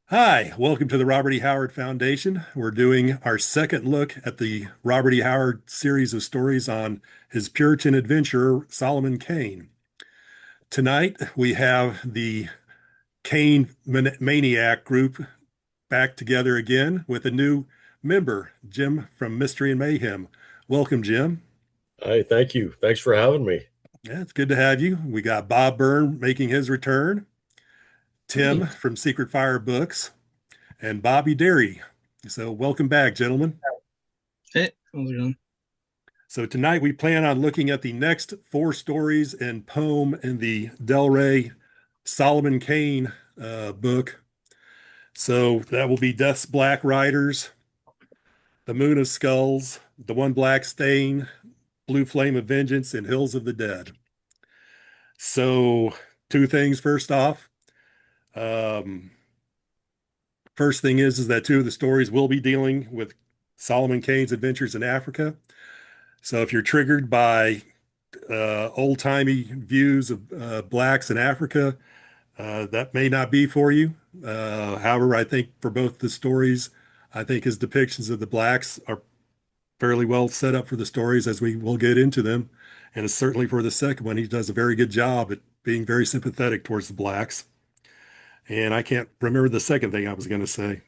Hi, welcome to the Robert E. Howard Foundation. We're doing our second look at the Robert E. Howard series of stories on his Puritan adventurer, Solomon Kane. Tonight, we have the Kane Maniac group back together again with a new member, Jim from Mystery and Mayhem. Welcome, Jim. Hi, thank you. Thanks for having me. Yeah, it's good to have you. We got Bob Byrne making his return, Tim Hey, from Secret Fire Books, and Bobby Derie. So, welcome back, gentlemen. how's it going? So tonight we plan on looking at the next four stories and poem in the Del Rey Solomon Kane book. So that will be Death's Black Riders, The Moon of Skulls, The One Black Stain, Blue Flame of Vengeance, and Hills of the Dead. So two things first off. Um, First thing is that two of the stories will be dealing with Solomon Kane's adventures in Africa. So if you're triggered by old-timey views of blacks in Africa, that may not be for you. However, I think for both the stories, I think his depictions of the blacks are fairly well set up for the stories as we will get into them. And certainly for the second one, he does a very good job at being very sympathetic towards the blacks. And I can't remember the second thing I was going to say.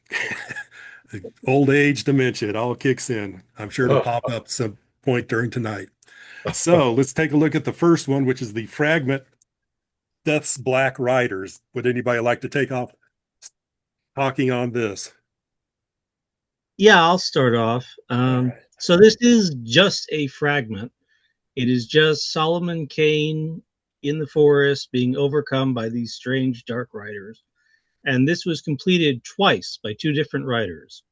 Old age, dementia, it all kicks in. I'm sure it'll pop up some point during tonight. So let's take a look at the first one, which is the fragment Death's Black Riders. Would anybody like to take off talking on this? Yeah, I'll start off. All right. So this is just a fragment. It is just Solomon Kane in the forest being overcome by these strange dark riders. And this was completed twice by two different writers.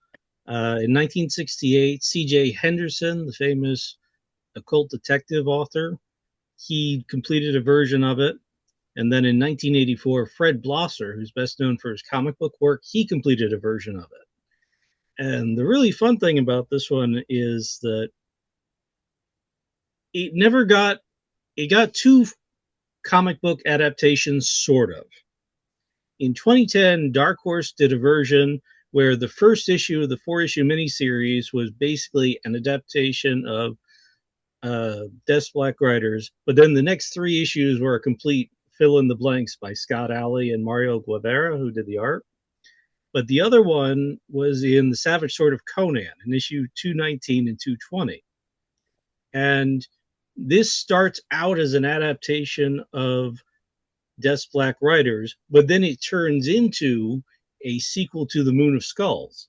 In 1968, C.J. Henderson, the famous occult detective author, he completed a version of it. And then in 1984, Fred Blosser, who's best known for his comic book work, he completed a version of it. And the really fun thing about this one is that it never got it got two comic book adaptations sort of. In 2010, Dark Horse did a version where the first issue of the four-issue miniseries was basically an adaptation of Death's Black Riders, but then the next three issues were a complete fill in the blanks by Scott Alley and Mario Guevara, who did the art. But the other one was in The Savage Sword of Conan in issue 219 and 220. And this starts out as an adaptation of Death's Black Riders, but then it turns into a sequel to The Moon of Skulls.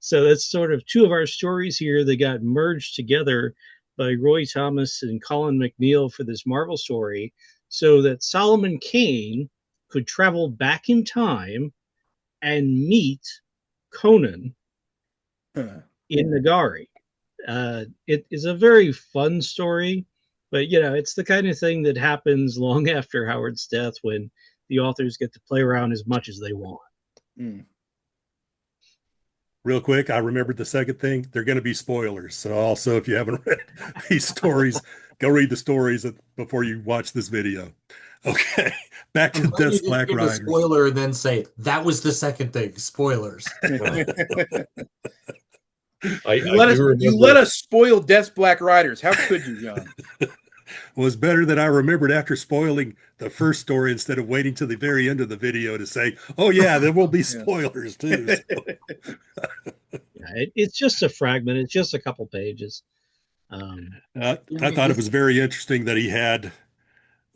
So that's sort of two of our stories here that got merged together by Roy Thomas and Colin McNeil for this Marvel story so that Solomon Kane could travel back in time and meet Conan in Nagari. It is a very fun story, but it's the kind of thing that happens long after Howard's death when the authors get to play around as much as they want. Mm. Real quick, I remembered the second thing. They're going to be spoilers. So also, if you haven't read these stories, go read the stories before you watch this video. Okay, back I'm to glad you Death's didn't Black give a Riders. spoiler and then say that was the second thing. Spoilers. I You do you remember. let us spoil Death's Black Riders. How could you, John? Was better that I remembered after spoiling the first story instead of waiting to the very end of the video to say, "Oh yeah, there will be spoilers too." So, It's just a fragment. It's just a couple pages. I thought it was very interesting that he had,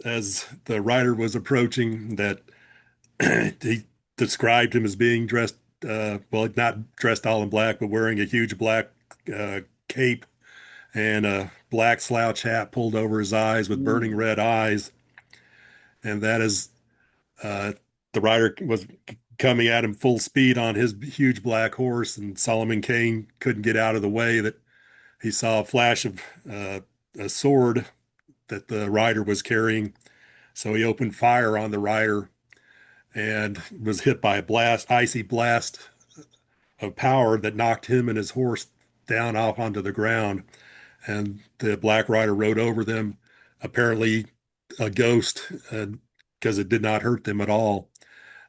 as the writer was approaching, that he described him as being dressed, well, not dressed all in black, but wearing a huge black cape and a black slouch hat pulled over his eyes with burning red eyes. And that is, uh, the rider was coming at him full speed on his huge black horse, and Solomon Kane couldn't get out of the way. That he saw a flash of a sword that the rider was carrying. So he opened fire on the rider and was hit by a icy blast of power that knocked him and his horse down off onto the ground. And the Black Rider rode over them, apparently a ghost, because it did not hurt them at all.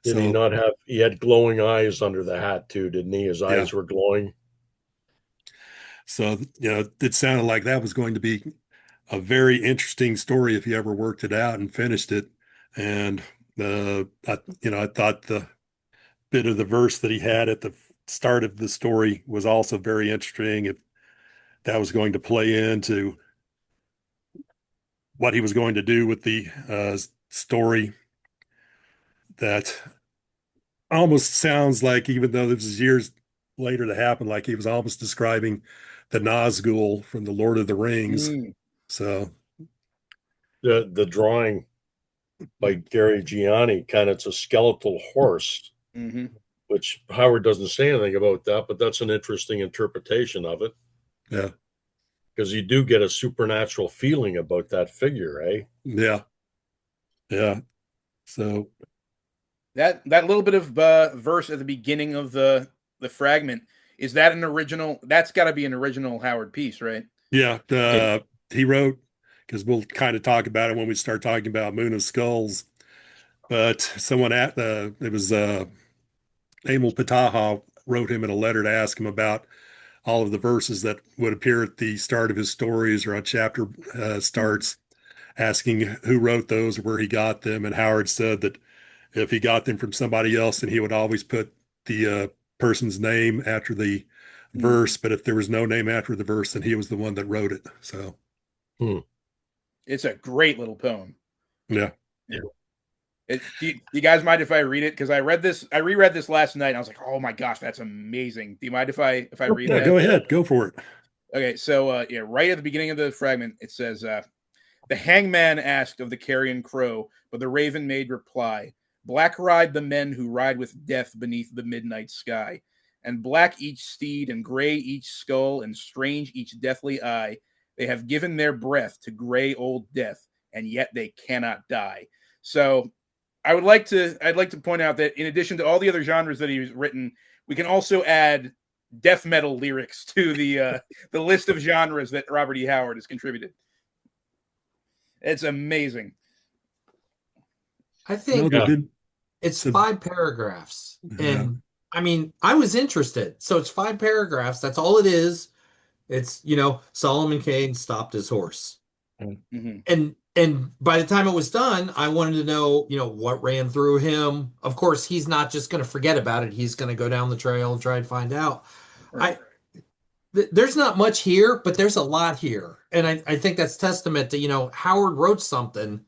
Did he So not have, he had glowing eyes under the hat too, didn't he? His eyes were glowing. so it sounded like that was going to be a very interesting story if you ever worked it out and finished it. And I thought the bit of the verse that he had at the start of the story was also very interesting. If that was going to play into what he was going to do with the story, that almost sounds like, even though this was years later to happen, like he was almost describing the Nazgul from the Lord of the Rings. So The drawing by Gary Gianni, kind of, it's a skeletal horse, which Howard doesn't say anything about that, but that's an interesting interpretation of it. yeah, Because you do get a supernatural feeling about that figure, eh? yeah, yeah. So That little bit of verse at the beginning of the fragment, is that an original? That's got to be an original Howard piece, right? yeah, he wrote, because we'll kind of talk about it when we start talking about Moon of Skulls. But someone it was Emil Pataha wrote him in a letter to ask him about all of the verses that would appear at the start of his stories or on chapter starts, asking who wrote those, where he got them. And Howard said that if he got them from somebody else, then he would always put the person's name after the verse. But if there was no name after the verse, then he was the one that wrote it. So It's a great little poem. yeah. Do you guys mind if I read it? Because I reread this last night, and I was like, "Oh my gosh, that's amazing." Do you mind if I read that? Go ahead, go for it. Okay, so right at the beginning of the fragment, it says, "The hangman asked of the carrion crow, but the raven made reply: Black ride the men who ride with death beneath the midnight sky, and black each steed, and gray each skull, and strange each deathly eye. They have given their breath to gray old death, and yet they cannot die." So I'd like to point out that in addition to all the other genres that he's written, we can also add death metal lyrics to the list of genres that Robert E. Howard has contributed. It's amazing. I think it's So- 5 paragraphs. Yeah. And I mean, I was interested. So it's 5 paragraphs. That's all it is. It's, Solomon Kane stopped his horse. And by the time it was done, I wanted to know, what ran through him. Of course, he's not just going to forget about it. He's going to go down the trail and try and find out. Right. There's not much here, but there's a lot here. And I think that's testament to, Howard wrote something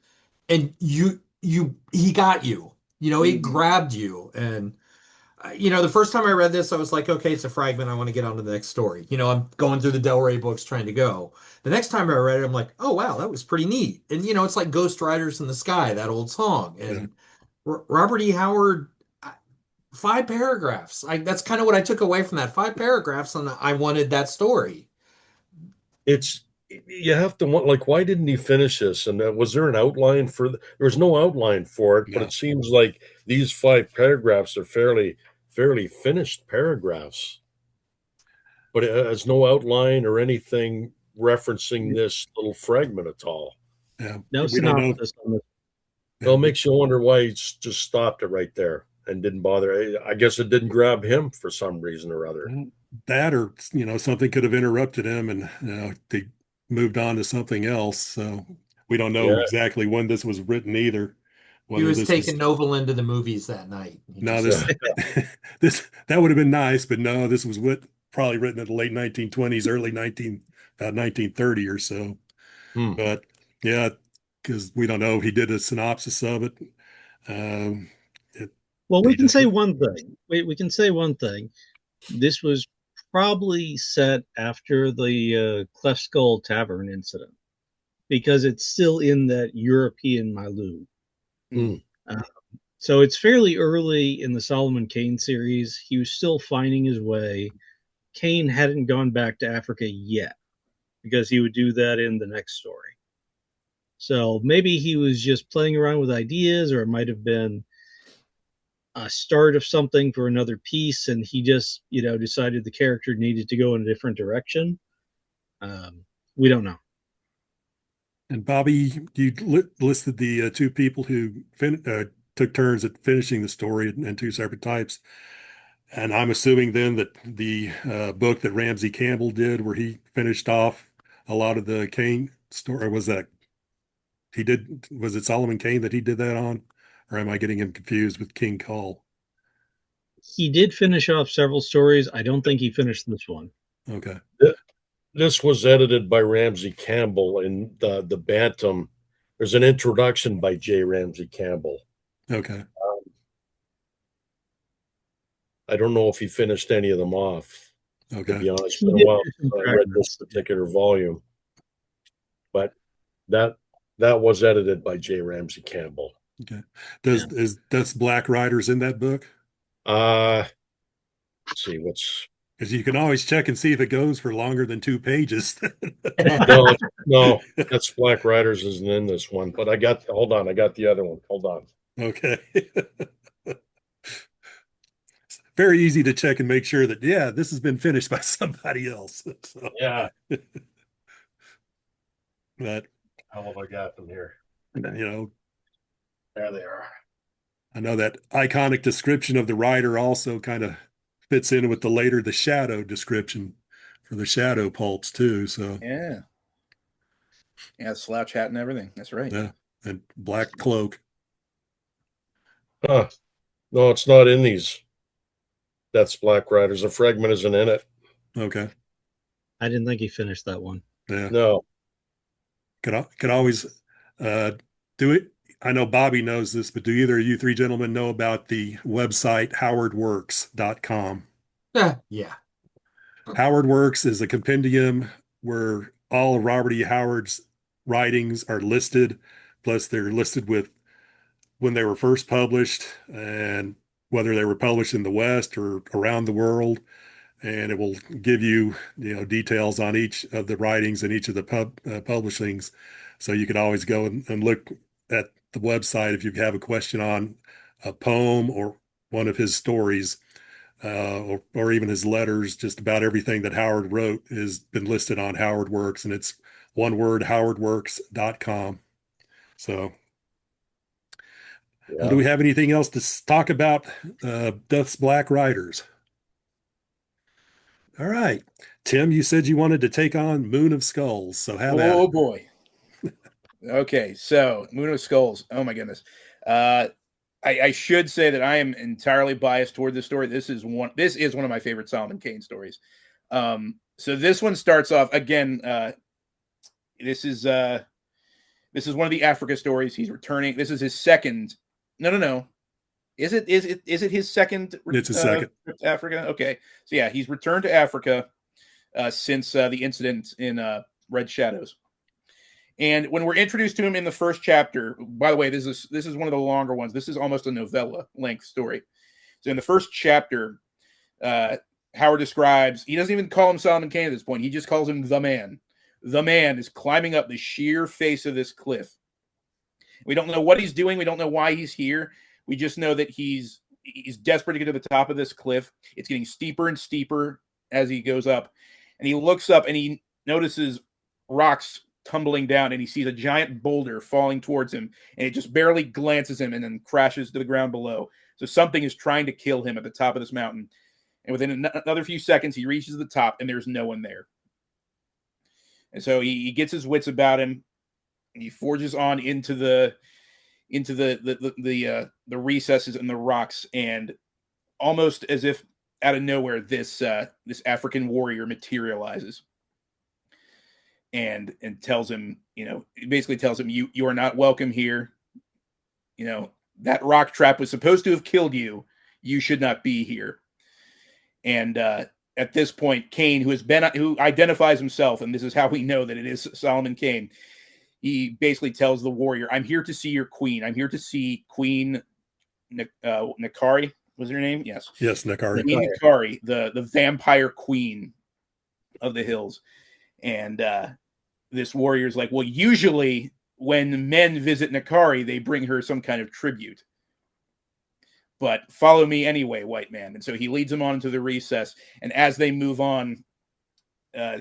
and he got you, he grabbed you. And, the first time I read this, I was like, okay, it's a fragment. I want to get on to the next story. I'm going through the Derie books trying to go. The next time I read it, I'm like, oh, wow, that was pretty neat. And, it's like Ghost Riders in the Sky, that old song. And Robert E. Howard, 5 paragraphs. That's kind of what I took away from that. 5 paragraphs, and I wanted that story. You have to want, like, why didn't he finish this? And was there an outline for there was no outline for it, but it seems like these 5 paragraphs are fairly finished paragraphs. But it has no outline or anything referencing this little fragment at all. Yeah. No We don't know. synopsis on this. Well, it makes you wonder why he just stopped it right there and didn't bother. I guess it didn't grab him for some reason or other. That, or something could have interrupted him, and they moved on to something else. So we don't know exactly when this was written either. He was taking Novaland to the movies that night. No, this that would have been nice, but no, this was probably written in the late 1920s, early 1930 or so. But yeah, because we don't know. He did a synopsis of it. Well, we can say one thing. We can say one thing. This was probably set after the Cleft Skull Tavern incident, because it's still in that European milieu. So it's fairly early in the Solomon Kane series. He was still finding his way. Kane hadn't gone back to Africa yet, because he would do that in the next story. So maybe he was just playing around with ideas, or it might have been a start of something for another piece, and he just, decided the character needed to go in a different direction. We don't know. And Bobby, you listed the 2 people who took turns at finishing the story in two separate types. And I'm assuming then that the book that Ramsey Campbell did, where he finished off a lot of the Kane story, was it Solomon Kane that he did that on? Or am I getting him confused with King Cole? He did finish off several stories. I don't think he finished this one. Okay. This was edited by Ramsey Campbell in the Bantam. There's an introduction by J. Ramsey Campbell. Okay. I don't know if he finished any of them off. Okay. To be honest, it's been a while since I read this particular volume. But that was edited by J. Ramsey Campbell. Okay. Does Black Riders in that book? Let's see what's. Because you can always check and see if it goes for longer than 2 pages. No, that's Black Riders isn't in this one. But hold on, I got the other one. Hold on. Okay. Very easy to check and make sure that, yeah, this has been finished by somebody else. So, Yeah. but How have I got them here? There they are. I know that iconic description of the rider also kind of fits in with the shadow description for the shadow pulps too. So yeah, slouch hat and everything. That's right. Yeah, and black cloak. No, it's not in these. That's Black Riders. The fragment isn't in it. Okay. I didn't think he finished that one. Yeah. No. Could always do it. I know Bobby knows this, but do either of you three gentlemen know about the website howardworks.com? Yeah. Howard Works is a compendium where all of Robert E. Howard's writings are listed, plus they're listed with when they were first published and whether they were published in the West or around the world. And it will give you, details on each of the writings and each of the publishings. So you could always go and look at the website if you have a question on a poem or one of his stories, or even his letters. Just about everything that Howard wrote has been listed on Howard Works, and it's one word, howardworks.com. So do we have anything else to talk about Death's Black Riders? All right. Tim, you said you wanted to take on Moon of Skulls. So how about Oh, boy. Okay, so Moon of Skulls. Oh, my goodness. I should say that I am entirely biased toward this story. This is one of my favorite Solomon Kane stories. So this one starts off again. This is one of the Africa stories. He's returning. This is his second. No. Is it his second? It's his second. Africa. Okay. So yeah, he's returned to Africa since the incident in Red Shadows. And when we're introduced to him in the first chapter, by the way, this is one of the longer ones. This is almost a novella length story. So in the first chapter, Howard describes, he doesn't even call him Solomon Kane at this point. He just calls him the man. The man is climbing up the sheer face of this cliff. We don't know what he's doing. We don't know why he's here. We just know that he's desperate to get to the top of this cliff. It's getting steeper and steeper as he goes up. And he looks up and he notices rocks tumbling down, and he sees a giant boulder falling towards him, and it just barely glances him and then crashes to the ground below. So something is trying to kill him at the top of this mountain. And within another few seconds, he reaches the top, and there's no one there. And so he gets his wits about him. And he forges on into the recesses and the rocks, and almost as if out of nowhere, this African warrior materializes. And tells him, basically tells him, you are not welcome here. That rock trap was supposed to have killed you. You should not be here. And at this point, Kane, who identifies himself, and this is how we know that it is Solomon Kane, he basically tells the warrior, I'm here to see your queen. I'm here to see Queen Nakari. Was her name? Yes. Yes, Nakari. Queen Nakari, the vampire queen of the hills. And this warrior's like, well, usually when men visit Nakari, they bring her some kind of tribute. But follow me anyway, white man. And so he leads him on into the recess. And as they move on,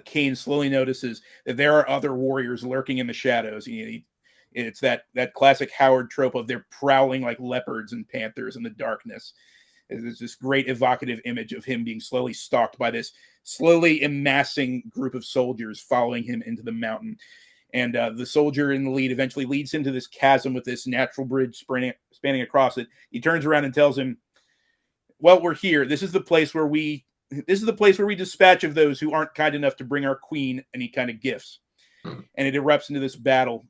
Kane slowly notices that there are other warriors lurking in the shadows. He It's that classic Howard trope of they're prowling like leopards and panthers in the darkness. There's this great evocative image of him being slowly stalked by this slowly amassing group of soldiers following him into the mountain. And the soldier in the lead eventually leads him to this chasm with this natural bridge spanning across it. He turns around and tells him, well, we're here. This is the place where we dispatch of those who aren't kind enough to bring our queen any kind of gifts. And it erupts into this battle.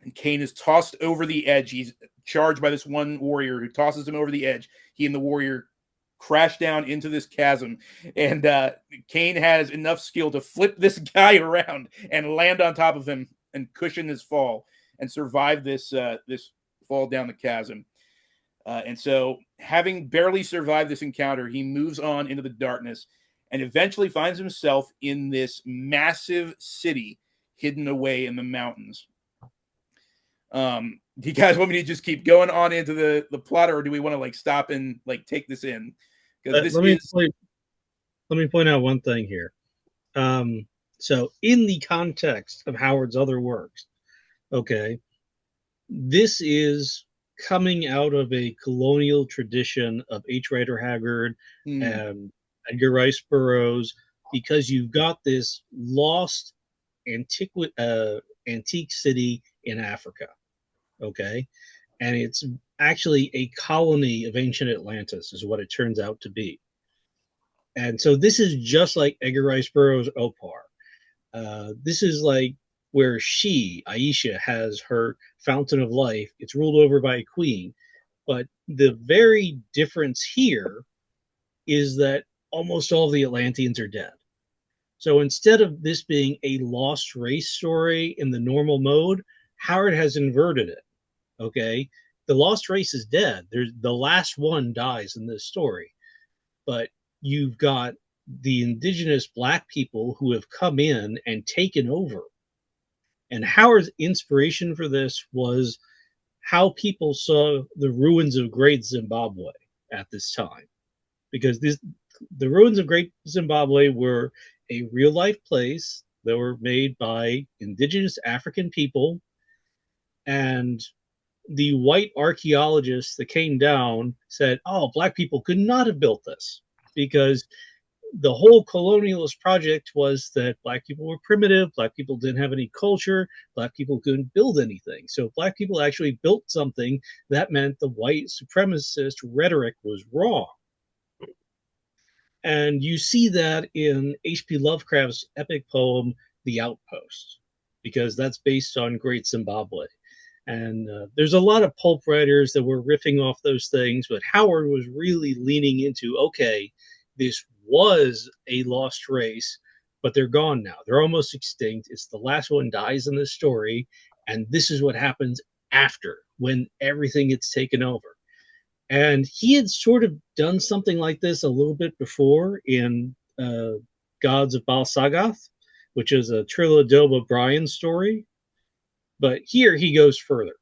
And Kane is tossed over the edge. He's charged by this one warrior who tosses him over the edge. He and the warrior crash down into this chasm. And Kane has enough skill to flip this guy around and land on top of him and cushion his fall and survive this fall down the chasm. And so, having barely survived this encounter, he moves on into the darkness and eventually finds himself in this massive city hidden away in the mountains. Do you guys want me to just keep going on into the plot, or do we want to like stop and like take this in? Because let me point out one thing here. So in the context of Howard's other works, okay, this is coming out of a colonial tradition of H. Rider Haggard and Edgar Rice Burroughs, because you've got this lost antique city in Africa, okay? And it's actually a colony of ancient Atlantis is what it turns out to be. And so this is just like Edgar Rice Burroughs' Opar. This is like where Aisha, has her fountain of life. It's ruled over by a queen. But the very difference here is that almost all the Atlanteans are dead. So instead of this being a lost race story in the normal mode, Howard has inverted it. Okay? The lost race is dead. The last one dies in this story. But you've got the indigenous Black people who have come in and taken over. And Howard's inspiration for this was how people saw the ruins of Great Zimbabwe at this time. Because the ruins of Great Zimbabwe were a real-life place that were made by indigenous African people. And the white archaeologists that came down said, oh, Black people could not have built this, because the whole colonialist project was that Black people were primitive, Black people didn't have any culture, Black people couldn't build anything. So if Black people actually built something, that meant the white supremacist rhetoric was wrong. And you see that in H.P. Lovecraft's epic poem, The Outpost, because that's based on Great Zimbabwe. And there's a lot of pulp writers that were riffing off those things, but Howard was really leaning into, okay, this was a lost race, but they're gone now. They're almost extinct. It's the last one dies in this story, and this is what happens after, when everything gets taken over. And he had sort of done something like this a little bit before in Gods of Baal Sagoth, which is a Trilla Dobe O'Brien story. But here he goes further,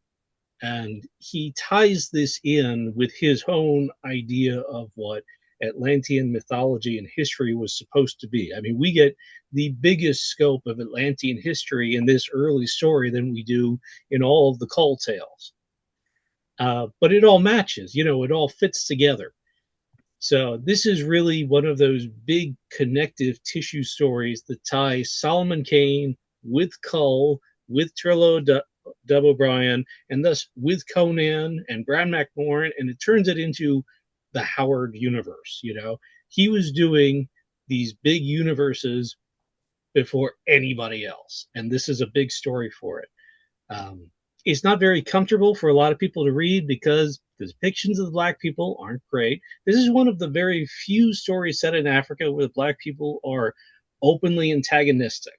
and he ties this in with his own idea of what Atlantean mythology and history was supposed to be. I mean, we get the biggest scope of Atlantean history in this early story than we do in all of the Cull tales. But it all matches, it all fits together. So this is really one of those big connective tissue stories that tie Solomon Kane with Cull, with Trilla Dobe O'Brien, and thus with Conan and Brad McMorran, and it turns it into the Howard universe. He was doing these big universes before anybody else, and this is a big story for it. It's not very comfortable for a lot of people to read because the depictions of the Black people aren't great. This is one of the very few stories set in Africa where the Black people are openly antagonistic.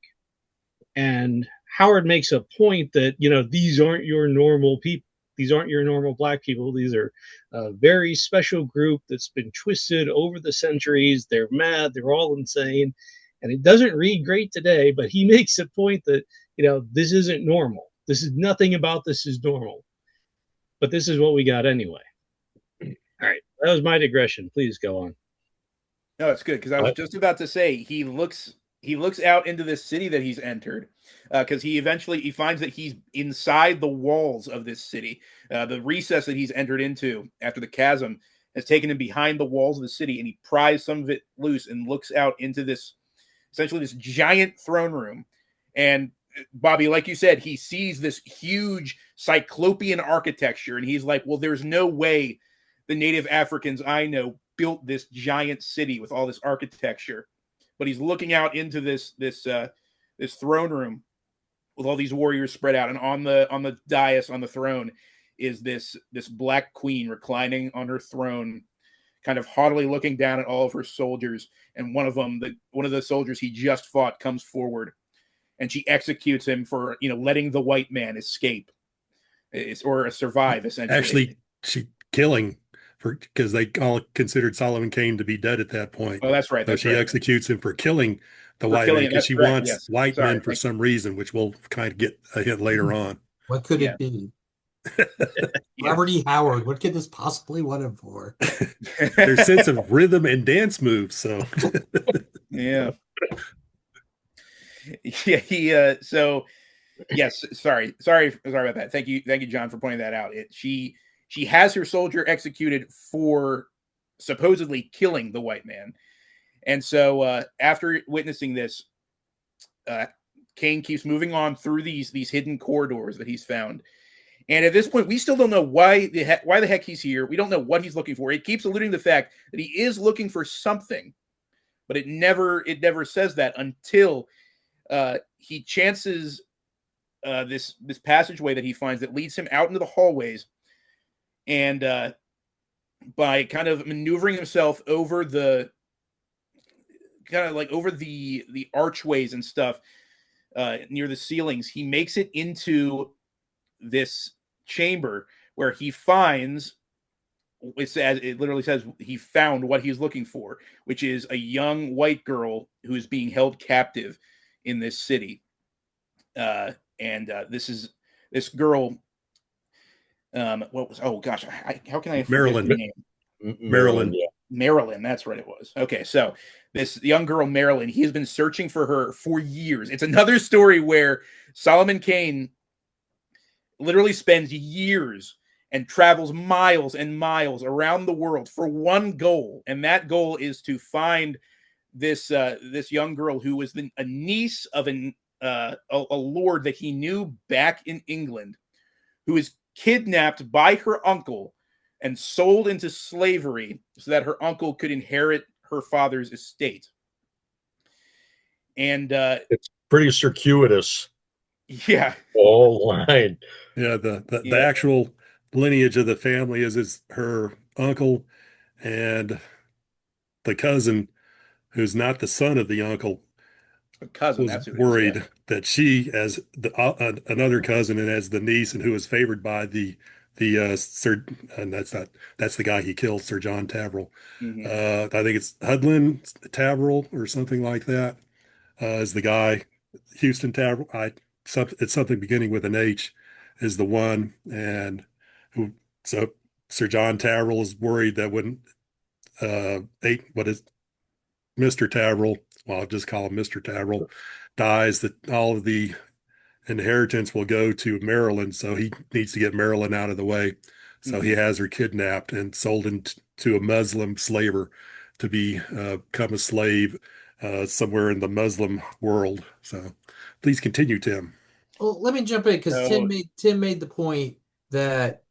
And Howard makes a point that, these aren't your normal people. These aren't your normal Black people. These are a very special group that's been twisted over the centuries. They're mad. They're all insane. And it doesn't read great today, but he makes a point that, this isn't normal. This is nothing about this is normal. But this is what we got anyway. All right. That was my digression. Please go on. No, it's good, because I was just about to say he looks he looks out into this city that he's entered, because he finds that he's inside the walls of this city. The recess that he's entered into after the chasm has taken him behind the walls of the city, and he pries some of it loose and looks out into this, essentially this giant throne room. And Bobby, like you said, he sees this huge cyclopean architecture, and he's like, well, there's no way the native Africans I know built this giant city with all this architecture. But he's looking out into this throne room with all these warriors spread out, and on the dais on the throne is this black queen reclining on her throne, kind of haughtily looking down at all of her soldiers. And one of the soldiers he just fought comes forward, and she executes him for letting the white man escape, or survive, essentially. Actually, she killing, because they all considered Solomon Kane to be dead at that point. Oh, that's right. So she executes him for killing the white man, because she wants white men for some reason, which we'll kind of get a hint later on. What could it be? Robert E. Howard, what could this possibly want him for? Their sense of rhythm and dance moves. So yeah. So yes, sorry about that. Thank you, John, for pointing that out. She has her soldier executed for supposedly killing the white man. And so after witnessing this, Kane keeps moving on through these hidden corridors that he's found. And at this point, we still don't know why the heck he's here. We don't know what he's looking for. It keeps alluding to the fact that he is looking for something, but it never says that until he chances this passageway that he finds that leads him out into the hallways. And by kind of maneuvering himself over the archways and stuff near the ceilings, he makes it into this chamber where he finds, it literally says he found what he's looking for, which is a young white girl who is being held captive in this city. This girl, how can I Marilyn. Her name? Marilyn, that's what it was. Okay, so this young girl, Marilyn, he has been searching for her for years. It's another story where Solomon Kane literally spends years and travels miles and miles around the world for one goal, and that goal is to find this young girl who was a niece of a lord that he knew back in England, who is kidnapped by her uncle and sold into slavery so that her uncle could inherit her father's estate. And it's pretty circuitous. Yeah. All line. Yeah, the actual lineage of the family is her uncle and the cousin, who's not the son of the uncle, cousin, was worried that she, as another cousin and as the niece, and who was favored by the Sir, and that's the guy he killed, Sir John Taverill. Mm-hmm. I think it's Hudlin Taverill or something like that. Is the guy Houston Taverill? It's something beginning with an H, is the one, and so Sir John Taverill is worried that when Mr. Taverill, well, I'll just call him Mr. Taverill, dies, that all of the inheritance will go to Marilyn, so he needs to get Marilyn out of the way. So he has her kidnapped and sold into a Muslim slaver to become a slave somewhere in the Muslim world. So please continue, Tim. Well, let me jump in, because Tim made the point that,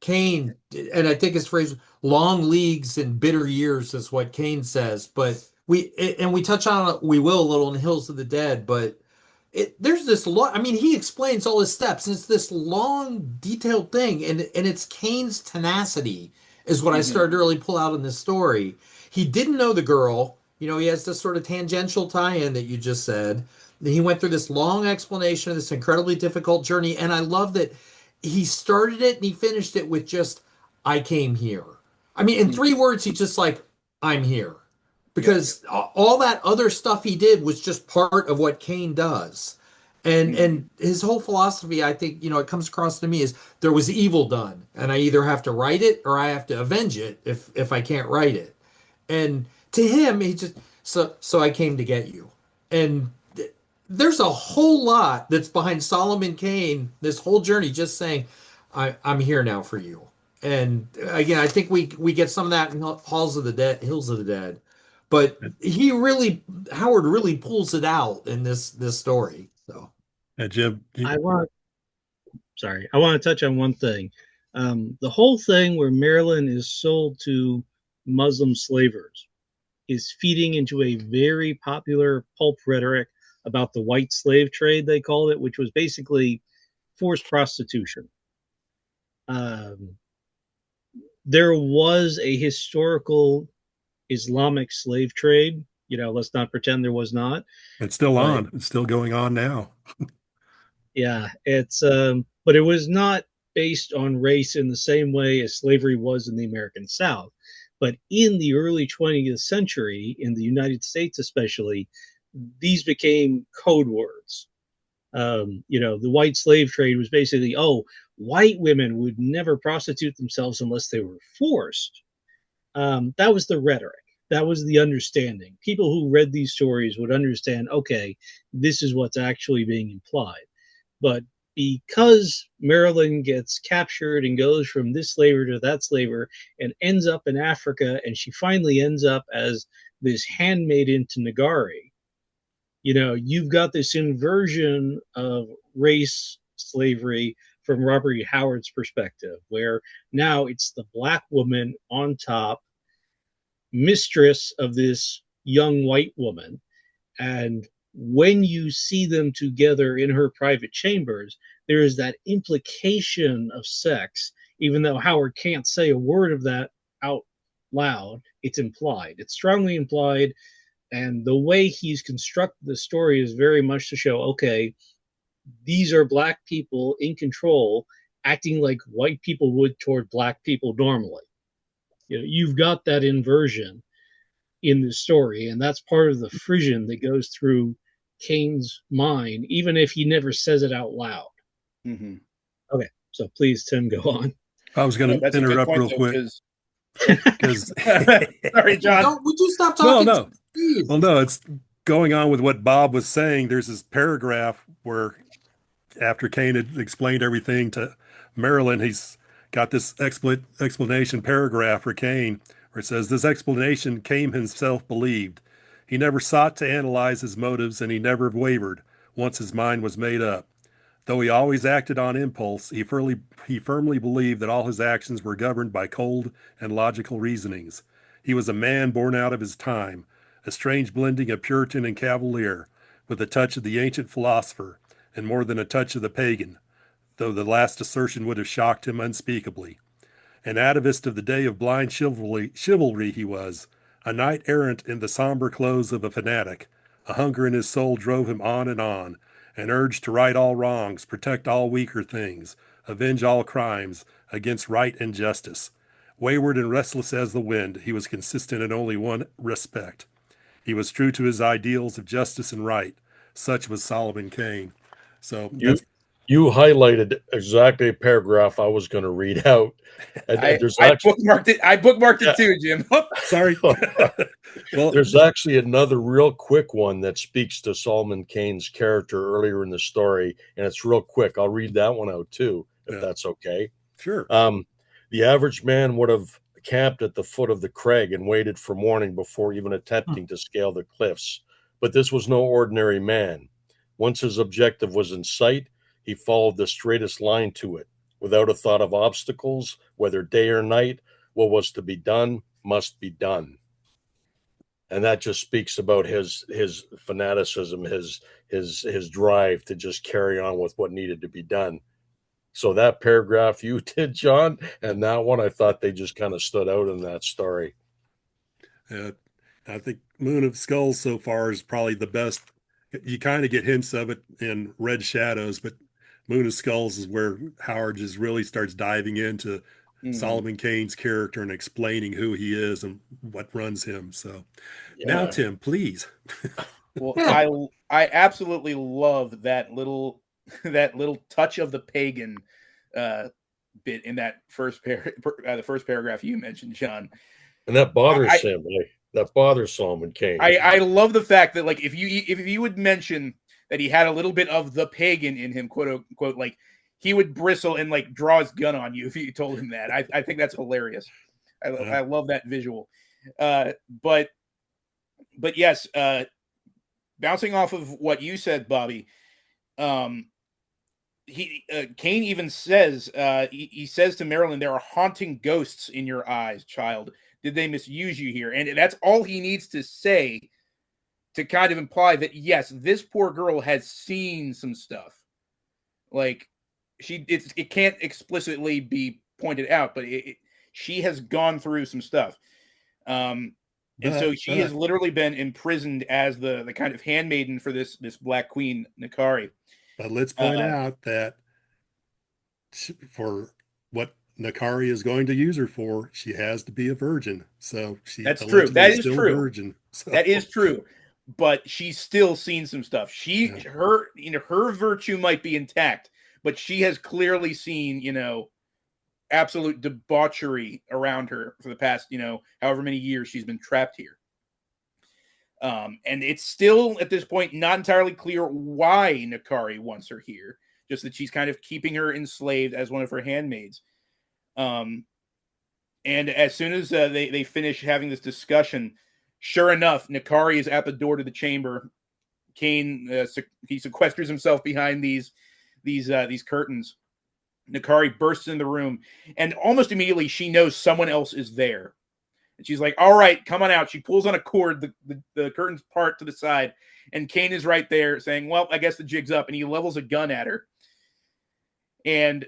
Kane, and I think his phrase, long leagues and bitter years is what Kane says, but we touch on it, we will, a little in Hills of the Dead, but there's this he explains all his steps, and it's this long, detailed thing, and it's Kane's tenacity is what I started to really pull out in this story. He didn't know the girl. He has this sort of tangential tie-in that you just said. He went through this long explanation of this incredibly difficult journey, and I love that he started it and he finished it with just, I came here. In 3 words, he's just like, I'm here. Because all that other stuff he did was just part of what Kane does. And his whole philosophy, I think, it comes across to me is there was evil done, and I either have to right it or I have to avenge it if I can't right it. And to him, he just, so I came to get you. and there's a whole lot that's behind Solomon Kane, this whole journey, just saying, I'm here now for you. And again, I think we get some of that in Hills of the Dead, but Howard really pulls it out in this story. So, Jim, I want to touch on one thing. The whole thing where Maryland is sold to Muslim slavers is feeding into a very popular pulp rhetoric about the white slave trade, they called it, which was basically forced prostitution. There was a historical Islamic slave trade. Let's not pretend there was not. it's still on. It's still going on now. Yeah, but it was not based on race in the same way as slavery was in the American South. But in the early 20th century, in the United States especially, these became code words. The white slave trade was basically, white women would never prostitute themselves unless they were forced. That was the rhetoric. That was the understanding. People who read these stories would understand, okay, this is what's actually being implied. But because Marilyn gets captured and goes from this slaver to that slaver and ends up in Africa, and she finally ends up as this handmaiden to Nagari, you've got this inversion of race slavery from Robert E. Howard's perspective, where now it's the black woman on top, mistress of this young white woman. And when you see them together in her private chambers, there is that implication of sex, even though Howard can't say a word of that out loud. It's implied. It's strongly implied. And the way he's constructed the story is very much to show, okay, these are black people in control, acting like white people would toward black people normally. You've got that inversion in the story, and that's part of the frisson that goes through Kane's mind, even if he never says it out loud. Mm-hmm. Okay, so please, Tim, go on. I was going to interrupt real quick because sorry, John. Would you stop talking? No. Well, no, it's going on with what Bob was saying. There's this paragraph where after Kane had explained everything to Marilyn, he's got this explanation paragraph for Kane where it says, this explanation Kane himself believed. He never sought to analyze his motives, and he never wavered once his mind was made up. Though he always acted on impulse, he firmly believed that all his actions were governed by cold and logical reasonings. He was a man born out of his time, a strange blending of Puritan and Cavalier, with a touch of the ancient philosopher, and more than a touch of the pagan, though the last assertion would have shocked him unspeakably. An atavist of the day of blind chivalry he was, a knight-errant in the somber clothes of a fanatic. A hunger in his soul drove him on, and urged to right all wrongs, protect all weaker things, avenge all crimes, against right and justice. Wayward and restless as the wind, he was consistent in only one respect. He was true to his ideals of justice and right. Such was Solomon Kane. So you highlighted exactly a paragraph I was going to read out. And I bookmarked it. I bookmarked it too, Jim. Sorry. Well, there's actually another real quick one that speaks to Solomon Kane's character earlier in the story, and it's real quick. I'll read that one out too, if that's okay. Sure. The average man would have camped at the foot of the crag and waited for morning before even attempting to scale the cliffs. But this was no ordinary man. Once his objective was in sight, he followed the straightest line to it, without a thought of obstacles, whether day or night. What was to be done must be done. And that just speaks about his fanaticism, his drive to just carry on with what needed to be done. So that paragraph you did, John, and that one, I thought they just kind of stood out in that story. I think Moon of Skulls so far is probably the best. You kind of get hints of it in Red Shadows, but Moon of Skulls is where Howard just really starts diving into Solomon Kane's character and explaining who he is and what runs him. So now, Tim, please. Well, I absolutely love that little touch of the pagan bit in that the first paragraph you mentioned, John. And that bothers him. that bothers Solomon Kane. I love the fact that, like, if you would mention that he had a little bit of the pagan in him, quote unquote, like, he would bristle and like draw his gun on you if you told him that. I think that's hilarious. I love that visual. But yes, bouncing off of what you said, Bobby, Kane even says he says to Marilyn, "There are haunting ghosts in your eyes, child. Did they misuse you here?" And that's all he needs to say to kind of imply that, yes, this poor girl has seen some stuff. Like, it can't explicitly be pointed out, but she has gone through some stuff. And so she has literally been imprisoned as the kind of handmaiden for this Black Queen, Nakari. But let's point out that for what Nakari is going to use her for, she has to be a virgin. So that's true. That is still true. A virgin. So. That is true. But she's still seen some stuff. Her virtue might be intact, but she has clearly seen, absolute debauchery around her for the past, however many years she's been trapped here. And it's still at this point not entirely clear why Nakari wants her here, just that she's kind of keeping her enslaved as one of her handmaids. And as soon as they finish having this discussion, sure enough, Nakari is at the door to the chamber. Kane he sequesters himself behind these curtains. Nakari bursts in the room, and almost immediately she knows someone else is there. And she's like, "All right, come on out." She pulls on a cord, the curtains part to the side, and Kane is right there saying, "Well, I guess the jig's up," and he levels a gun at her. And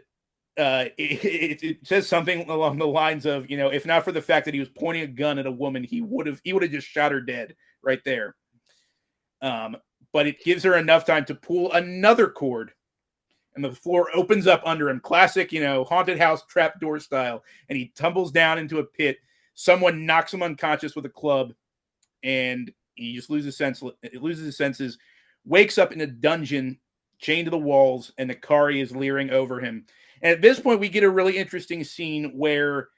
it says something along the lines of, if not for the fact that he was pointing a gun at a woman, he would have just shot her dead right there. But it gives her enough time to pull another cord, and the floor opens up under him. Classic, haunted house trapdoor style. And he tumbles down into a pit. Someone knocks him unconscious with a club, and he just loses his senses, wakes up in a dungeon, chained to the walls, and Nakari is leering over him. And at this point, we get a really interesting scene where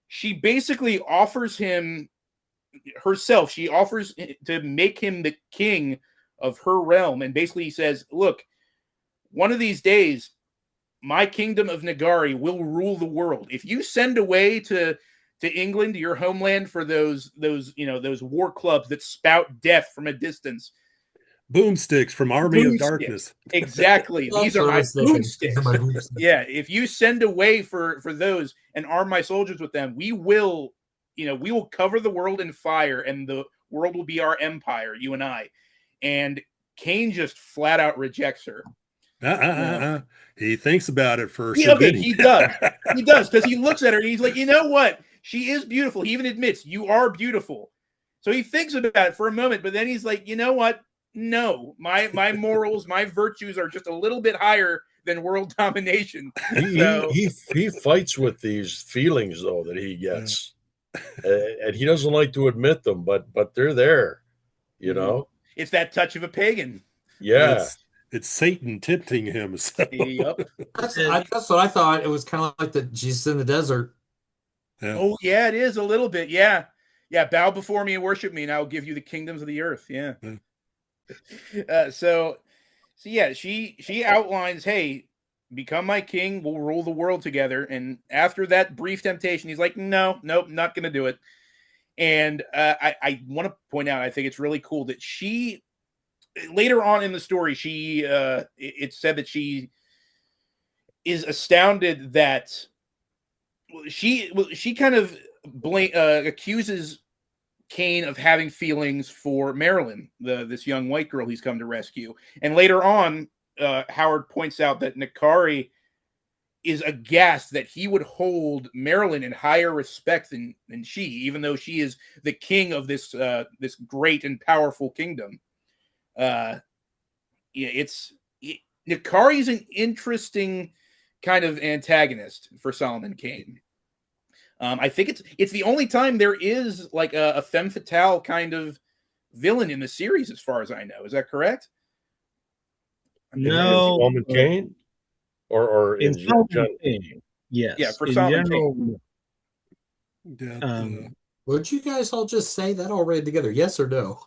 she basically offers him herself. She offers to make him the king of her realm, and basically says, "Look, one of these days, my kingdom of Nagari will rule the world. If you send away to England, to your homeland, for those war clubs that spout death from a distance, boomsticks from Army of Darkness." Exactly. These are my boomsticks. Yeah, if you send away for those and arm my soldiers with them, we will cover the world in fire, and the world will be our empire, you and I. And Kane just flat out rejects her. He thinks about it first. He does. He does, because he looks at her and he's like, "You know what? She is beautiful." He even admits, "You are beautiful." So he thinks about it for a moment, but then he's like, "You know what? No, my morals, my virtues are just a little bit higher than world domination." He fights with these feelings, though, that he gets, and he doesn't like to admit them, but they're there, It's that touch of a pagan. Yeah. It's Satan tempting him. So. Yep. That's what I thought. It was kind of like Jesus in the desert. Yeah. Oh, yeah, it is a little bit. Yeah. Yeah. Bow before me and worship me, and I will give you the kingdoms of the earth. Yeah. So yeah, she outlines, "Hey, become my king. We'll rule the world together." And after that brief temptation, he's like, "Nope, not going to do it." And I want to point out, I think it's really cool that she, later on in the story, it's said that she is astounded that she kind of accuses Kane of having feelings for Marilyn, this young white girl he's come to rescue. And later on, Howard points out that Nakari is aghast that he would hold Marilyn in higher respect than she, even though she is the king of this great and powerful kingdom. Nakari is an interesting kind of antagonist for Solomon Kane. I think it's the only time there is like a femme fatale kind of villain in the series, as far as I know. Is that correct? No. Solomon Kane? Or in general? Kane. Yes. Yeah, for Solomon Kane. Yeah, Would you guys all just say that already together? Yes or no?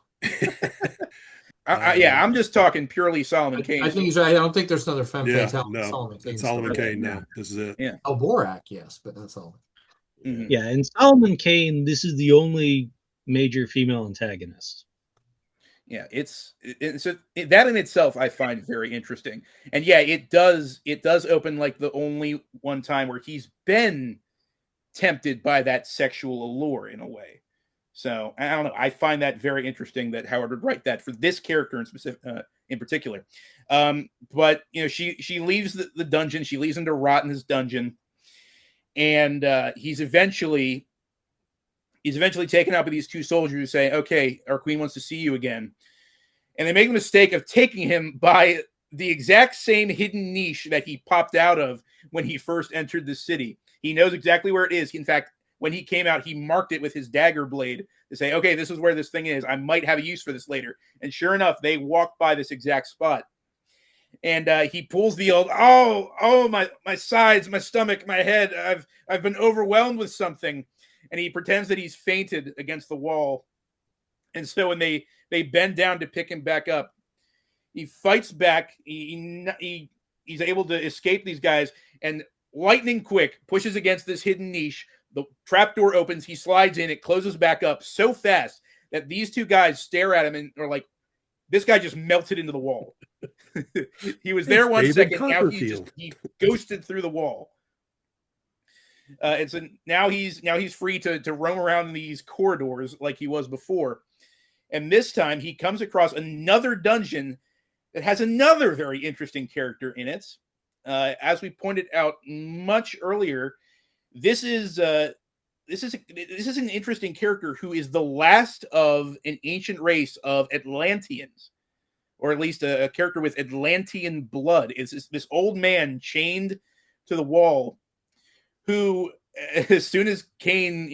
Yeah, I'm just talking purely Solomon Kane. I think he's right. I don't think there's another femme Yeah, fatale. no, Solomon Kane. it's Solomon Okay, Kane. yeah. No, this is it. Yeah. Oh, Borak, yes, but that's all. Mhm. Yeah, in Solomon Kane, this is the only major female antagonist. Yeah, that in itself I find very interesting. And yeah, it does open like the only one time where he's been tempted by that sexual allure in a way. So I don't know. I find that very interesting that Howard would write that for this character in specific, in particular. But you know, she leaves the dungeon. She leaves him to rot in his dungeon, and he's eventually taken up with these two soldiers who say, "Okay, our queen wants to see you again," and they make the mistake of taking him by the exact same hidden niche that he popped out of when he first entered the city. He knows exactly where it is. In fact, when he came out, he marked it with his dagger blade to say, okay, this is where this thing is. I might have a use for this later. And sure enough, they walk by this exact spot. And he pulls the old, my sides, my stomach, my head. I've been overwhelmed with something. And he pretends that he's fainted against the wall. And so when they bend down to pick him back up, he fights back. He's able to escape these guys, and lightning quick pushes against this hidden niche. The trapdoor opens. He slides in. It closes back up so fast that these two guys stare at him and are like, "This guy just melted into the wall." He was there one second. Now he ghosted through the wall. And so now he's free to roam around these corridors like he was before. And this time he comes across another dungeon that has another very interesting character in it. As we pointed out much earlier, this is an interesting character who is the last of an ancient race of Atlanteans, or at least a character with Atlantean blood. It's this old man chained to the wall who, as soon as Kane,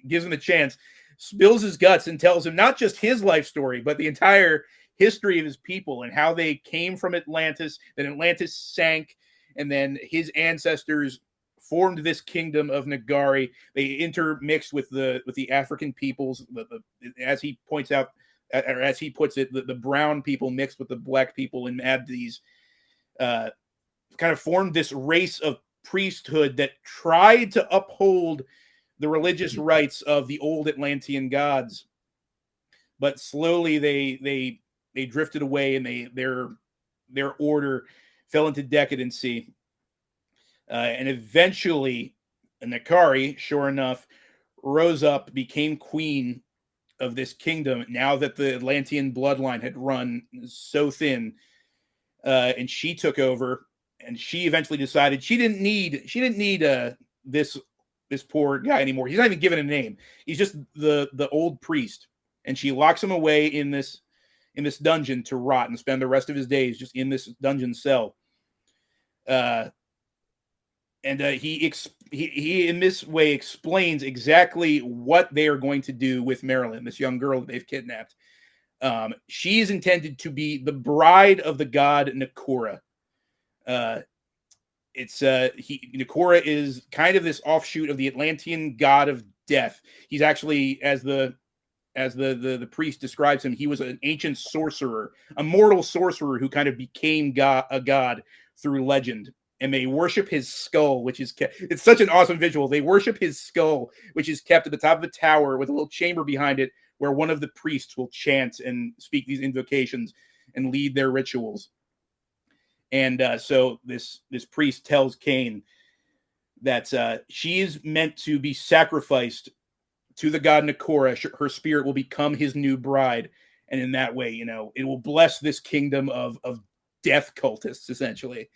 gives him a chance, spills his guts and tells him not just his life story, but the entire history of his people and how they came from Atlantis, then Atlantis sank, and then his ancestors formed this kingdom of Nagari. They intermixed with the African peoples, as he points out, or as he puts it, the brown people mixed with the black people and add these, kind of formed this race of priesthood that tried to uphold the religious rites of the old Atlantean gods, but slowly they drifted away, and their order fell into decadency, and eventually Nakari, sure enough, rose up, became queen of this kingdom. Now that the Atlantean bloodline had run so thin, and she took over, and she eventually decided she didn't need this poor guy anymore. He's not even given a name. He's just the old priest, and she locks him away in this dungeon to rot and spend the rest of his days just in this dungeon cell. And he in this way explains exactly what they are going to do with Marilyn, this young girl that they've kidnapped. She is intended to be the bride of the god Nakura. Nakura is kind of this offshoot of the Atlantean god of death. He's actually, as the priest describes him, he was an ancient sorcerer, a mortal sorcerer who kind of became a god through legend. And they worship his skull, which is it's such an awesome visual. They worship his skull, which is kept at the top of a tower with a little chamber behind it, where one of the priests will chant and speak these invocations and lead their rituals. And so this priest tells Kane that she is meant to be sacrificed to the god Nakura. Her spirit will become his new bride, and in that way, it will bless this kingdom of death cultists, essentially.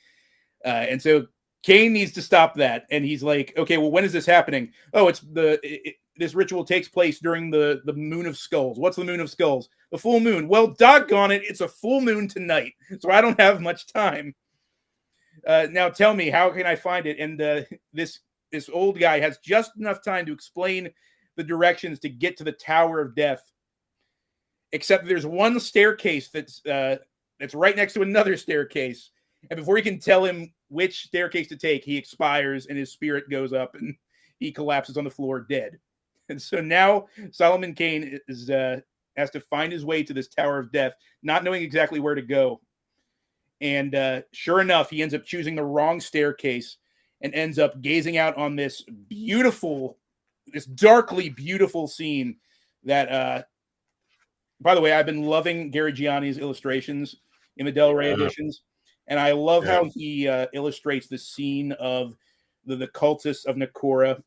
And so Kane needs to stop that, and he's like, okay, well, when is this happening? Oh, this ritual takes place during the Moon of Skulls. What's the Moon of Skulls? The full moon. Well, doggone it, it's a full moon tonight, so I don't have much time. Now tell me, how can I find it? And this old guy has just enough time to explain the directions to get to the Tower of Death, except there's one staircase that's right next to another staircase. And before he can tell him which staircase to take, he expires and his spirit goes up and he collapses on the floor dead. And so now Solomon Kane is has to find his way to this Tower of Death, not knowing exactly where to go. And sure enough, he ends up choosing the wrong staircase and ends up gazing out on this darkly beautiful scene that, by the way, I've been loving Gary Gianni's illustrations in the Del Rey editions. And I love how he illustrates the scene of the cultists of Nakora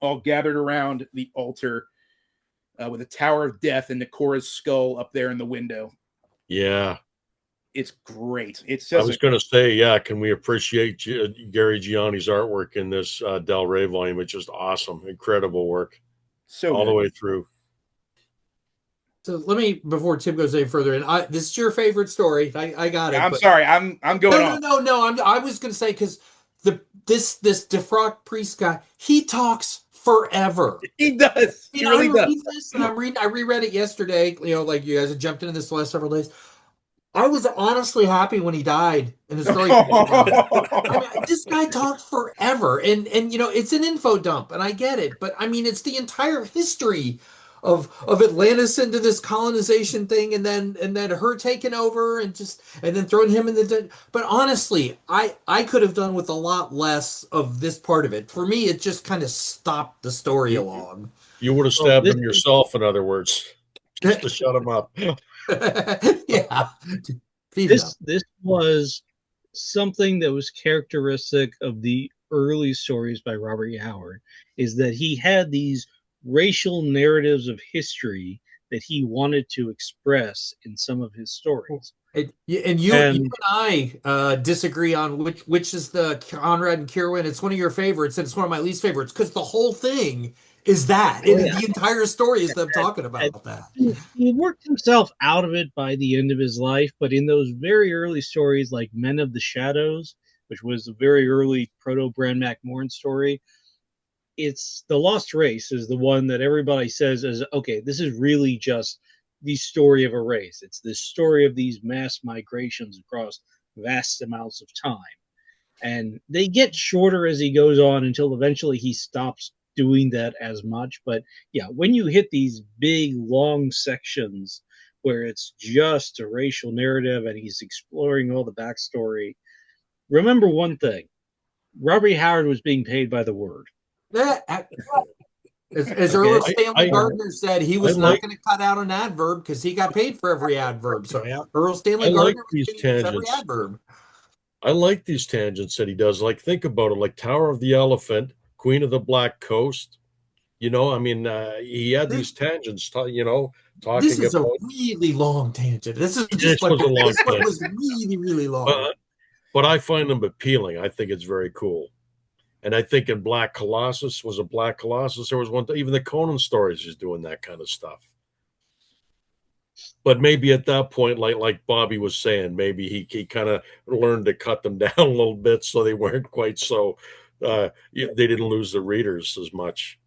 all gathered around the altar with a Tower of Death and Nakora's skull up there in the window. Yeah. It's great. I was going to say, can we appreciate Gary Gianni's artwork in this Del Rey volume? It's just awesome. Incredible work. So all good. the way through. So let me, before Tim goes any further, and this is your favorite story. I got it. I'm sorry. I'm going on. No. I was going to say, because this Defrock priest guy, he talks forever. He does. He really does. This and I reread it yesterday. Like you guys have jumped into this the last several days. I was honestly happy when he died in the story. I mean, this guy talked forever, and it's an info dump, and I get it, but I mean, it's the entire history of Atlantis into this colonization thing, and then her taking over, and then throwing him in the. But honestly, I could have done with a lot less of this part of it. For me, it just kind of stopped the story along. You would have stabbed him yourself, in other words, just to shut him up. Yeah. This was something that was characteristic of the early stories by Robert E. Howard, is that he had these racial narratives of history that he wanted to express in some of his stories. And you and I disagree on which is the Conrad and Kirwan. It's one of your favorites, and it's one of my least favorites, because the whole thing is that. The entire story is them talking about that. He worked himself out of it by the end of his life, but in those very early stories, like Men of the Shadows, which was a very early proto-Bran Mak Morn story, it's the Lost Race is the one that everybody says is, okay, this is really just the story of a race. It's the story of these mass migrations across vast amounts of time. And they get shorter as he goes on until eventually he stops doing that as much. But yeah, when you hit these big long sections where it's just a racial narrative and he's exploring all the backstory, remember one thing: Robert Howard was being paid by the word. As Earl Stanley Gardner said, he was not going to cut out an adverb because he got paid for every adverb. So Earl Stanley Gardner was paid for every adverb. I like these tangents that he does. Like, think about it, like Tower of the Elephant, Queen of the Black Coast. I mean, he had these tangents, talking about. This is a really long tangent. This was really, really long. But I find them appealing. I think it's very cool. And I think in Black Colossus, there was one, even the Conan stories is doing that kind of stuff. But maybe at that point, like Bobby was saying, maybe he kind of learned to cut them down a little bit so they weren't quite so, they didn't lose the readers as much.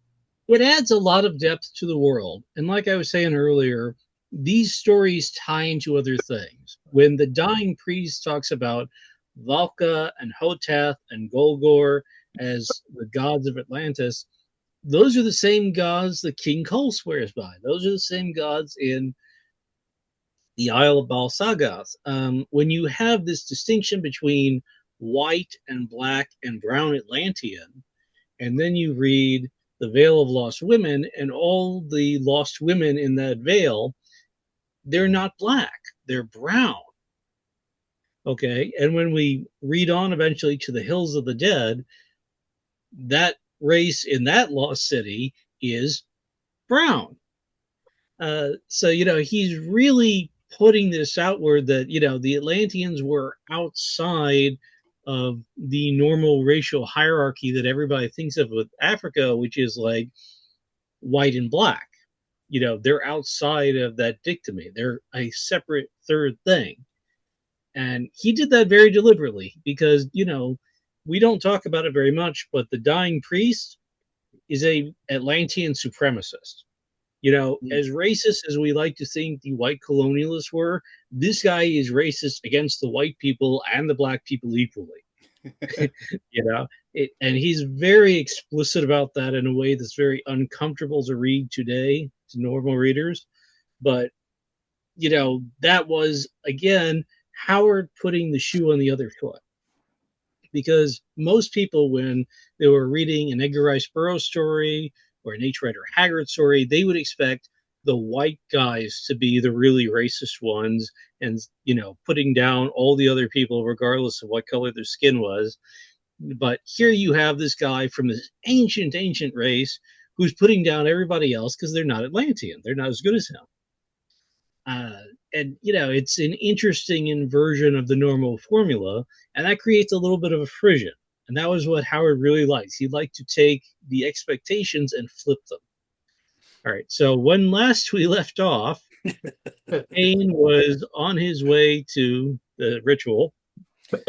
It adds a lot of depth to the world. And like I was saying earlier, these stories tie into other things. When the dying priest talks about Valka and Hoteth and Golgor as the gods of Atlantis, those are the same gods that King Cole swears by. Those are the same gods in the Isle of Balsagoth. When you have this distinction between white and black and brown Atlantean, and then you read the Veil of Lost Women, and all the lost women in that veil, they're not black, they're brown. Okay, and when we read on eventually to the Hills of the Dead, that race in that lost city is brown. So, he's really putting this outward that, the Atlanteans were outside of the normal racial hierarchy that everybody thinks of with Africa, which is like white and black. They're outside of that dichotomy. They're a separate third thing. And he did that very deliberately because, we don't talk about it very much, but the dying priest is a Atlantean supremacist. As racist as we like to think the white colonialists were, this guy is racist against the white people and the black people equally. And he's very explicit about that in a way that's very uncomfortable to read today to normal readers. But, that was, again, Howard putting the shoe on the other foot. Because most people, when they were reading an Edgar Rice Burroughs story or an H. Rider Haggard story, they would expect the white guys to be the really racist ones and, putting down all the other people regardless of what color their skin was. But here you have this guy from this ancient race who's putting down everybody else because they're not Atlantean. They're not as good as him. And, it's an interesting inversion of the normal formula, and that creates a little bit of a frisson. And that was what Howard really likes. He liked to take the expectations and flip them. All right, so when last we left off, Kane was on his way to the ritual.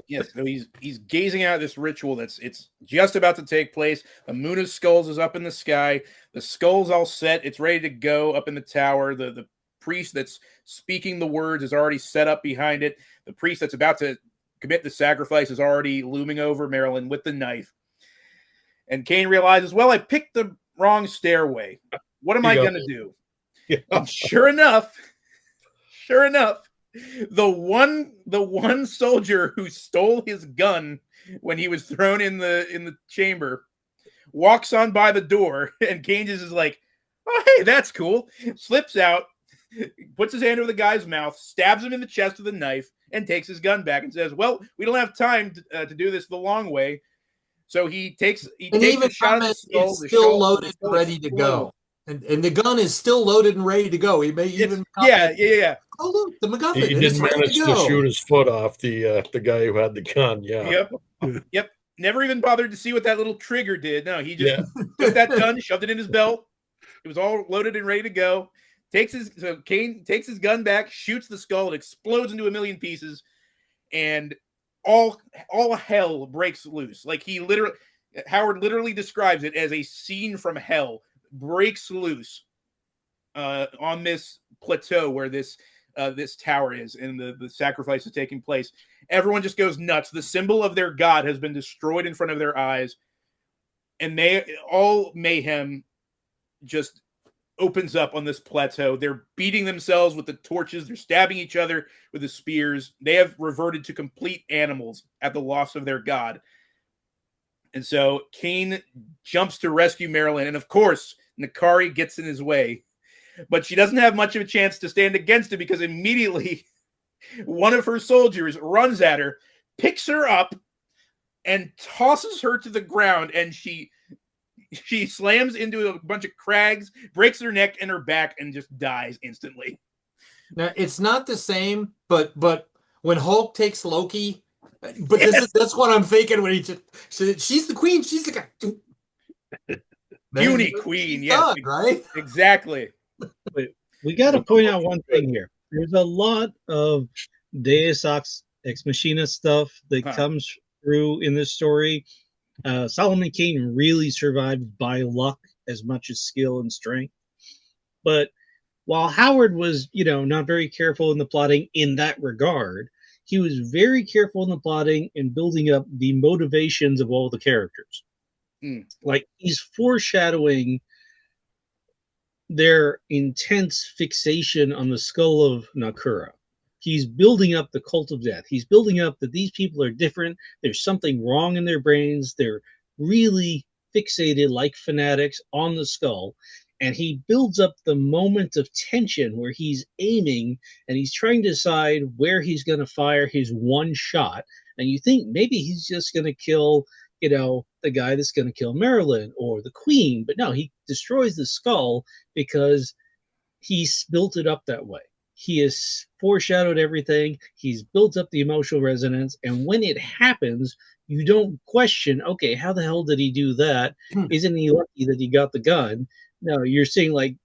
Yes, so he's gazing out at this ritual it's just about to take place. The moon of skulls is up in the sky. The skull's all set. It's ready to go up in the tower. The priest that's speaking the words is already set up behind it. The priest that's about to commit the sacrifice is already looming over Marilyn with the knife. And Kane realizes, well, I picked the wrong stairway. What am I going to do? Yeah. Well, sure enough, the one soldier who stole his gun when he was thrown in the chamber walks on by the door, and Kane just is like, oh, hey, that's cool. Slips out, puts his hand over the guy's mouth, stabs him in the chest with a knife, and takes his gun back and says, well, we don't have time to do this the long way. So he takes a shot at the skull. It's still loaded and ready to go. And the gun is still loaded and ready to go. He may even yeah. Oh look, the MacGuffin. He did manage to shoot his foot off the guy who had the gun. Yeah. Yep. Never even bothered to see what that little trigger did. No, he just took that gun, shoved it in his belt. It was all loaded and ready to go. Kane takes his gun back, shoots the skull, it explodes into a million pieces, and all hell breaks loose. Like Howard literally describes it as a scene from hell breaks loose on this plateau where this tower is, and the sacrifice is taking place. Everyone just goes nuts. The symbol of their god has been destroyed in front of their eyes, and all mayhem just opens up on this plateau. They're beating themselves with the torches. They're stabbing each other with the spears. They have reverted to complete animals at the loss of their god. And so Kane jumps to rescue Marilyn, and of course, Nakari gets in his way. But she doesn't have much of a chance to stand against it, because immediately one of her soldiers runs at her, picks her up, and tosses her to the ground, and she slams into a bunch of crags, breaks her neck and her back, and just dies instantly. Now, it's not the same, but when Hulk takes Loki, but that's what I'm thinking when she's the queen, she's the guy. Puny queen, yes. Right? Exactly. Wait, we got to point out one thing here. There's a lot of Deus Ex Machina stuff that comes through in this story. Solomon Kane really survived by luck as much as skill and strength. But while Howard was, not very careful in the plotting in that regard, he was very careful in the plotting and building up the motivations of all the characters. Like, he's foreshadowing their intense fixation on the skull of Nakura. He's building up the cult of death. He's building up that these people are different. There's something wrong in their brains. They're really fixated like fanatics on the skull. And he builds up the moment of tension where he's aiming and he's trying to decide where he's going to fire his one shot. And you think maybe he's just going to kill, the guy that's going to kill Marilyn or the queen. But no, he destroys the skull because he's built it up that way. He has foreshadowed everything. He's built up the emotional resonance. And when it happens, you don't question, okay, how the hell did he do that? Isn't he lucky that he got the gun? No, you're seeing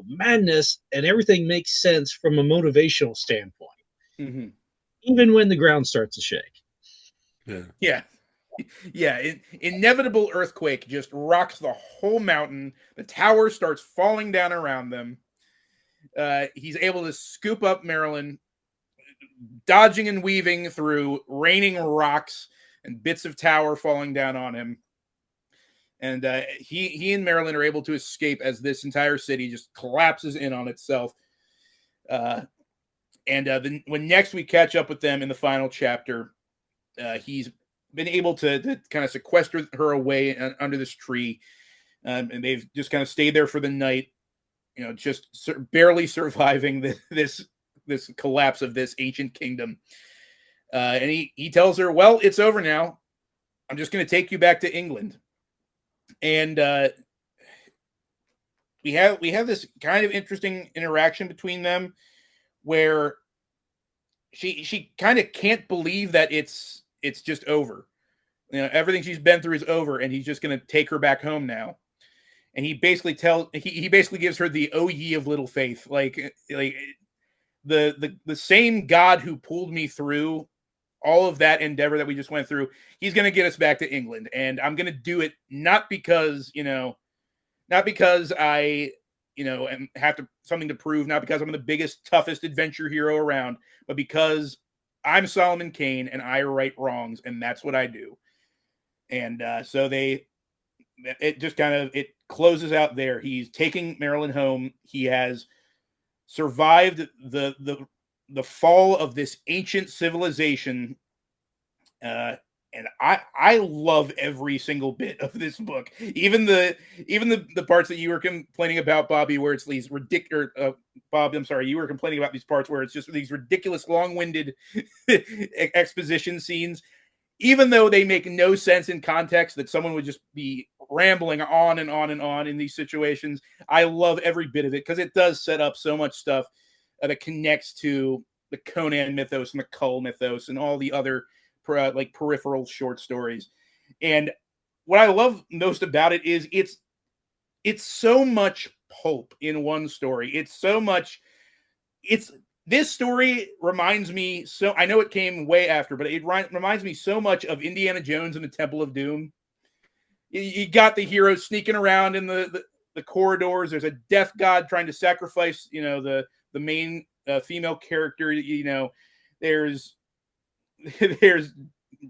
madness, and everything makes sense from a motivational standpoint. Mm-hmm. Even when the ground starts to shake. Yeah. Inevitable earthquake just rocks the whole mountain. The tower starts falling down around them. He's able to scoop up Marilyn, dodging and weaving through raining rocks and bits of tower falling down on him. And he and Marilyn are able to escape as this entire city just collapses in on itself. Then when next we catch up with them in the final chapter, he's been able to kind of sequester her away under this tree, and they've just kind of stayed there for the night, just barely surviving this collapse of this ancient kingdom. And he tells her, well, it's over now. I'm just going to take you back to England. And we have this kind of interesting interaction between them where she kind of can't believe that it's just over. Everything she's been through is over, and he's just going to take her back home now. And he basically gives her the "O ye of little faith," like the same God who pulled me through all of that endeavor that we just went through. He's going to get us back to England, and I'm going to do it not because I have something to prove, not because I'm the biggest, toughest adventure hero around, but because I'm Solomon Kane and I right wrongs, and that's what I do. And so it closes out there. He's taking Marilyn home. He has survived the fall of this ancient civilization. And I love every single bit of this book, even the parts that you were complaining about, Bobby, where it's these ridiculous. Bob, I'm sorry, you were complaining about these parts where it's just these ridiculous, long-winded exposition scenes, even though they make no sense in context. That someone would just be rambling on and on and on in these situations. I love every bit of it because it does set up so much stuff that connects to the Conan mythos and the Kull mythos and all the other peripheral short stories. And what I love most about it is it's so much pulp in one story. This story reminds me, so I know it came way after, but it reminds me so much of Indiana Jones and the Temple of Doom. You got the hero sneaking around in the corridors. There's a death god trying to sacrifice, the main female character. There's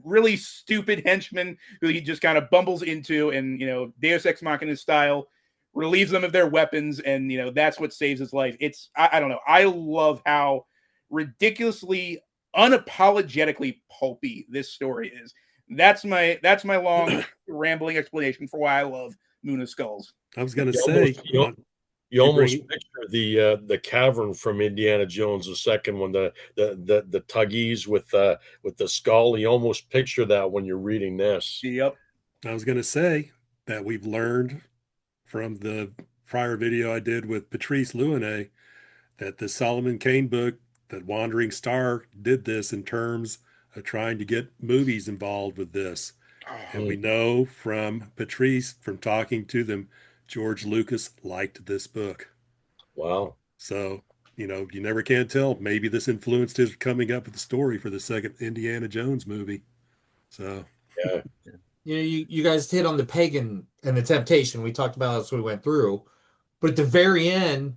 really stupid henchmen who he just kind of bumbles into, and Deus Ex Machina style relieves them of their weapons, and that's what saves his life. I don't know. I love how ridiculously, unapologetically pulpy this story is. That's my long rambling explanation for why I love Moon of Skulls. I was going to say, you almost picture the cavern from Indiana Jones, the second one, the tuggies with the skull. You almost picture that when you're reading this. Yep. I was going to say that we've learned from the prior video I did with Patrice Louinet that the Solomon Kane book, that Wandering Star did this in terms of trying to get movies involved with this. And we know from Patrice, from talking to them, George Lucas liked this book. Wow. So, you never can tell. Maybe this influenced his coming up with the story for the second Indiana Jones movie. So, yeah. You guys hit on the pagan and the temptation. We talked about as we went through. But at the very end,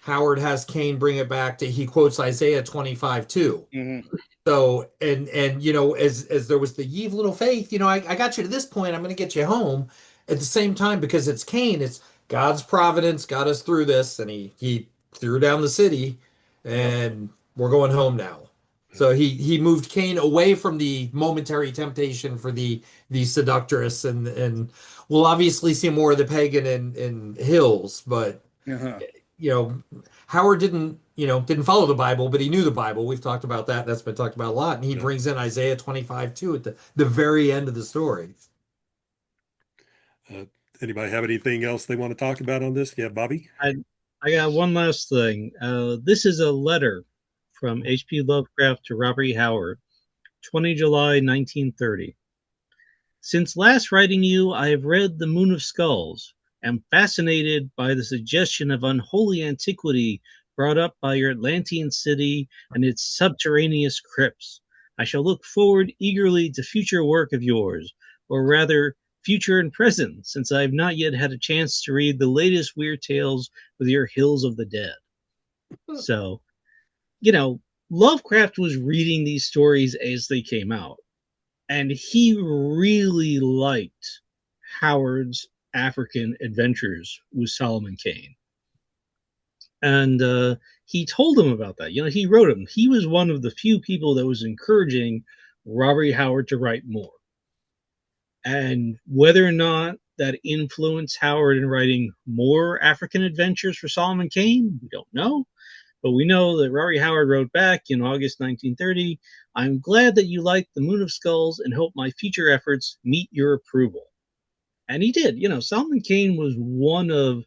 Howard has Kane bring it back to, he quotes Isaiah 25:2. Mm-hmm. So, and as there was the ye of little faith, I got you to this point, I'm going to get you home. At the same time, because it's Kane, it's God's providence got us through this, and he threw down the city, and we're going home now. So he moved Kane away from the momentary temptation for the seductress, and we'll obviously see more of the pagan in Hills, but Howard didn't follow the Bible, but he knew the Bible. We've talked about that. That's been talked about a lot. And he brings in Isaiah 25:2 at the very end of the story. Anybody have anything else they want to talk about on this? Yeah, Bobby? I got one last thing. This is a letter from H.P. Lovecraft to Robert E. Howard, 20 July 1930. Since last writing you, I have read The Moon of Skulls. Am fascinated by the suggestion of unholy antiquity brought up by your Atlantean city and its subterraneous crypts. I shall look forward eagerly to future work of yours, or rather, future and present, since I have not yet had a chance to read the latest weird tales with your Hills of the Dead. So, Lovecraft was reading these stories as they came out, and he really liked Howard's African adventures with Solomon Kane. And he told him about that. He wrote him. He was one of the few people that was encouraging Robert E. Howard to write more. And whether or not that influenced Howard in writing more African adventures for Solomon Kane, we don't know. But we know that Robert E. Howard wrote back in August 1930, "I'm glad that you like the Moon of Skulls and hope my future efforts meet your approval." And he did. Solomon Kane was one of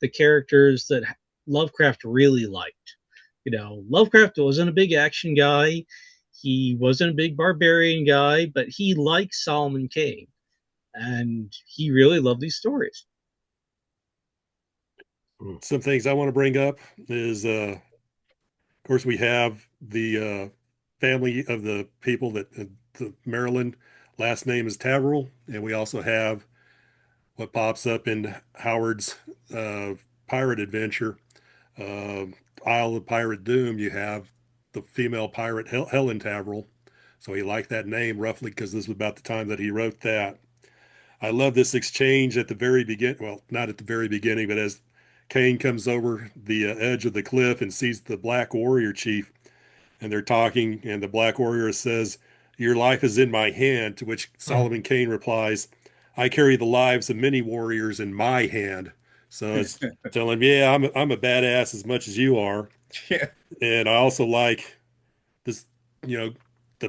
the characters that Lovecraft really liked. Lovecraft wasn't a big action guy. He wasn't a big barbarian guy, but he liked Solomon Kane. And he really loved these stories. Some things I want to bring up is, of course, we have the family of the people that the Maryland last name is Taverill, and we also have what pops up in Howard's pirate adventure, Isle of Pirate Doom. You have the female pirate Helen Taverill, so he liked that name roughly because this was about the time that he wrote that. I love this exchange at the very beginning. Well, not at the very beginning, but as Kane comes over the edge of the cliff and sees the Black Warrior Chief, and they're talking, and the Black Warrior says, "Your life is in my hand," to which Solomon Kane replies, "I carry the lives of many warriors in my hand." So it's telling him, yeah, I'm a badass as much as you are. Yeah. And I also like this, the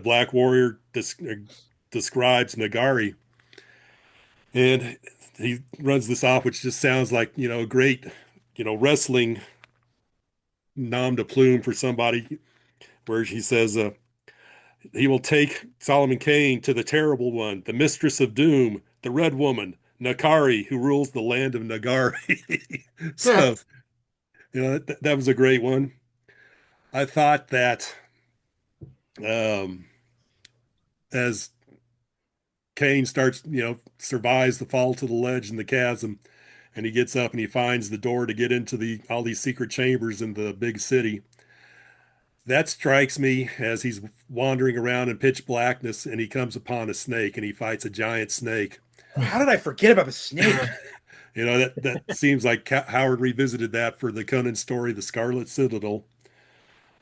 Black Warrior describes Nagari. And he runs this off, which just sounds like, a great, wrestling nom de plume for somebody, where he says, he will take Solomon Kane to the terrible one, the mistress of doom, the red woman, Nakari, who rules the land of Nagari. So, that was a great one. I thought that as Kane starts, survives the fall to the ledge and the chasm, and he gets up and he finds the door to get into all these secret chambers in the big city. That strikes me as he's wandering around in pitch blackness and he comes upon a snake and he fights a giant snake. How did I forget about the snake? That seems like Howard revisited that for the Conan story, The Scarlet Citadel.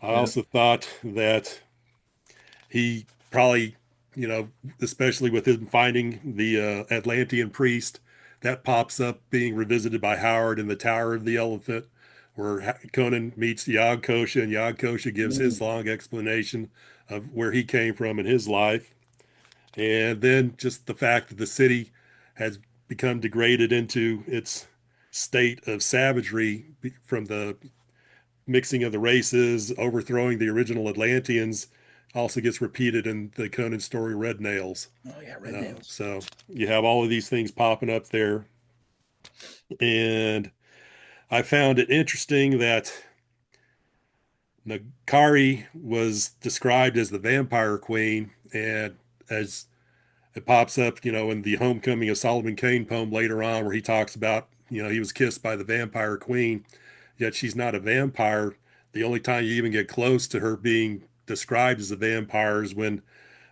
I also thought that he probably, especially with him finding the Atlantean priest, that pops up being revisited by Howard in the Tower of the Elephant, where Conan meets Yog Kosha, and Yog Kosha gives his long explanation of where he came from in his life. And then just the fact that the city has become degraded into its state of savagery from the mixing of the races, overthrowing the original Atlanteans, also gets repeated in the Conan story Red Nails. Oh yeah, Red Nails. So you have all of these things popping up there. And I found it interesting that Nakari was described as the vampire queen, and as it pops up, in the Homecoming of Solomon Kane poem later on, where he talks about, he was kissed by the vampire queen, yet she's not a vampire. The only time you even get close to her being described as a vampire is when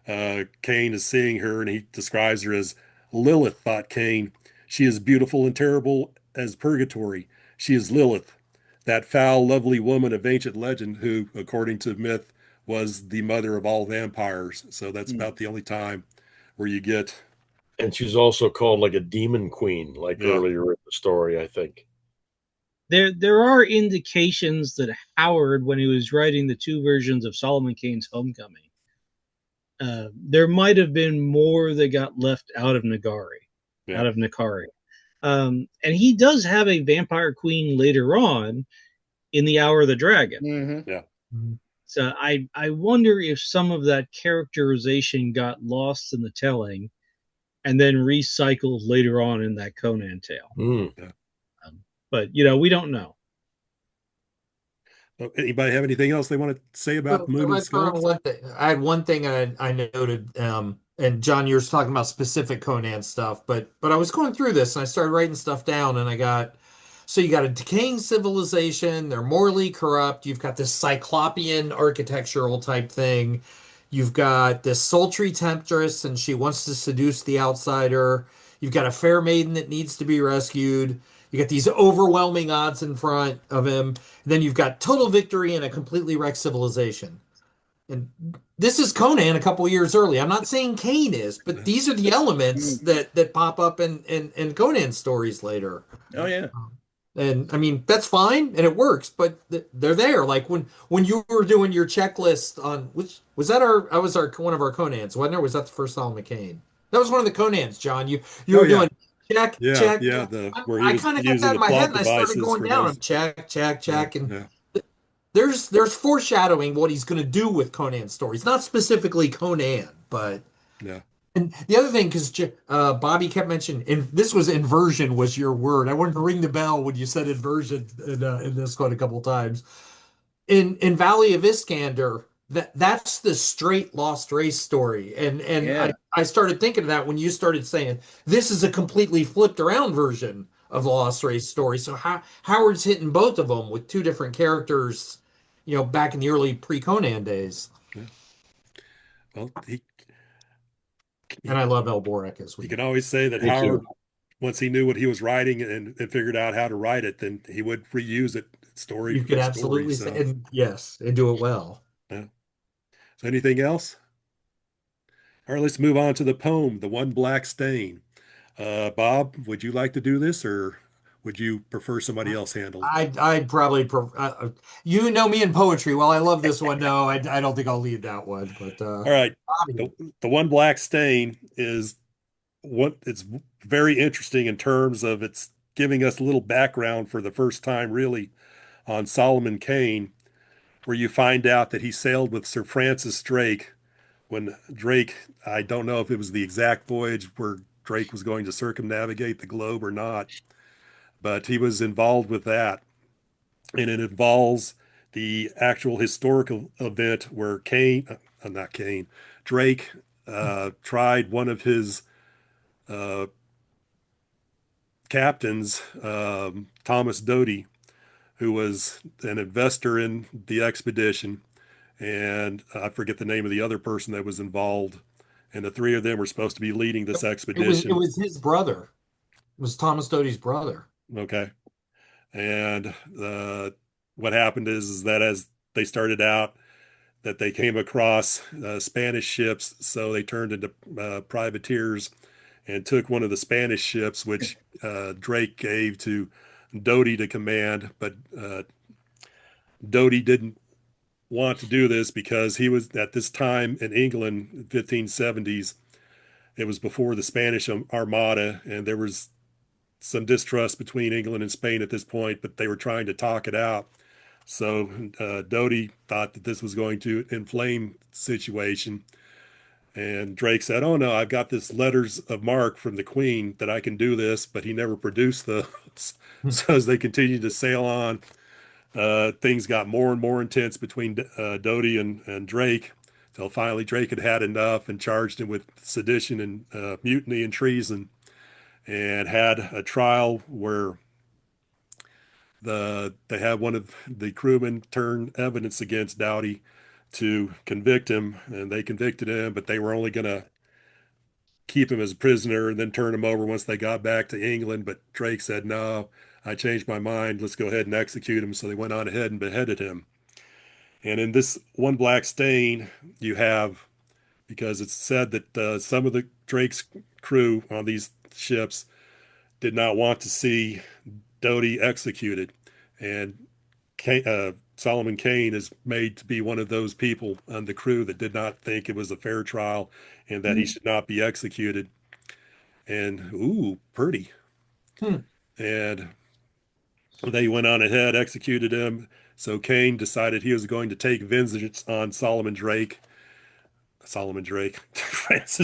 Kane is seeing her, and he describes her as Lilith, thought Kane. She is beautiful and terrible as purgatory. She is Lilith, that foul, lovely woman of ancient legend who, according to myth, was the mother of all vampires. So that's about the only time where you get. And she's also called like a demon queen, like earlier in the story, I think. There are indications that Howard, when he was writing the two versions of Solomon Kane's Homecoming, there might have been more that got left out of Nakari. And he does have a vampire queen later on in The Hour of the Dragon. Mm-hmm. Yeah. So I wonder if some of that characterization got lost in the telling and then recycled later on in that Conan tale. But, we don't know. Anybody have anything else they want to say about the Moon and Skulls? I had one thing I noted, and John, you were talking about specific Conan stuff, but I was going through this and I started writing stuff down, and so you got a decaying civilization, they're morally corrupt, you've got this cyclopean architectural type thing, you've got this sultry temptress and she wants to seduce the outsider, You've got a fair maiden that needs to be rescued. You got these overwhelming odds in front of him. Then you've got total victory and a completely wrecked civilization. And this is Conan a couple years early. I'm not saying Kane is, but these are the elements that pop up in Conan stories later. Oh yeah. And I mean, that's fine and it works, but they're there. Like when you were doing your checklist on which was that one of our Conans, wasn't it? Or was that the first Solomon Kane? That was one of the Conans, John. You were doing check, check. Yeah, where he I was kind of got using that the in my head plot and I started devices going for down those. them. Check. And Yeah. there's foreshadowing what he's going to do with Conan stories. Not specifically Conan, but Yeah. and the other thing, because Bobby kept mentioning, and this was inversion was your word. I wanted to ring the bell when you said inversion in this one a couple times. In Valley of Iskander, that's the straight lost race story, and Yeah. I started thinking of that when you started saying this is a completely flipped around version of the lost race story. So Howard's hitting both of them with two different characters, back in the early pre-Conan days. Yeah. Well, And I love Elborek as you we. can always say that Me Howard, too. once he knew what he was writing and figured out how to write it, then he would reuse it story You for could story. absolutely say, and yes, and do it well. Yeah. So anything else? All right, let's move on to the poem, The One Black Stain. Bob, would you like to do this, or would you prefer somebody else handle it? I'd probably, you know me in poetry. Well, I love this one. No, I don't think I'll lead that one. But All right. Bobby, The One Black Stain is it's very interesting in terms of it's giving us a little background for the first time, really, on Solomon Kane, where you find out that he sailed with Sir Francis Drake when Drake, I don't know if it was the exact voyage where Drake was going to circumnavigate the globe or not, but he was involved with that. And it involves the actual historical event where not Kane, Drake tried one of his uh, captains, Thomas Doty, who was an investor in the expedition. And I forget the name of the other person that was involved. And the three of them were supposed to be leading this it expedition. was his brother. It was Thomas Doty's brother. Okay. And what happened is that as they started out, that they came across Spanish ships, so they turned into privateers and took one of the Spanish ships, which Drake gave to Doty to command. But Doty didn't want to do this because he was at this time in England, 1570s. It was before the Spanish Armada, and there was some distrust between England and Spain at this point, but they were trying to talk it out. So Doty thought that this was going to inflame the situation. And Drake said, "Oh no, I've got this letters of marque from the Queen that I can do this," but he never produced those. So as they continued to sail on, things got more and more intense between Doty and Drake, until finally Drake had had enough and charged him with sedition and mutiny and treason, and had a trial where they had one of the crewmen turn evidence against Doughty to convict him, and they convicted him, but they were only going to keep him as a prisoner and then turn him over once they got back to England. But Drake said, "No, I changed my mind. Let's go ahead and execute him." So they went on ahead and beheaded him. And in this One Black Stain, you have, because it's said that some of the Drake's crew on these ships did not want to see Doty executed. And Solomon Kane is made to be one of those people on the crew that did not think it was a fair trial and that he should not be executed. And, ooh, pretty. And they went on ahead, executed him. So Kane decided he was going to take vengeance on Francis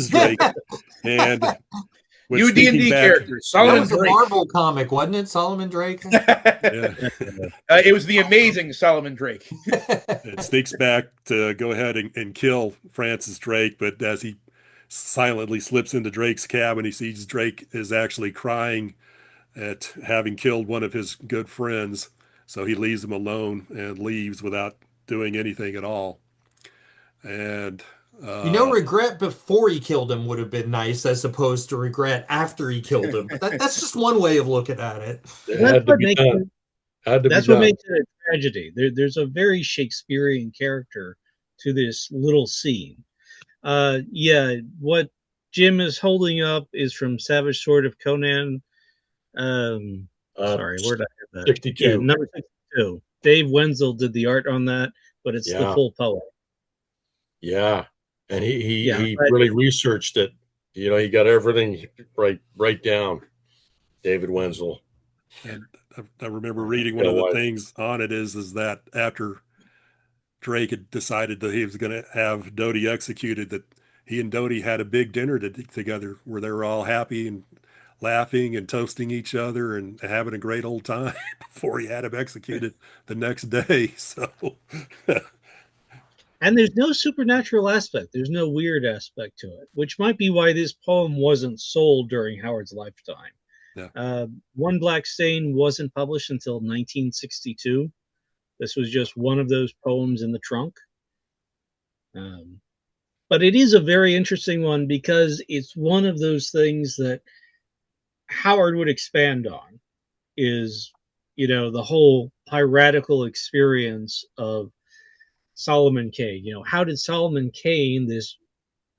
Drake. And when New sneaking D&D back, characters. That Solomon was a Drake. Marvel comic, wasn't it? Solomon Drake. yeah, It was the amazing Solomon Drake. it sneaks back to go ahead and kill Francis Drake. But as he silently slips into Drake's cabin, he sees Drake is actually crying at having killed one of his good friends. So he leaves him alone and leaves without doing anything at all. And Regret before he killed him would have been nice as opposed to regret after he killed him. But that's just one way of looking at it. It That's had to what be makes done. it, Had to be that's what done. makes it a tragedy. There's a very Shakespearean character to this little scene. Yeah, what Jim is holding up is from Savage Sword of Conan. Sorry, where did I have that? 62. Yeah, number 62. Dave Wenzel did the art on that, but it's the Yeah. full poem. Yeah. And he Yeah, he but- really researched it. You know, he got everything right down. David Wenzel. And I remember reading one of the things on it is that after Drake had decided that he was going to have Doty executed, that he and Doty had a big dinner together where they were all happy and laughing and toasting each other and having a great old time before he had him executed the next day. So, and there's no supernatural aspect. There's no weird aspect to it, which might be why this poem wasn't sold during Howard's lifetime. Yeah. One Black Stain wasn't published until 1962. This was just one of those poems in the trunk. But it is a very interesting one because it's one of those things that Howard would expand on is, the whole piratical experience of Solomon Kane. How did Solomon Kane, this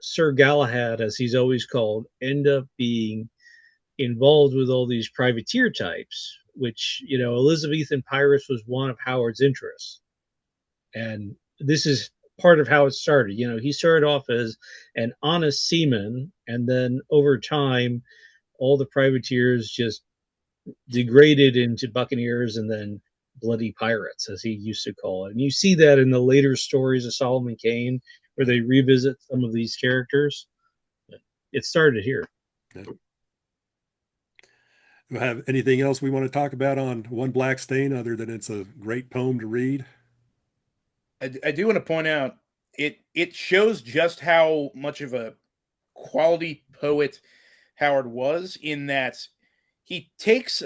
Sir Galahad, as he's always called, end up being involved with all these privateer types, which, Elizabethan pirates was one of Howard's interests. And this is part of how it started. He started off as an honest seaman, and then over time, all the privateers just degraded into buccaneers and then bloody pirates, as he used to call it. And you see that in the later stories of Solomon Kane, where they revisit some of these characters. It started here. Okay. Do you have anything else we want to talk about on One Black Stain other than it's a great poem to read? I do want to point out it shows just how much of a quality poet Howard was, in that he takes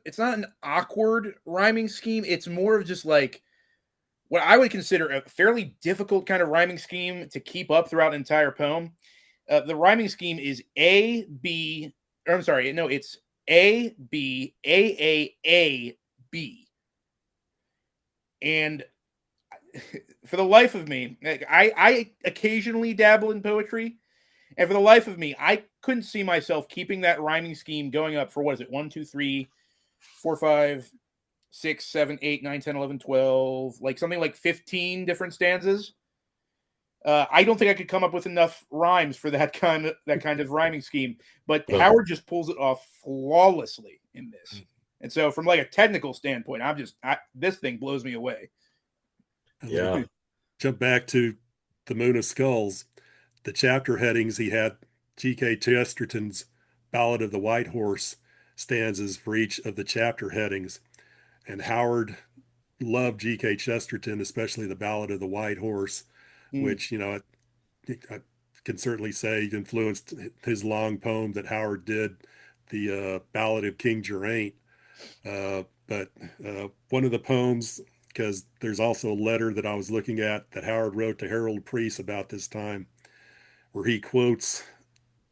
it's not an awkward rhyming scheme. It's more of just like what I would consider a fairly difficult kind of rhyming scheme to keep up throughout an entire poem. The rhyming scheme is A, B, or I'm sorry, no, it's A, B, A, B. And for the life of me, I occasionally dabble in poetry, and for the life of me, I couldn't see myself keeping that rhyming scheme going up for, 1, 2, 3, 4, 5, 6, 7, 8, 9, 10, 11, 12, like something like 15 different stanzas. I don't think I could come up with enough rhymes for that kind of rhyming scheme, but Howard just pulls it off flawlessly in this. And so from like a technical standpoint, this thing blows me away. Yeah. Jump back to the Moon of Skulls. The chapter headings, he had G.K. Chesterton's Ballad of the White Horse stanzas for each of the chapter headings. And Howard loved G.K. Chesterton, especially the Ballad of the White Horse, which, I can certainly say influenced his long poem that Howard did, the Ballad of King Geraint. But one of the poems, because there's also a letter that I was looking at that Howard wrote to Harold Preece about this time, where he quotes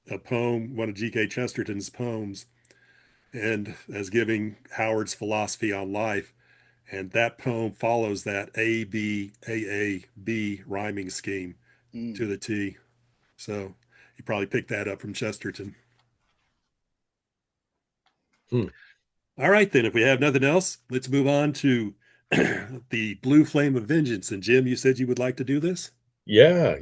a poem, one of G.K. Chesterton's poems, and as giving Howard's philosophy on life. And that poem follows that A, B, A, B rhyming scheme to the T. So you probably picked that up from Chesterton. All right, then, if we have nothing else, let's move on to the Blue Flame of Vengeance. And Jim, you said you would like to do this? Yeah.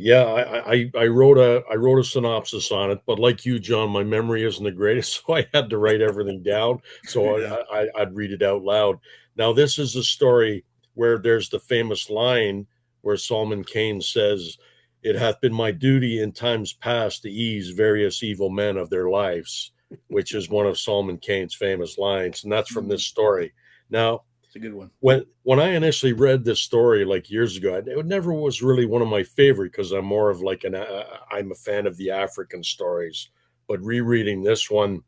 I wrote a synopsis on it, but like you, John, my memory isn't the greatest, so I had to write everything down. So yeah. I'd read it out loud. Now, this is a story where there's the famous line where Solomon Kane says, "It hath been my duty in times past to ease various evil men of their lives," which is one of Solomon Kane's famous lines, and that's from this story. Now, it's a good one. When I initially read this story like years ago, it never was really one of my favorite because I'm more of like I'm a fan of the African stories. But rereading this one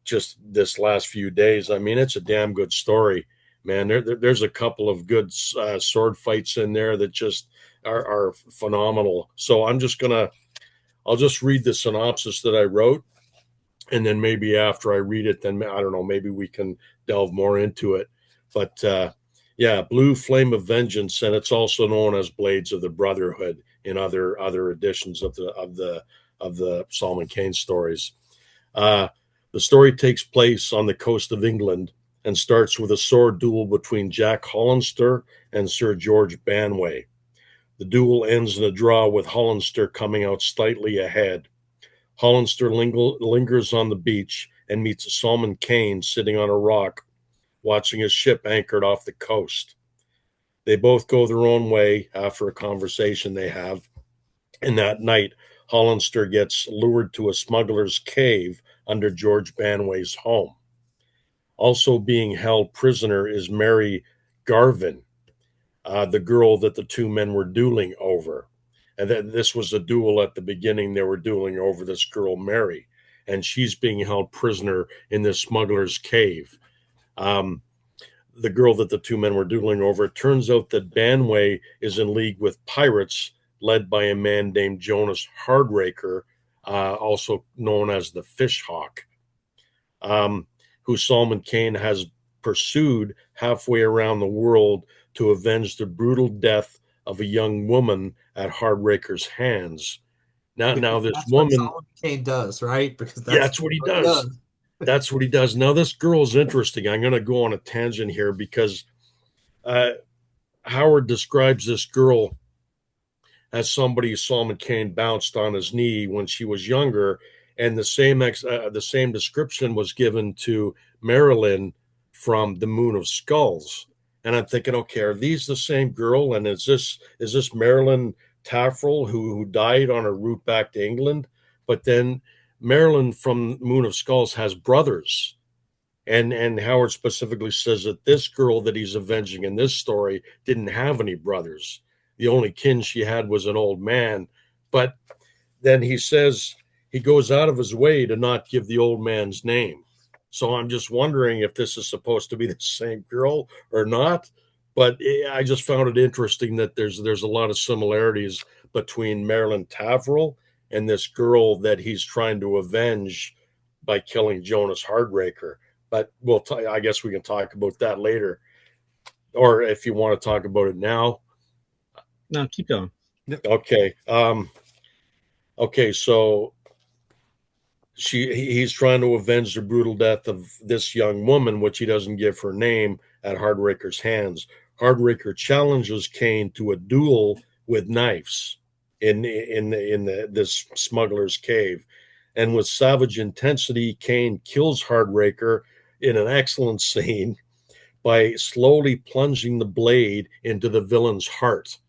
just this last few days, I mean, it's a damn good story, man. There's a couple of good sword fights in there that just are phenomenal. So I'll just read the synopsis that I wrote, and then maybe after I read it, then I don't know, maybe we can delve more into it. But yeah, Blue Flame of Vengeance, and it's also known as Blades of the Brotherhood in other editions of the Solomon Kane stories. The story takes place on the coast of England and starts with a sword duel between Jack Hollister and Sir George Banway. The duel ends in a draw with Hollister coming out slightly ahead. Hollister lingers on the beach and meets Solomon Kane sitting on a rock, watching his ship anchored off the coast. They both go their own way after a conversation they have, and that night, Hollister gets lured to a smuggler's cave under George Banway's home. Also being held prisoner is Mary Garvin, the girl that the two men were dueling over. And then this was a duel at the beginning. They were dueling over this girl, Mary, and she's being held prisoner in this smuggler's cave. The girl that the two men were dueling over, it turns out that Banway is in league with pirates led by a man named Jonas Hardraker, also known as the Fish Hawk, who Solomon Kane has pursued halfway around the world to avenge the brutal death of a young woman at Hardraker's hands. Now this that's woman, what Solomon Kane does, right? Because that's what he does. That's what he does. Now this girl is interesting. I'm going to go on a tangent here because Howard describes this girl as somebody Solomon Kane bounced on his knee when she was younger, and the same description was given to Marilyn from The Moon of Skulls. And I'm thinking, okay, are these the same girl? And is this Marilyn Taffrell who died on her route back to England? But then Marilyn from Moon of Skulls has brothers. And Howard specifically says that this girl that he's avenging in this story didn't have any brothers. The only kin she had was an old man. But then he says he goes out of his way to not give the old man's name. So I'm just wondering if this is supposed to be the same girl or not. But I just found it interesting that there's a lot of similarities between Marilyn Tavrell and this girl that he's trying to avenge by killing Jonas Hardraker. But I guess we can talk about that later, or if you want to talk about it now. No, keep going. Okay. Okay. So he's trying to avenge the brutal death of this young woman, which he doesn't give her name, at Hardraker's hands. Hardraker challenges Kane to a duel with knives in this smuggler's cave, and with savage intensity, Kane kills Hardraker in an excellent scene by slowly plunging the blade into the villain's heart.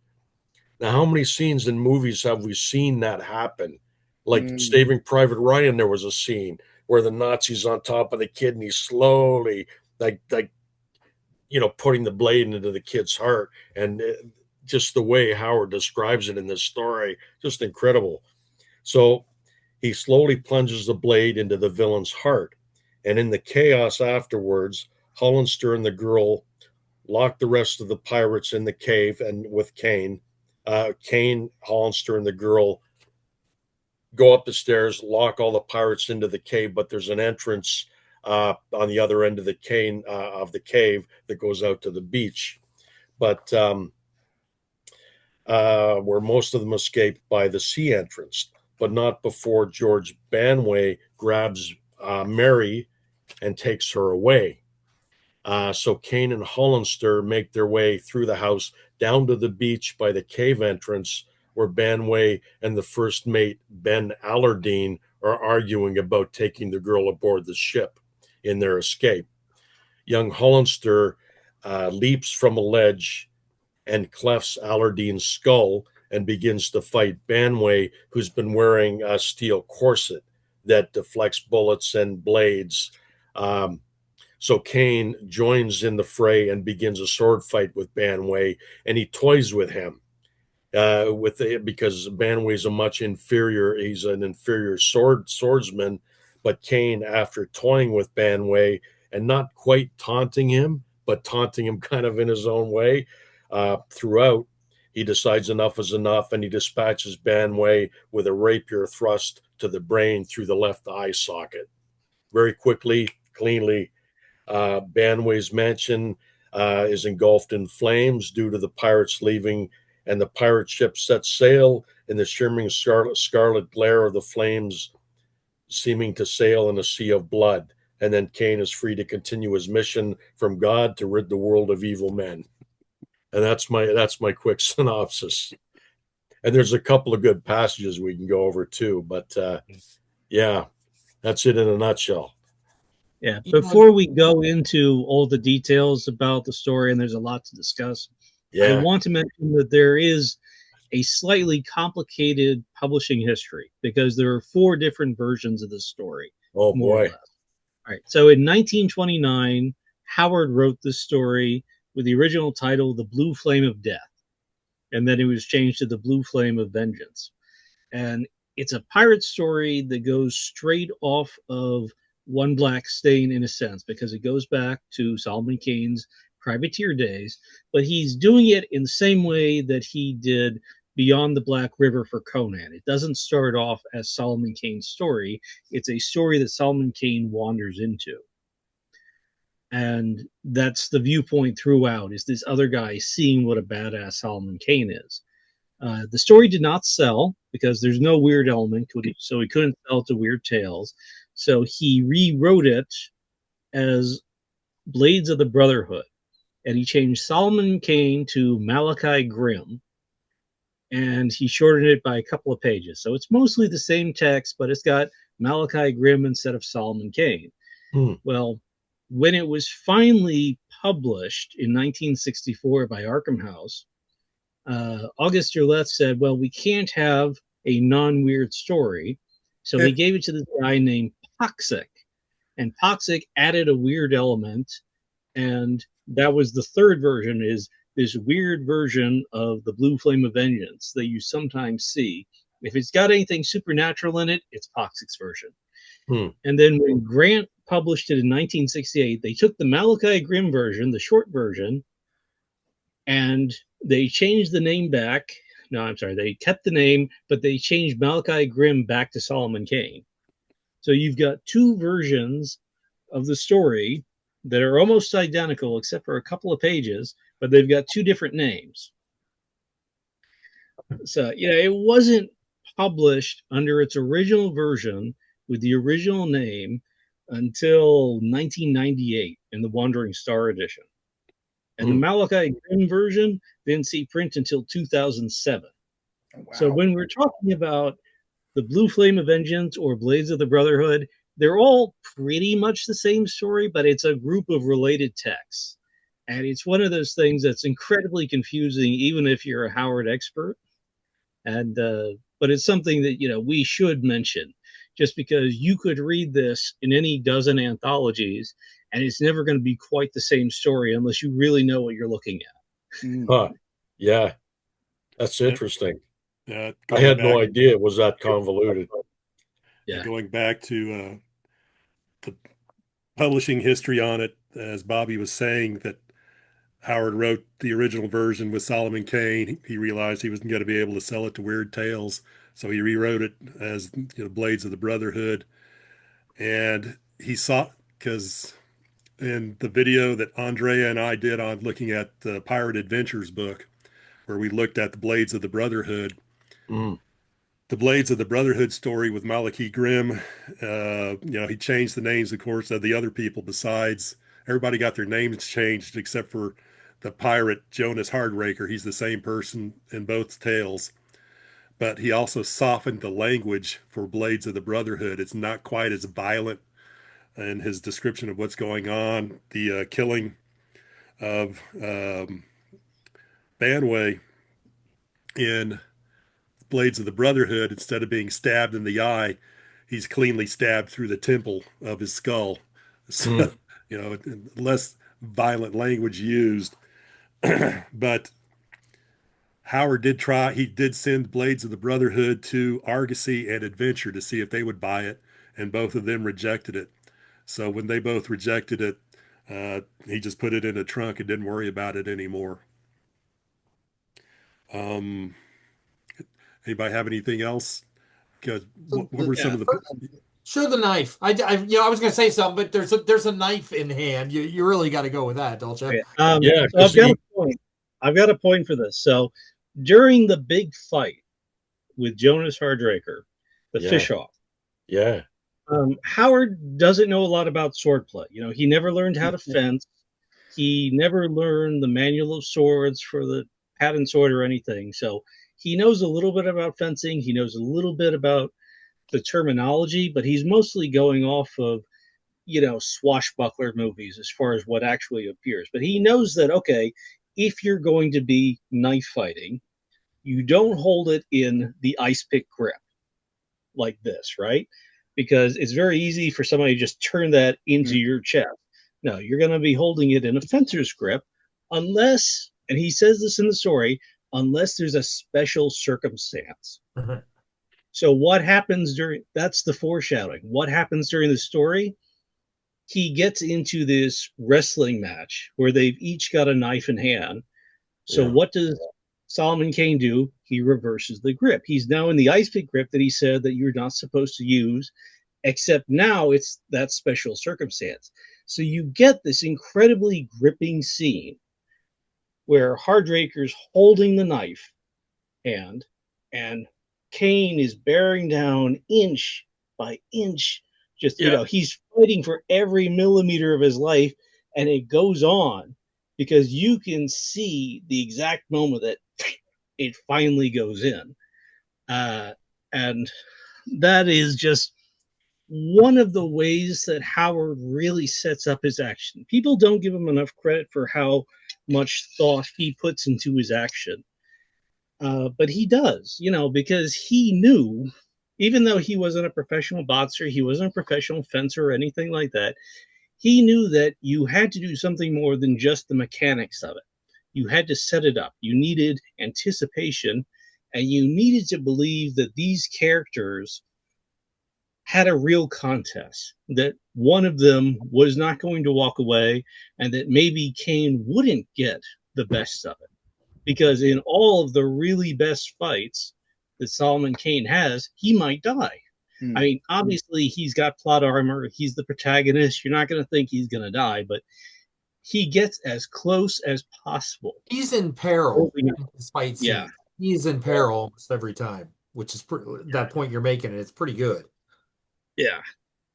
Now, how many scenes in movies have we seen that happen? Like Saving Private Ryan, there was a scene where the Nazi's on top of the kid and he's slowly, like putting the blade into the kid's heart. And just the way Howard describes it in this story, just incredible. So he slowly plunges the blade into the villain's heart. And in the chaos afterwards, Hollister and the girl lock the rest of the pirates in the cave, and with Kane, Hollister, and the girl go up the stairs, lock all the pirates into the cave, but there's an entrance on the other end of the cave that goes out to the beach. But where most of them escape by the sea entrance, but not before George Banway grabs Mary and takes her away. So Kane and Hollister make their way through the house down to the beach by the cave entrance, where Banway and the first mate, Ben Allardine, are arguing about taking the girl aboard the ship in their escape. Young Hollister leaps from a ledge and clefts Allardine's skull and begins to fight Banway, who's been wearing a steel corset that deflects bullets and blades. So Kane joins in the fray and begins a sword fight with Banway, and he toys with him because Banway's he's an inferior swordsman. But Kane, after toying with Banway and not quite taunting him, but taunting him kind of in his own way throughout, he decides enough is enough, and he dispatches Banway with a rapier thrust to the brain through the left eye socket. Very quickly, cleanly, Banway's mansion is engulfed in flames due to the pirates leaving, and the pirate ship sets sail in the shimmering scarlet glare of the flames, seeming to sail in a sea of blood. And then Kane is free to continue his mission from God to rid the world of evil men. And that's my quick synopsis. And there's a couple of good passages we can go over too, but yeah, that's it in a nutshell. Yeah. Before we go into all the details about the story, and there's a lot to discuss, I want to mention that there is a slightly complicated publishing history because there are 4 different versions of the story. Oh boy. All right. So in 1929, Howard wrote this story with the original title, The Blue Flame of Death. And then it was changed to The Blue Flame of Vengeance. And it's a pirate story that goes straight off of One Black Stain in a sense, because it goes back to Solomon Kane's privateer days, but he's doing it in the same way that he did Beyond the Black River for Conan. It doesn't start off as Solomon Kane's story. It's a story that Solomon Kane wanders into. And that's the viewpoint throughout, is this other guy seeing what a badass Solomon Kane is. The story did not sell because there's no weird element, so he couldn't sell to Weird Tales. So he rewrote it as Blades of the Brotherhood. And he changed Solomon Kane to Malachi Grimm. And he shortened it by a couple of pages. So it's mostly the same text, but it's got Malachi Grimm instead of Solomon Kane. Well, when it was finally published in 1964 by Arkham House, August Derleth said, well, we can't have a non-weird story. So he gave it to this guy named Poxic. And Poxic added a weird element. And that was the 3rd version, is this weird version of The Blue Flame of Vengeance that you sometimes see. If it's got anything supernatural in it, it's Poxic's version. And then when Grant published it in 1968, they took the Malachi Grimm version, the short version, and they changed the name back. No, I'm sorry. They kept the name, but they changed Malachi Grimm back to Solomon Kane. So you've got 2 versions of the story that are almost identical except for a couple of pages, but they've got 2 different names. So, it wasn't published under its original version with the original name until 1998 in the Wandering Star edition. And the Malachi Grimm version didn't see print until 2007. Oh, wow. So when we're talking about The Blue Flame of Vengeance or Blades of the Brotherhood, they're all pretty much the same story, but it's a group of related texts. And it's one of those things that's incredibly confusing, even if you're a Howard expert. And but it's something that, we should mention, just because you could read this in any dozen anthologies, and it's never going to be quite the same story unless you really know what you're looking at. Yeah, that's interesting. I had no idea it was that convoluted. Yeah. Going back to the publishing history on it, as Bobby was saying, that Howard wrote the original version with Solomon Kane. He realized he wasn't going to be able to sell it to Weird Tales, so he rewrote it as Blades of the Brotherhood. And he saw, because in the video that Andrea and I did on looking at the Pirate Adventures book, where we looked at the Blades of the Brotherhood, the Blades of the Brotherhood story with Malachi Grimm, he changed the names, of course, of the other people. Besides, everybody got their names changed except for the pirate Jonas Hardraker. He's the same person in both tales, but he also softened the language for Blades of the Brotherhood. It's not quite as violent in his description of what's going on. The killing of Banway in Blades of the Brotherhood, instead of being stabbed in the eye, he's cleanly stabbed through the temple of his skull. So, less violent language used. But Howard did try, he did send Blades of the Brotherhood to Argosy and Adventure to see if they would buy it, and both of them rejected it. So when they both rejected it, he just put it in a trunk and didn't worry about it anymore. Um, Anybody have anything else? Because what were some Yeah. of the? Sure, the knife. I was going to say something, but there's a knife in hand. You really got to go with that, don't you? Okay. Yeah, So I've got he, a point. I've got a point for this. So during the big fight with Jonas Hardraker, the yeah, fish off, yeah, Howard doesn't know a lot about swordplay. You know, he never learned how to fence. He never learned the manual of swords for the pattern sword or anything. So he knows a little bit about fencing. He knows a little bit about the terminology, but he's mostly going off of, you know, swashbuckler movies as far as what actually appears. But he knows that, okay, if you're going to be knife fighting, you don't hold it in the ice pick grip like this, right? Because it's very easy for somebody to just turn that into your chest. No, you're going to be holding it in a fencer's grip unless, and he says this in the story, unless there's a special circumstance. Mhm. So what happens during, that's the foreshadowing. What happens during the story? He gets into this wrestling match where they've each got a knife in hand. So yeah, what does Solomon Kane do? He reverses the grip. He's now in the ice pick grip that he said that you're not supposed to use, except now it's that special circumstance. So you get this incredibly gripping scene where Hardraker's holding the knife hand and Kane is bearing down inch by inch. Just, you yeah. know, he's fighting for every millimeter of his life, and it goes on because you can see the exact moment that it finally goes in. And that is just one of the ways that Howard really sets up his action. People don't give him enough credit for how much thought he puts into his action. But he does, you know, because he knew, even though he wasn't a professional boxer, he wasn't a professional fencer or anything like that, he knew that you had to do something more than just the mechanics of it. You had to set it up. You needed anticipation, and you needed to believe that these characters had a real contest, that one of them was not going to walk away, and that maybe Kane wouldn't get the best of it. Because in all of the really best fights that Solomon Kane has, he might die. I mean, obviously, he's got plot armor. He's the protagonist. You're not going to think he's going to die, but he gets as close as possible. He's in peril in his fight scene. Yeah. He's in peril almost every time, which is that point you're making. It's pretty good. Yeah.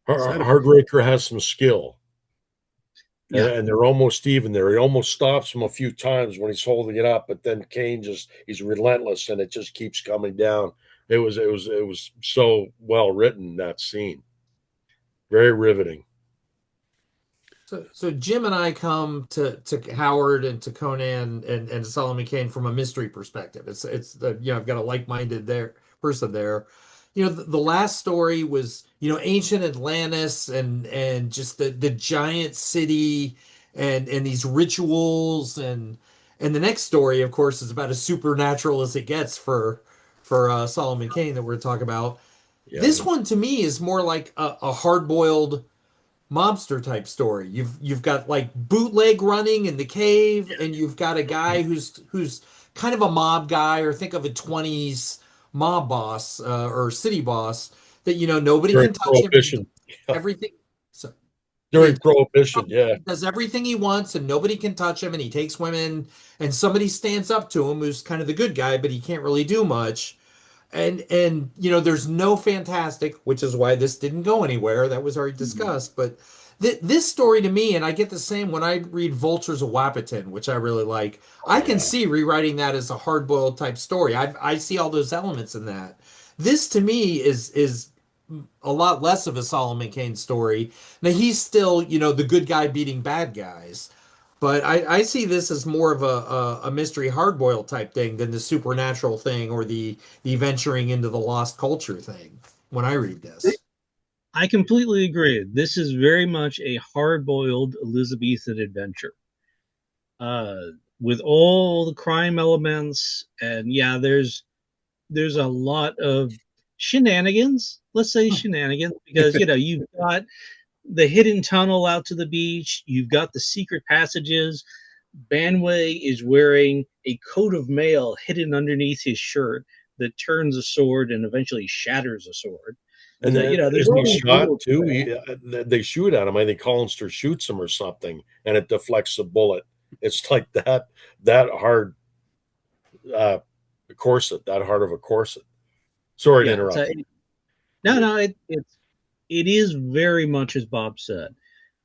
Hardraker has some skill. Yeah. And they're almost even there. He almost stops him a few times when he's holding it up, but then Kane he's relentless and it just keeps coming down. It was so well written, that scene. Very riveting. So Jim and I come to Howard and to Conan and Solomon Kane from a mystery perspective. It's I've got a like-minded person there. You know, the last story was, you know, ancient Atlantis and just the giant city and these rituals and the next story, of course, is about as supernatural as it gets for Solomon Kane that we're talking about. Yeah. This one to me is more like a hard-boiled mobster type story. You've got like bootleg running in the cave, and you've got a guy who's kind of a mob guy, or think of a 20s mob boss or city boss that, you know, nobody During can touch Prohibition. him. Everything. So During Prohibition, yeah. does everything he wants, and nobody can touch him, and he takes women, and somebody stands up to him who's kind of the good guy, but he can't really do much. And you know, there's no fantastic, which is why this didn't go anywhere. That was already discussed. But this story to me, and I get the same when I read Vultures of Wapiton, which I really like. I can see rewriting that as a hard-boiled type story. I see all those elements in that. This to me is a lot less of a Solomon Kane story. Now he's still, you know, the good guy beating bad guys. But I see this as more of a mystery hardboiled type thing than the supernatural thing or the venturing into the lost culture thing when I read this. I completely agree. This is very much a hard-boiled Elizabethan adventure. With all the crime elements, and yeah, there's a lot of shenanigans. Let's say shenanigans, because you know, you've got the hidden tunnel out to the beach, you've got the secret passages, Banway is wearing a coat of mail hidden underneath his shirt that turns a sword and eventually shatters a sword. And then, there's isn't all he these shot little- too? They shoot at him. I think Hollister shoots him or something, and it deflects the bullet. It's like that hard corset, that hard of a corset. Sorry to Yeah, interrupt. no, it is very much as Bob said,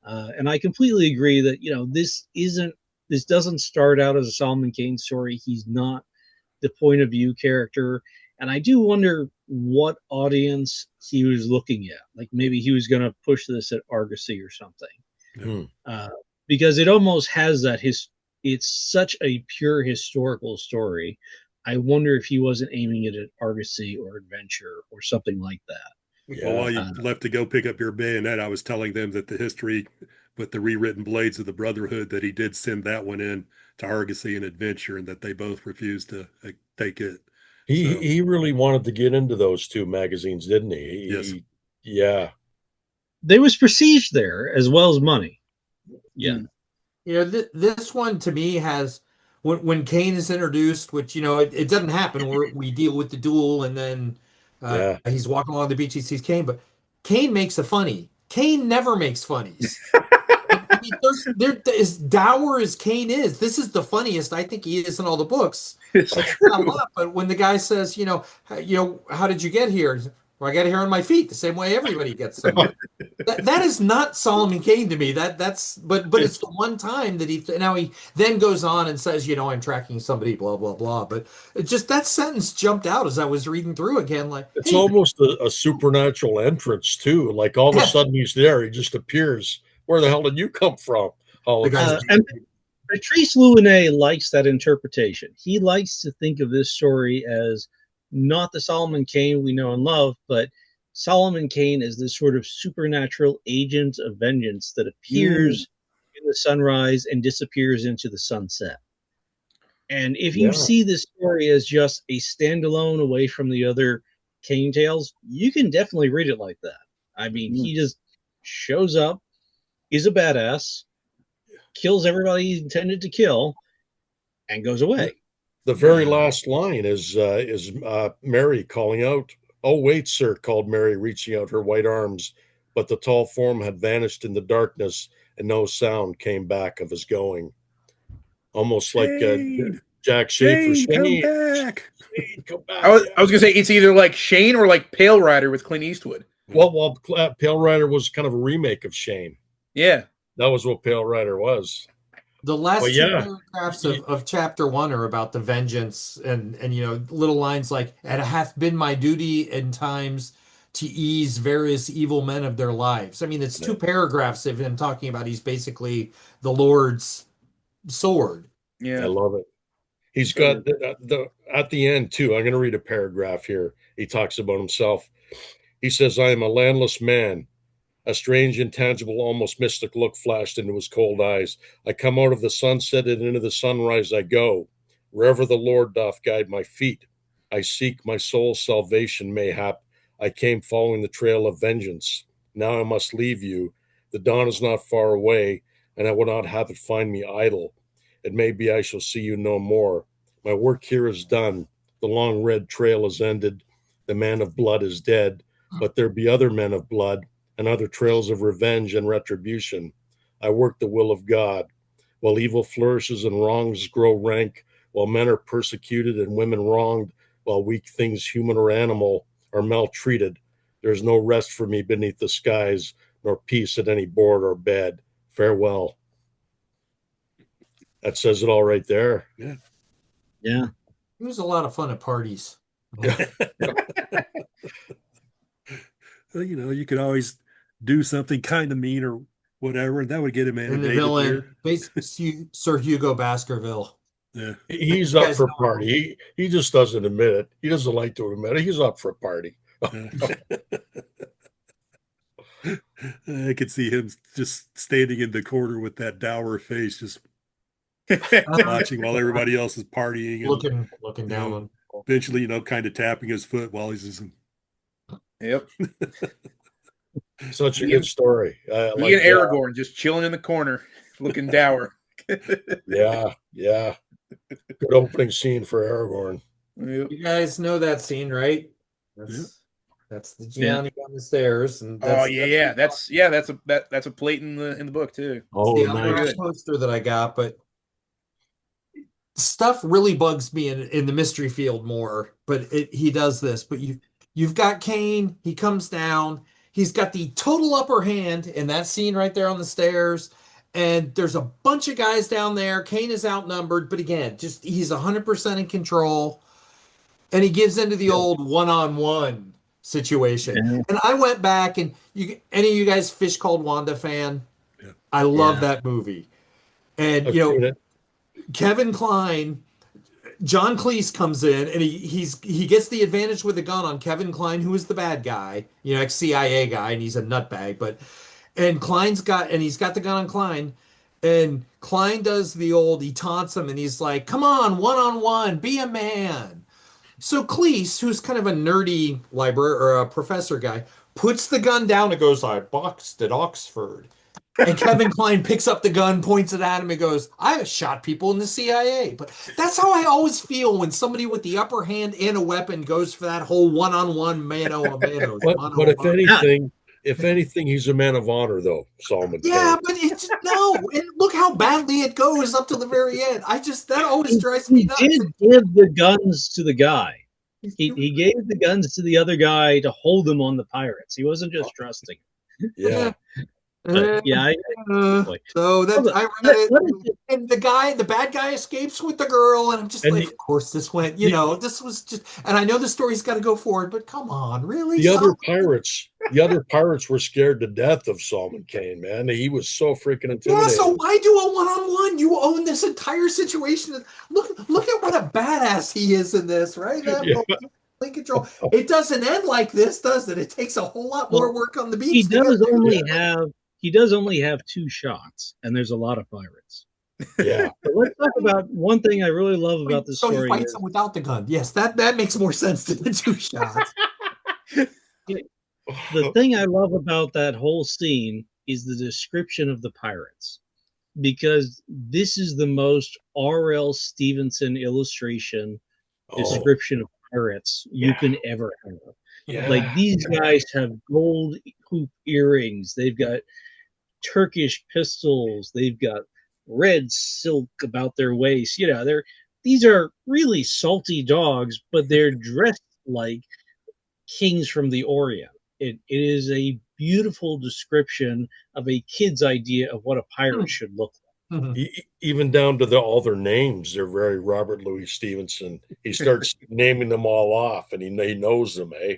and I completely agree that this doesn't start out as a Solomon Kane story. He's not the point of view character, and I do wonder what audience he was looking at. Like maybe he was going to push this at Argosy or something, because it almost has that it's such a pure historical story. I wonder if he wasn't aiming it at Argosy or Adventure or something like that. Yeah. Well, while you left to go pick up your bayonet, I was telling them that the history with the rewritten Blades of the Brotherhood, that he did send that one in to Argosy and Adventure, and that they both refused to take it. He really wanted to get into those two magazines, didn't he? Yes. Yeah. There was prestige there as well as money. Yeah. This one to me has when Kane is introduced, which it doesn't happen where we deal with the duel and then he's walking along the beach, he sees Kane, but Kane makes a funny. Kane never makes funnies. I mean, there as dour as Kane is, this is the funniest I think he is in all the books. It's not a lot, but when the guy says, how did you get here? Well, I got here on my feet, the same way everybody gets them. that is not Solomon Kane to me. But it's the one time that he then goes on and says, I'm tracking somebody, blah blah blah. But it just that sentence jumped out as I was reading through again. Like it's almost a supernatural entrance too. Like all of a sudden he's there. He just appears. Where the hell did you come from? And Patrice Louvenet likes that interpretation. He likes to think of this story as not the Solomon Kane we know and love, but Solomon Kane is this sort of supernatural agent of vengeance that appears in the sunrise and disappears into the sunset. And if you see this story as just a standalone away from the other Kane tales, you can definitely read it like that. I mean, he just shows up, is a badass, kills everybody he intended to kill, and goes away. The very last line is Mary calling out, "Oh, wait, sir," called Mary, reaching out her white arms, but the tall form had vanished in the darkness, and no sound came back of his going. Almost like Jack Schaefer. Shane, come back. Shane, come back. I was going to say it's either like Shane or like Pale Rider with Clint Eastwood. Well, Pale Rider was kind of a remake of Shane. Yeah. That was what Pale Rider was. The last two paragraphs of chapter 1 are about the vengeance and little lines like, "It hath been my duty in times to ease various evil men of their lives." I mean, it's 2 paragraphs of him talking about he's basically the Lord's sword. Yeah. I love it. He's got at the end too. I'm going to read a paragraph here. He talks about himself. He says, "I am a landless man." A strange, intangible, almost mystic look flashed into his cold eyes. "I come out of the sunset and into the sunrise I go. Wherever the Lord doth guide my feet. I seek my soul's salvation, mayhap. I came following the trail of vengeance. Now I must leave you. The dawn is not far away, and I would not have it find me idle. It may be I shall see you no more. My work here is done. The long red trail is ended. The man of blood is dead, but there be other men of blood, and other trails of revenge and retribution. I work the will of God. While evil flourishes and wrongs grow rank, while men are persecuted and women wronged, while weak things, human or animal, are maltreated, there is no rest for me beneath the skies, nor peace at any board or bed. Farewell." That says it all right there. Yeah. It was a lot of fun at parties. Well, you could always do something kind of mean or whatever, and that would get him And the animated. villain, basically Sir Hugo Baskerville. Yeah. He's up for a party. He just doesn't admit it. He doesn't like to admit it. He's up for a party. I could see him just standing in the corner with that dour face, just watching while everybody else is partying and looking down on. Eventually, kind of tapping his foot while he's just. Yep. Such a good story. He and Aragorn just chilling in the corner, looking dour. Yeah, yeah. Good opening scene for Aragorn. Yep. You guys know that scene, right? That's the Gianni on the stairs, and that's, Oh yeah, that's a plate in the book too. Oh, the nice. other poster that I got. But stuff really bugs me in the mystery field more. But he does this. But you've got Kane. He comes down. He's got the total upper hand in that scene right there on the stairs. And there's a bunch of guys down there. Kane is outnumbered, but again, just he's 100% in control. And he gives into the old one-on-one situation. Yeah. And I went back, and any of you guys Fish Called Wanda fan? Yeah. I love that movie. And I've seen it. Kevin Kline, John Cleese comes in, and he gets the advantage with a gun on Kevin Kline, who is the bad guy, ex-CIA guy, and he's a nutbag. And he's got the gun on Kline, and Kline does he taunts him, and he's like, "Come on, one-on-one, be a man." So Cleese, who's kind of a nerdy library or a professor guy, puts the gun down and goes, "I boxed at Oxford." And Kevin Kline picks up the gun, points it at him, and goes, "I shot people in the CIA." But that's how I always feel when somebody with the upper hand and a weapon goes for that whole one-on-one mano-a-mano. But if anything, he's a man of honor, though, Solomon. Yeah, but it's no. And look how badly it goes up to the very end. That always drives me nuts. He did give the guns to the guy. He gave the guns to the other guy to hold them on the pirates. He wasn't just trusting. Yeah. Yeah. So that I read it, and the bad guy escapes with the girl, and I'm just like, of course this went. This was just, and I know the story's got to go forward, but come on, really? The other pirates were scared to death of Solomon Kane, man. He was so freaking intimidating. Yeah, so why do a one-on-one? You own this entire situation. Look at what a badass he is in this, right? Control. It doesn't end like this, does it? It takes a whole lot more work on the beach. He does only have 2 shots, and there's a lot of pirates. Yeah. But let's talk about one thing I really love about this story. So he fights him without the gun. Yes, that makes more sense than the 2 shots. The thing I love about that whole scene is the description of the pirates, because this is the most R.L. Stevenson illustration description of pirates you can ever have. Yeah. Like, these guys have gold hoop earrings. They've got Turkish pistols. They've got red silk about their waist. These are really salty dogs, but they're dressed like kings from the Orient. It is a beautiful description of a kid's idea of what a pirate should look like. Even down to all their names, they're very Robert Louis Stevenson. He starts naming them all off, and he knows them, eh?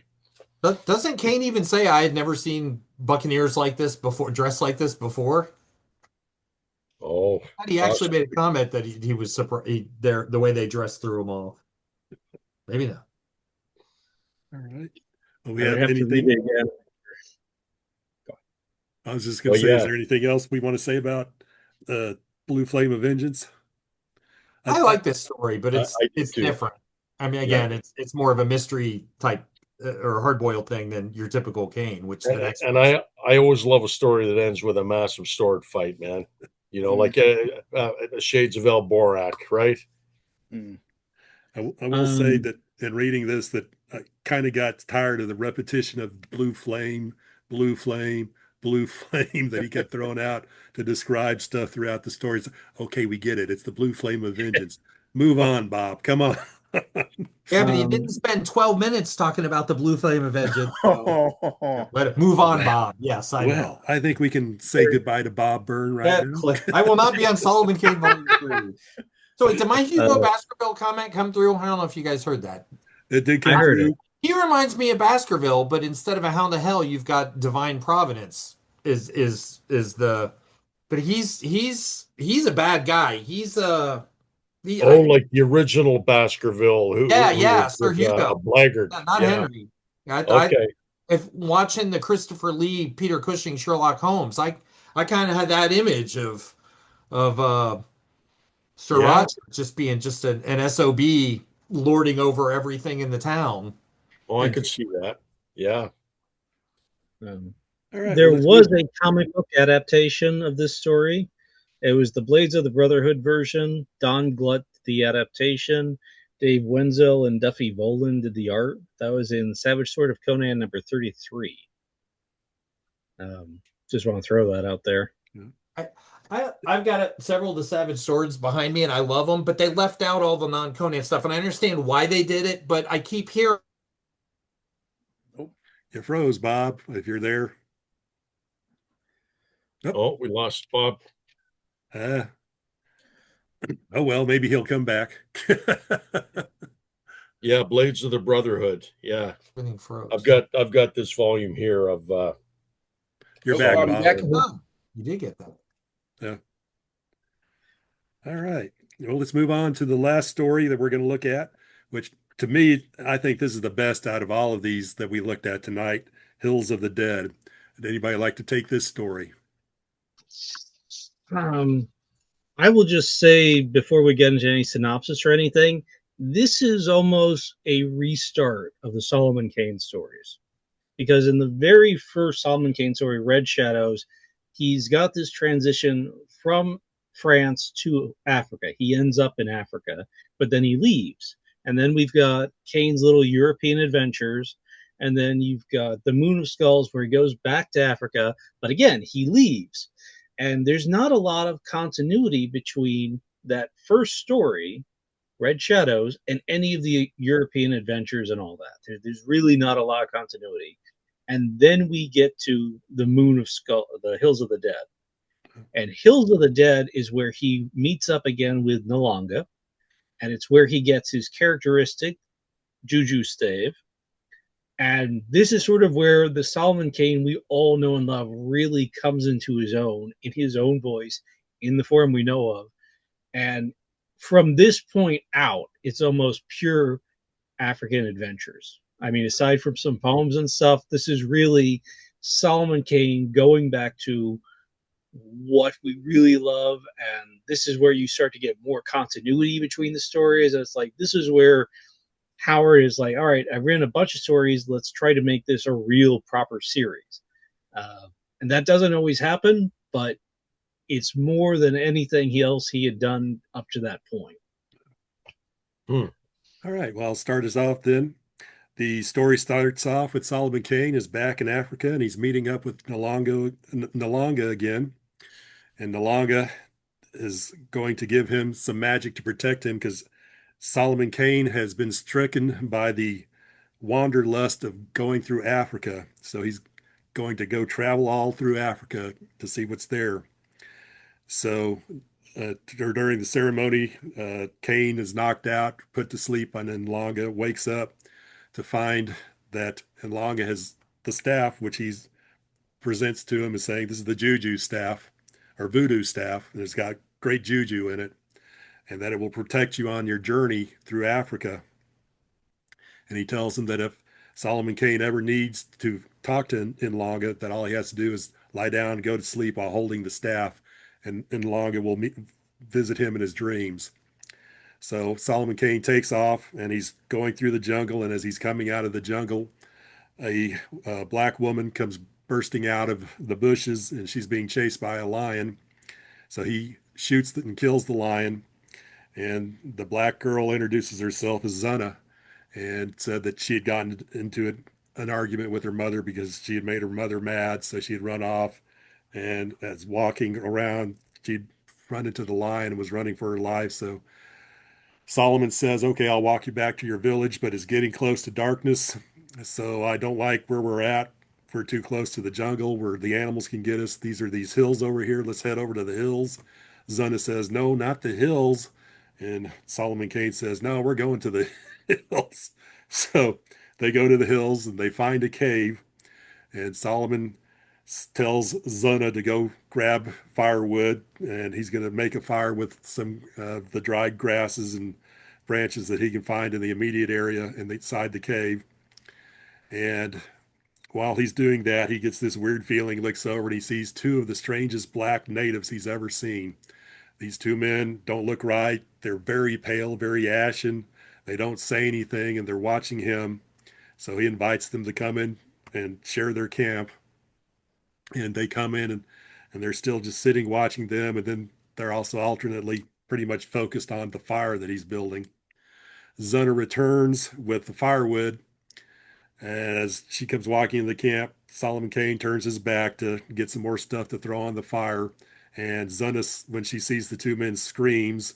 Doesn't Kane even say, "I had never seen buccaneers like this before, dressed like this before"? Oh, He actually made a comment that he was surprised the way they dressed through them all. Maybe not. All right. Well, we have anything? I was just going to say, is there anything else we want to say about Blue Flame of Vengeance? I like this story, but it's different. I mean, again, it's more of a mystery type or a hard-boiled thing than your typical Kane, which the next. And I always love a story that ends with a massive sword fight, man. Like Shades of El Borak, right? I will say that in reading this, that I kind of got tired of the repetition of blue flame that he kept throwing out to describe stuff throughout the stories. Okay, we get it. It's the blue flame of vengeance. Move on, Bob. Come on. Yeah, but he didn't spend 12 minutes talking about the blue flame of vengeance. So let it move on, Bob. Yes, I think we can say goodbye to Bob Byrne right now. I will not be on Solomon Kane Volume 3. So did my Hugo Baskerville comment come through? I don't know if you guys heard that. It did come through. He reminds me of Baskerville, but instead of a Hound of Hell, you've got Divine Providence. But he's a bad guy. He's like the original Baskerville. Who Sir Hugo, a blackguard, not Henry. If watching the Christopher Lee, Peter Cushing, Sherlock Holmes, I kind of had that image of Sir Roger just being just an SOB lording over everything in the town. Oh, I could see that. Yeah. All right, there was a comic book adaptation of this story It was the Blades of the Brotherhood version. Don Glutt the adaptation. Dave Wenzel and Duffy Volan did the art. That was in Savage Sword of Conan number 33. Just want to throw that out there. I've got several of the Savage Swords behind me, and I love them, but they left out all the non-Conan stuff, and I understand why they did it, but I keep hearing. Oh, you froze, Bob, if you're there. Oh, we lost Bob. Oh, well, maybe he'll come back. Yeah, Blades of the Brotherhood. Yeah. Everything froze. I've got this volume here of You're back, Bob. Bob. Back. Oh, you did get that. Yeah. All right. Well, let's move on to the last story that we're going to look at, which to me, I think this is the best out of all of these that we looked at tonight, Hills of the Dead. Would anybody like to take this story? I will just say before we get into any synopsis or anything, this is almost a restart of the Solomon Kane stories. Because in the very first Solomon Kane story, Red Shadows, he's got this transition from France to Africa. He ends up in Africa, but then he leaves. And then we've got Kane's little European adventures. And then you've got the Moon of Skulls where he goes back to Africa. But again, he leaves. And there's not a lot of continuity between that first story, Red Shadows, and any of the European adventures and all that. There's really not a lot of continuity. And then we get to the Moon of Skull, the Hills of the Dead. And Hills of the Dead is where he meets up again with Nalanga. And it's where he gets his characteristic Juju stave. And this is sort of where the Solomon Kane we all know and love really comes into his own, in his own voice, in the form we know of. And from this point out, it's almost pure African adventures. I mean, aside from some poems and stuff, this is really Solomon Kane going back to what we really love. And this is where you start to get more continuity between the stories. And it's like, this is where Howard is like, all right, I've written a bunch of stories. Let's try to make this a real proper series. And that doesn't always happen, but it's more than anything else he had done up to that point. All right. Well, I'll start us off then. The story starts off with Solomon Kane is back in Africa and he's meeting up with Nalanga again. And Nalanga is going to give him some magic to protect him because Solomon Kane has been stricken by the wanderlust of going through Africa. So he's going to go travel all through Africa to see what's there. So during the ceremony, Kane is knocked out, put to sleep, and then Nalanga wakes up to find that Nalanga has the staff, which he presents to him as saying, this is the juju staff or voodoo staff, and it's got great juju in it, and that it will protect you on your journey through Africa. And he tells him that if Solomon Kane ever needs to talk to Nalanga, that all he has to do is lie down and go to sleep while holding the staff, and Nalanga will visit him in his dreams. So Solomon Kane takes off and he's going through the jungle. And as he's coming out of the jungle, a black woman comes bursting out of the bushes and she's being chased by a lion. So he shoots and kills the lion. And the black girl introduces herself as Zana and said that she had gotten into an argument with her mother because she had made her mother mad. So she had run off, and as walking around, she'd run into the lion and was running for her life. So Solomon says, okay, I'll walk you back to your village, but it's getting close to darkness. So I don't like where we're at. We're too close to the jungle where the animals can get us. These are these hills over here. Let's head over to the hills. Zana says, no, not the hills. And Solomon Kane says, no, we're going to the hills. So they go to the hills and they find a cave. And Solomon tells Zana to go grab firewood, and he's going to make a fire with some of the dried grasses and branches that he can find in the immediate area inside the cave. And while he's doing that, he gets this weird feeling, looks over, and he sees two of the strangest black natives he's ever seen. These two men don't look right. They're very pale, very ashen. They don't say anything, and they're watching him. So he invites them to come in and share their camp. And they come in and they're still just sitting watching them. And then they're also alternately pretty much focused on the fire that he's building. Zuna returns with the firewood. And as she comes walking in the camp, Solomon Kane turns his back to get some more stuff to throw on the fire. And Zuna, when she sees the two men, screams.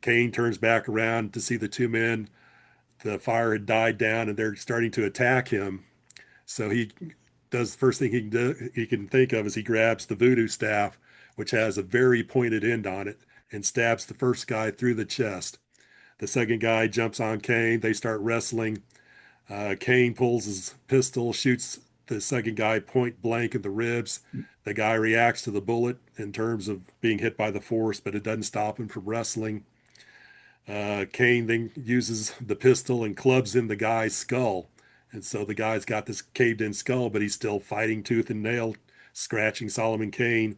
Kane turns back around to see the two men. The fire had died down and they're starting to attack him. So he does the first thing he can think of is he grabs the voodoo staff, which has a very pointed end on it, and stabs the first guy through the chest. The second guy jumps on Kane. They start wrestling. Kane pulls his pistol, shoots the second guy point blank in the ribs. The guy reacts to the bullet in terms of being hit by the force, but it doesn't stop him from wrestling. Kane then uses the pistol and clubs in the guy's skull. And so the guy's got this caved in skull, but he's still fighting tooth and nail, scratching Solomon Kane.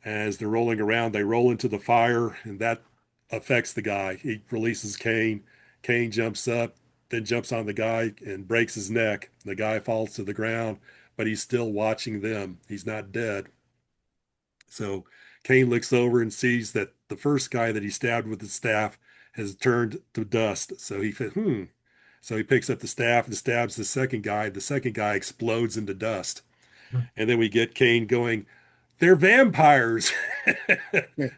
As they're rolling around, they roll into the fire, and that affects the guy. He releases Kane. Kane jumps up, then jumps on the guy and breaks his neck. The guy falls to the ground, but he's still watching them. He's not dead. So Kane looks over and sees that the first guy that he stabbed with the staff has turned to dust. So he So he picks up the staff and stabs the second guy. The second guy explodes into dust. And then we get Kane going, "They're vampires."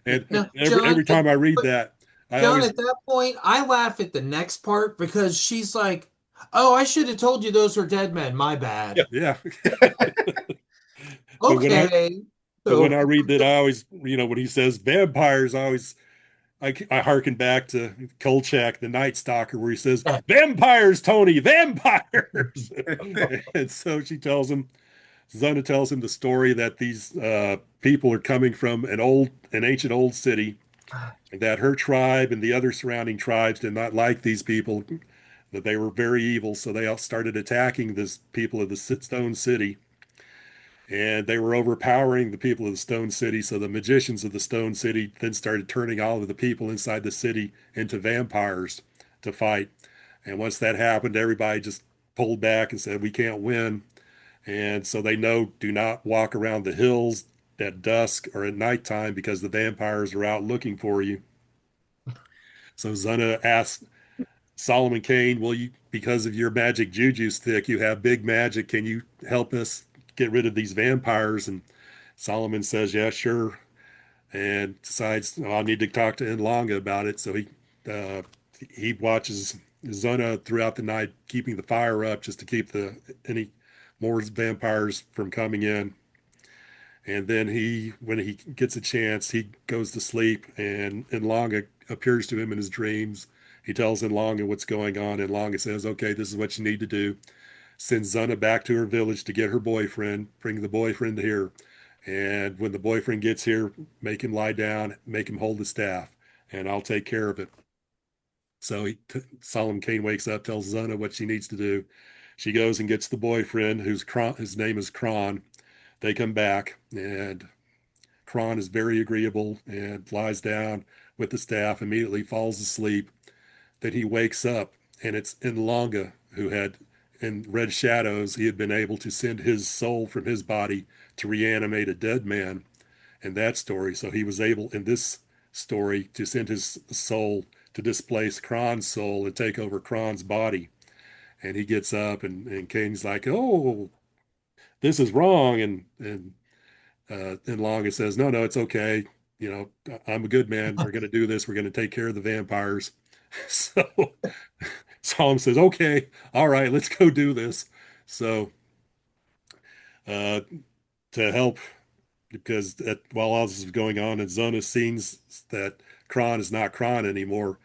And Now, every time I read that, John, at that point, I laugh at the next part because she's like, "Oh, I should have told you those were dead men. My bad." Yeah. Okay. But when I read that, I always, when he says vampires, I hearken back to Kolchak, the Night Stalker, where he says, "Vampires, Tony, vampires." And so Zuna tells him the story that these people are coming from an ancient old city, that her tribe and the other surrounding tribes did not like these people, that they were very evil, so they all started attacking this people of the Stone City. And they were overpowering the people of the Stone City. So the magicians of the Stone City then started turning all of the people inside the city into vampires to fight. And once that happened, everybody just pulled back and said, "We can't win." And so they know, do not walk around the hills at dusk or at nighttime because the vampires are out looking for you. So Zuna asks Solomon Kane, "Well, because of your magic juju stick, you have big magic. Can you help us get rid of these vampires?" And Solomon says, "Yeah, sure." And decides, "Oh, I need to talk to Nlonga about it." So he watches Zuna throughout the night, keeping the fire up just to keep any more vampires from coming in. And then when he gets a chance, he goes to sleep, and Nlonga appears to him in his dreams. He tells Nlonga what's going on. Nlonga says, "Okay, this is what you need to do. Send Zuna back to her village to get her boyfriend, bring the boyfriend here. And when the boyfriend gets here, make him lie down, make him hold the staff, and I'll take care of it." So Solomon Kane wakes up, tells Zuna what she needs to do. She goes and gets the boyfriend, his name is Kron. They come back, and Kron is very agreeable and lies down with the staff, immediately falls asleep. Then he wakes up, and it's Nlonga who had, in Red Shadows, he had been able to send his soul from his body to reanimate a dead man in that story. So he was able, in this story, to send his soul to displace Kron's soul and take over Kron's body. And he gets up, and Kane's like, "Oh, this is wrong." And Nlonga says, "No, it's okay. I'm a good man. We're going to do this. We're going to take care of the vampires." So Solomon says, "Okay, all right, let's go do this." So to help, because while all this is going on, and Zuna sees that Kron is not Kron anymore,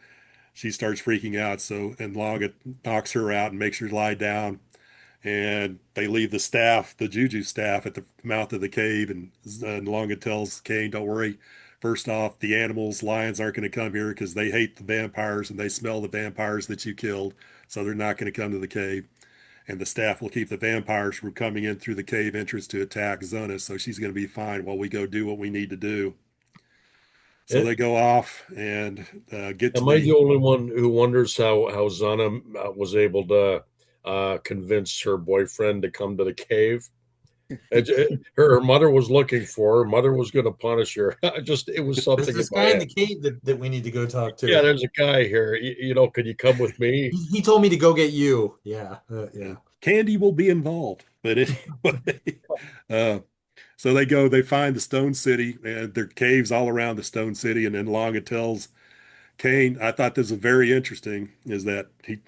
she starts freaking out. So Nlonga knocks her out and makes her lie down. And they leave the juju staff at the mouth of the cave. And Nlonga tells Kane, "Don't worry. First off, the lions aren't going to come here because they hate the vampires and they smell the vampires that you killed. So they're not going to come to the cave. And the staff will keep the vampires from coming in through the cave entrance to attack Zuna. So she's going to be fine while we go do what we need to do." So they go off and get to Am I the only one who wonders how Zuna was able to convince her boyfriend to come to the cave? Her mother was looking for her. Mother was going to punish her. It was There's something this in my guy in head. the cave that we need to go talk to. Yeah, there's a guy here. Could you come with me? He told me to go get you. Yeah, yeah. Candy will be involved. But anyway, uh, so they find the Stone City, and there are caves all around the Stone City. And then Longa tells Kane, I thought this was very interesting, is that he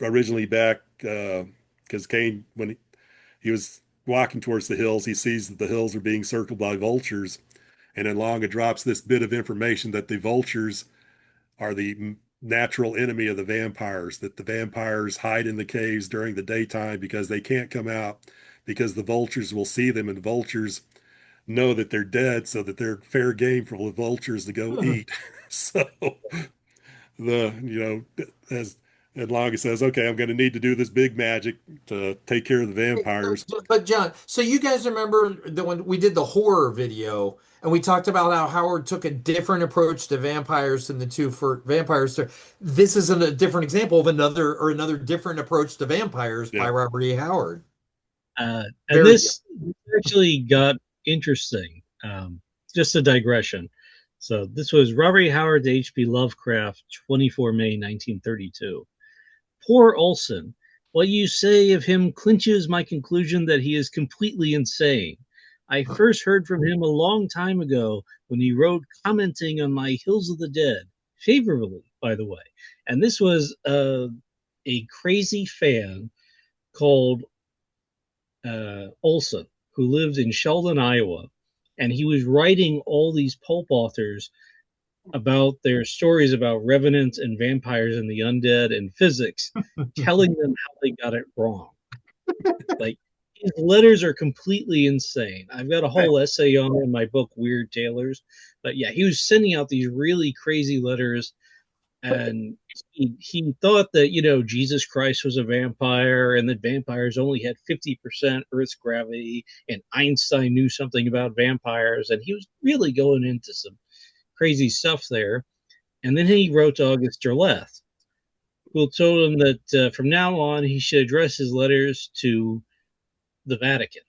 originally back, because Kane, when he was walking towards the hills, he sees that the hills are being circled by vultures. And then Longa drops this bit of information that the vultures are the natural enemy of the vampires, that the vampires hide in the caves during the daytime because they can't come out because the vultures will see them, and vultures know that they're dead, so that they're fair game for the vultures to go eat. So as Longa says, okay, I'm going to need to do this big magic to take care of the vampires. But John, so you guys remember when we did the horror video and we talked about how Howard took a different approach to vampires than the two for vampires. This is a different example of another different approach to vampires by Robert E. Howard. And this actually got interesting. Just a digression. So this was Robert E. Howard to H.P. Lovecraft, 24 May 1932. Poor Olson. What you say of him clinches my conclusion that he is completely insane. I first heard from him a long time ago when he wrote commenting on my Hills of the Dead, favorably, by the way. And this was a crazy fan called Olson, who lived in Sheldon, Iowa. And he was writing all these pulp authors about their stories about revenants and vampires and the undead and physics, telling them how they got it wrong. Like, his letters are completely insane. I've got a whole essay on it in my book, Weird Tailors. But yeah, he was sending out these really crazy letters, and he thought that, Jesus Christ was a vampire and that vampires only had 50% Earth's gravity, and Einstein knew something about vampires, and he was really going into some crazy stuff there. And then he wrote to August Derleth, who told him that from now on he should address his letters to the Vatican.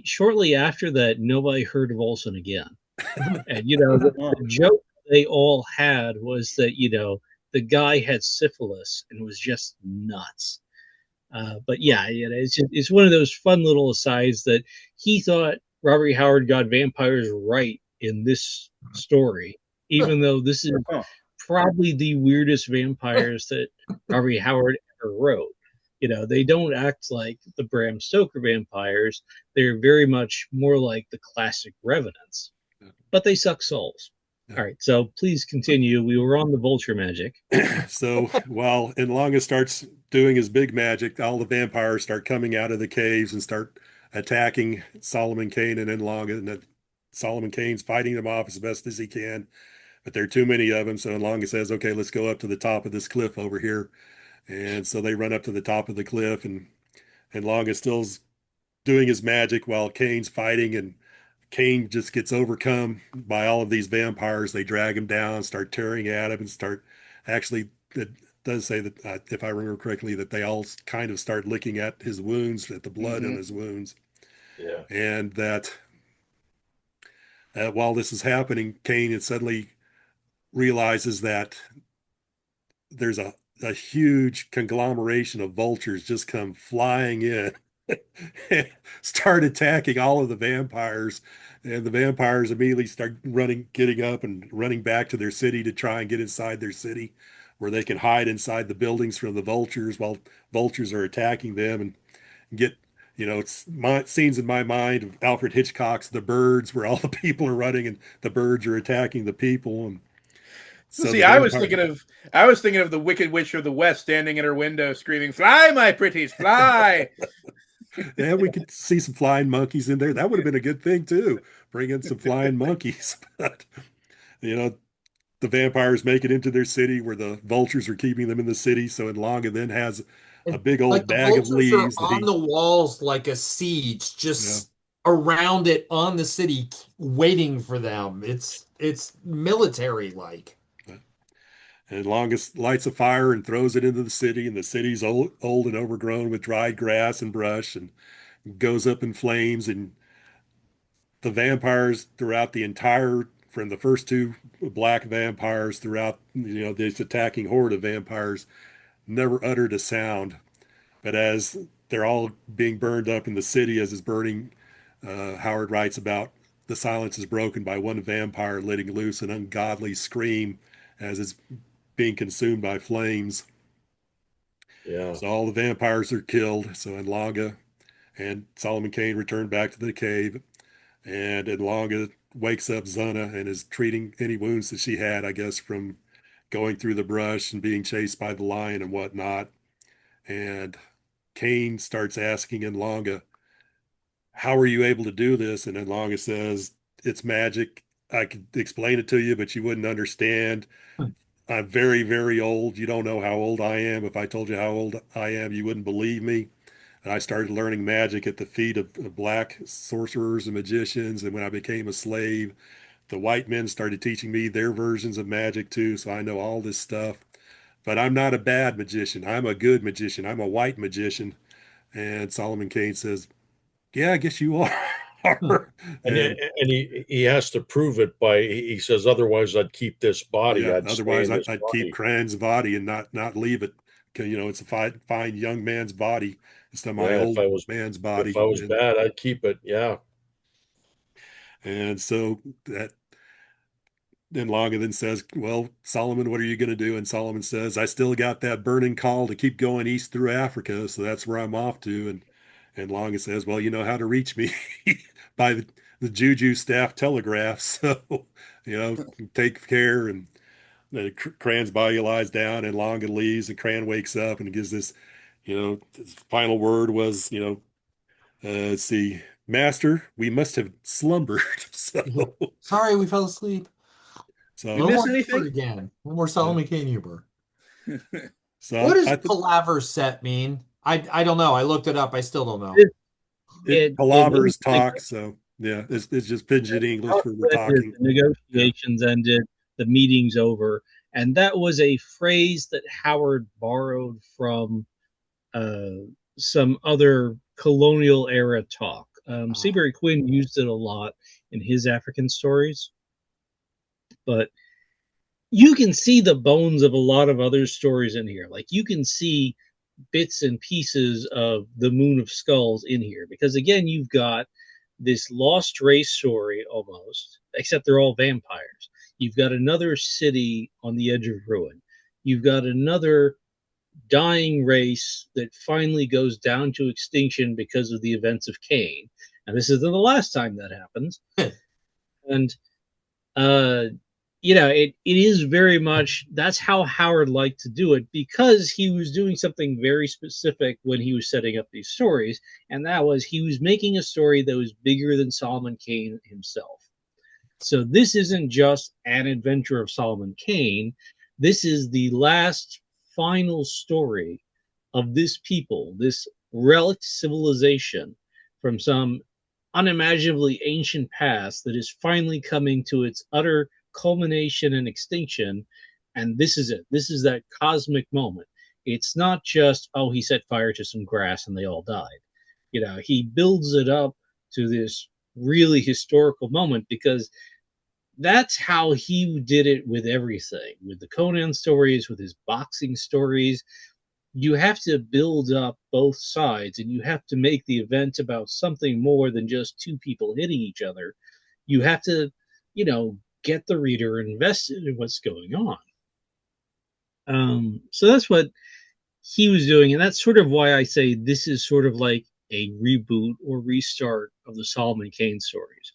Shortly after that, nobody heard of Olson again. And the joke they all had was that the guy had syphilis and was just nuts. But yeah, it's one of those fun little asides that he thought Robert E. Howard got vampires right in this story, even though this is probably the weirdest vampires that Robert E. Howard ever wrote. They don't act like the Bram Stoker vampires. They're very much more like the classic revenants, but they suck souls. All right, so please continue. We were on the vulture magic. So while Longa starts doing his big magic, all the vampires start coming out of the caves and start attacking Solomon Kane and Longa, and Solomon Kane's fighting them off as best as he can, but there are too many of them. So Longa says, okay, let's go up to the top of this cliff over here. And so they run up to the top of the cliff, and Longa still's doing his magic while Kane's fighting, and Kane just gets overcome by all of these vampires. They drag him down, start tearing at him, and start actually, it does say that, if I remember correctly, that they all kind of start licking at his wounds, at the blood in his wounds. Yeah. And that while this is happening, Kane suddenly realizes that there's a huge conglomeration of vultures just come flying in. Start attacking all of the vampires, and the vampires immediately start getting up and running back to their city to try and get inside their city where they can hide inside the buildings from the vultures while vultures are attacking them, and get it's scenes in my mind of Alfred Hitchcock's The Birds, where all the people are running and the birds are attacking the people. And so see, I was thinking of the Wicked Witch of the West standing at her window screaming, "Fly, my pretties, fly!" Yeah, we could see some flying monkeys in there. That would have been a good thing too. Bring in some flying monkeys. But the vampires make it into their city where the vultures are keeping them in the city. So Longa then has a big old bag of leaves are on the walls like a siege, just around it on the city, waiting for them. It's military like. And Longest lights a fire and throws it into the city, and the city's old and overgrown with dried grass and brush, and goes up in flames. And the vampires throughout the entire, from the first two black vampires throughout, this attacking horde of vampires, never uttered a sound. But as they're all being burned up in the city, as it's burning, Howard writes about the silence is broken by one vampire letting loose an ungodly scream as it's being consumed by flames. Yeah. So all the vampires are killed. So Enlanga and Solomon Kane return back to the cave, and Enlanga wakes up Zana and is treating any wounds that she had, I guess, from going through the brush and being chased by the lion and whatnot. And Kane starts asking Enlanga, how are you able to do this? And Enlanga says, it's magic. I could explain it to you, but you wouldn't understand. I'm very, very old. You don't know how old I am. If I told you how old I am, you wouldn't believe me. And I started learning magic at the feet of black sorcerers and magicians. And when I became a slave, the white men started teaching me their versions of magic too. So I know all this stuff. But I'm not a bad magician. I'm a good magician. I'm a white magician. And Solomon Kane says, yeah, I guess you are. And he has to prove it by, he says, otherwise I'd keep this body. Yeah, I'd otherwise stay in this I'd body. keep Cran's body and not leave it. It's a fine young man's body instead of my old man's body. If I was bad, I'd keep it. Yeah. And so that then Longa then says, well, Solomon, what are you going to do? And Solomon says, I still got that burning call to keep going east through Africa. So that's where I'm off to. And Longa says, well, you know how to reach me by the Juju staff telegraph. So, take care. And Cran's body lies down and Longa leaves, and Cran wakes up and gives this, his final word was, let's see, Master, we must have slumbered. So sorry, we fell asleep. So you miss anything again? One more Solomon Kane humor. So what does palaver set mean? I don't know. I looked it up. I still don't know. Palavers talk. So yeah, it's just pidgin English for we're talking. The negotiations ended, the meeting's over, and that was a phrase that Howard borrowed from some other colonial era talk. Seabury Quinn used it a lot in his African stories, but you can see the bones of a lot of other stories in here. Like you can see bits and pieces of the Moon of Skulls in here, because again, you've got this lost race story almost, except they're all vampires. You've got another city on the edge of ruin. You've got another dying race that finally goes down to extinction because of the events of Kane. And this isn't the last time that happens. And, it is very much, that's how Howard liked to do it, because he was doing something very specific when he was setting up these stories. And that was, he was making a story that was bigger than Solomon Kane himself. So this isn't just an adventure of Solomon Kane. This is the last final story of this people, this relic civilization from some unimaginably ancient past that is finally coming to its utter culmination and extinction. And this is it. This is that cosmic moment. It's not just, oh, he set fire to some grass and they all died. He builds it up to this really historical moment, because that's how he did it with everything, with the Conan stories, with his boxing stories. You have to build up both sides, and you have to make the event about something more than just two people hitting each other. You have to, get the reader invested in what's going on. So that's what he was doing, and that's sort of why I say this is sort of like a reboot or restart of the Solomon Kane stories,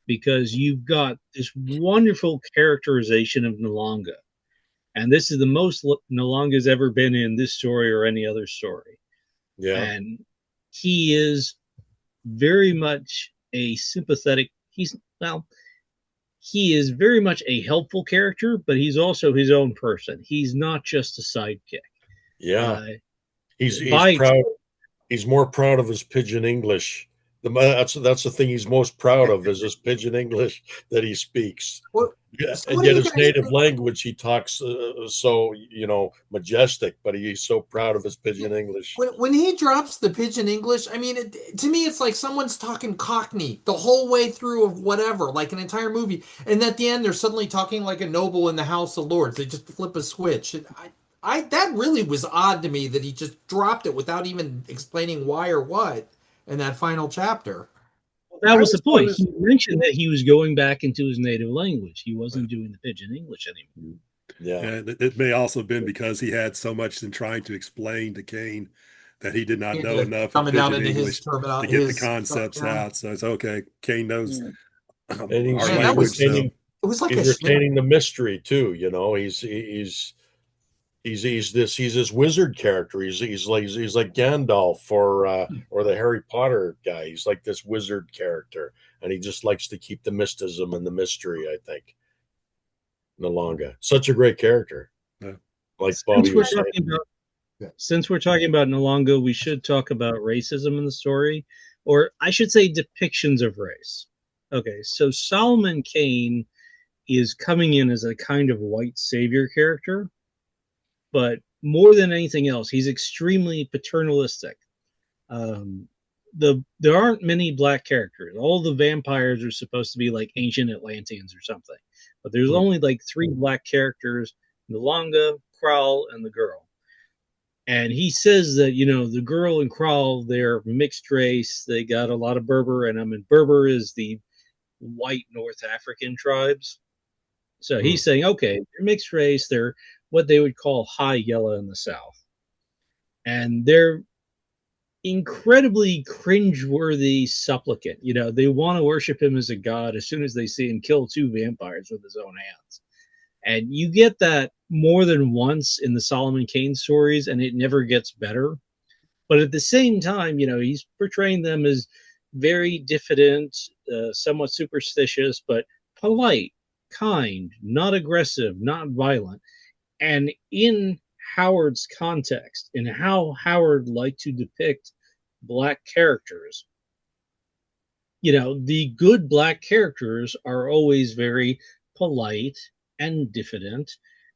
because you've got this wonderful characterization of Nalanga. And this is the most Nalanga's ever been in this story or any other story. Yeah. And he is very much a sympathetic, he is very much a helpful character, but he's also his own person. He's not just a sidekick. Yeah. He's proud. He's more proud of his pidgin English That's the thing he's most proud of is this pidgin English that he speaks. What, Yeah, so and what do yet you his guys native think? language, he talks so majestic, but he's so proud of his pidgin English. When he drops the pidgin English, I mean, to me, it's like someone's talking Cockney the whole way through of whatever, like an entire movie, and at the end they're suddenly talking like a noble in the House of Lords. They just flip a switch. And that really was odd to me that he just dropped it without even explaining why or what in that final chapter. Well, that I was the always thought point. He mentioned that he was going back into his native language. He wasn't doing the pidgin English anymore. Yeah, And it may also have been because he had so much in trying to explain to Kane that he did not know enough of Coming down pidgin into his English terminal, to get the his concepts yeah. out. So it's okay. Kane knows Yeah. and he's, our Man, that language. was So retaining, it was like he's a ship. retaining the mystery too. He's this wizard character. He's like Gandalf or the Harry Potter guy. He's like this wizard character, and he just likes to keep the mysticism and the mystery. I think Nalanga, such a great character. Yeah. Like Since Bobby we're was saying. talking about Since we're talking about Nalongo, we should talk about racism in the story, or I should say depictions of race. Okay, so Solomon Kane is coming in as a kind of white savior character, but more than anything else, he's extremely paternalistic. There aren't many black characters. All the vampires are supposed to be like ancient Atlanteans or something, but there's only like 3 black characters: Nalonga, Kral, and the girl. And he says that, the girl and Kral, they're mixed race. They got a lot of Berber in them. And Berber is the white North African tribes. So he's saying, okay, they're mixed race. They're what they would call high yellow in the South. And they're incredibly cringeworthy supplicant. They want to worship him as a god as soon as they see him kill 2 vampires with his own hands. And you get that more than once in the Solomon Kane stories, and it never gets better. But at the same time, he's portraying them as very diffident, somewhat superstitious, but polite, kind, not aggressive, not violent. And in Howard's context, in how Howard liked to depict black characters, the good black characters are always very polite and diffident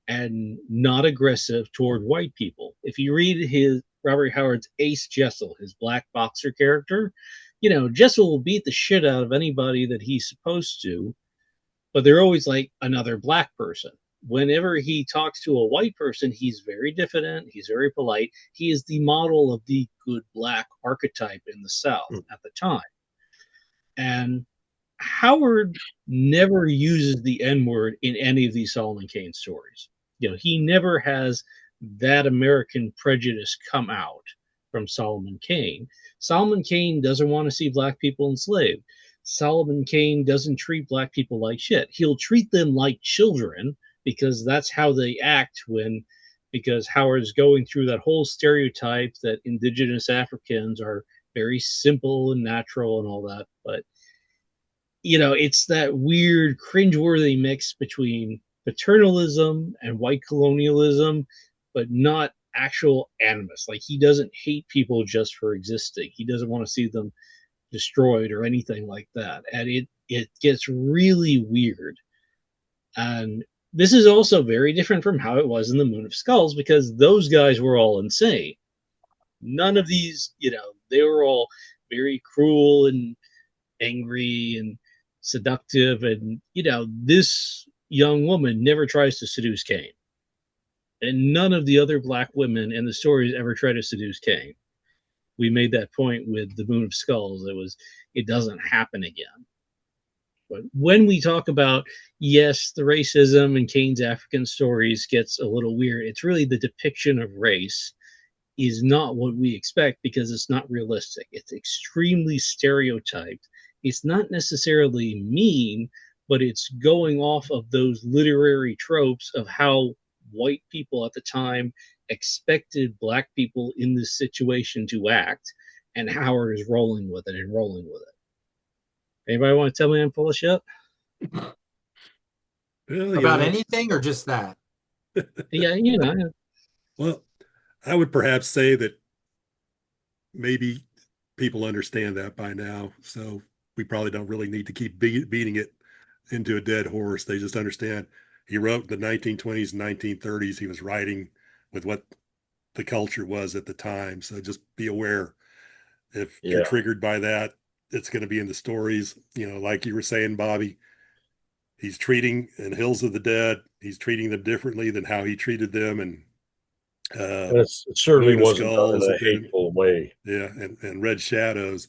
and not aggressive toward white people. If you read Robert Howard's Ace Jessel, his black boxer character, Jessel will beat the shit out of anybody that he's supposed to, but they're always like another black person. Whenever he talks to a white person, he's very diffident, he's very polite. He is the model of the good black archetype in the South at the time. And Howard never uses the N-word in any of these Solomon Kane stories. He never has that American prejudice come out from Solomon Kane. Solomon Kane doesn't want to see black people enslaved. Solomon Kane doesn't treat black people like shit. He'll treat them like children because that's how they act because Howard's going through that whole stereotype that indigenous Africans are very simple and natural and all that. But, it's that weird, cringeworthy mix between paternalism and white colonialism, but not actual animus. Like, he doesn't hate people just for existing. He doesn't want to see them destroyed or anything like that. And it gets really weird. And this is also very different from how it was in the Moon of Skulls, because those guys were all insane. None of these, they were all very cruel and angry and seductive. And, this young woman never tries to seduce Kane. And none of the other black women in the stories ever try to seduce Kane. We made that point with the Moon of Skulls. It doesn't happen again. But when we talk about, yes, the racism in Kane's African stories gets a little weird, it's really the depiction of race is not what we expect because it's not realistic. It's extremely stereotyped. It's not necessarily mean, but it's going off of those literary tropes of how white people at the time expected black people in this situation to act, and Howard is rolling with it and rolling with it. Anybody want to tell me I'm full of shit? well, About anything or just that? Yeah, Well, I would perhaps say that maybe people understand that by now. So we probably don't really need to keep beating it into a dead horse. They just understand he wrote the 1920s and 1930s. He was writing with what the culture was at the time. So just be aware if you're triggered by that, it's going to be in the stories. You know, like you were saying, Bobby, he's treating in Hills of the Dead, he's treating them differently than how he treated them. And it certainly Moon of wasn't done Skulls in a hateful way. Yeah, and Red Shadows,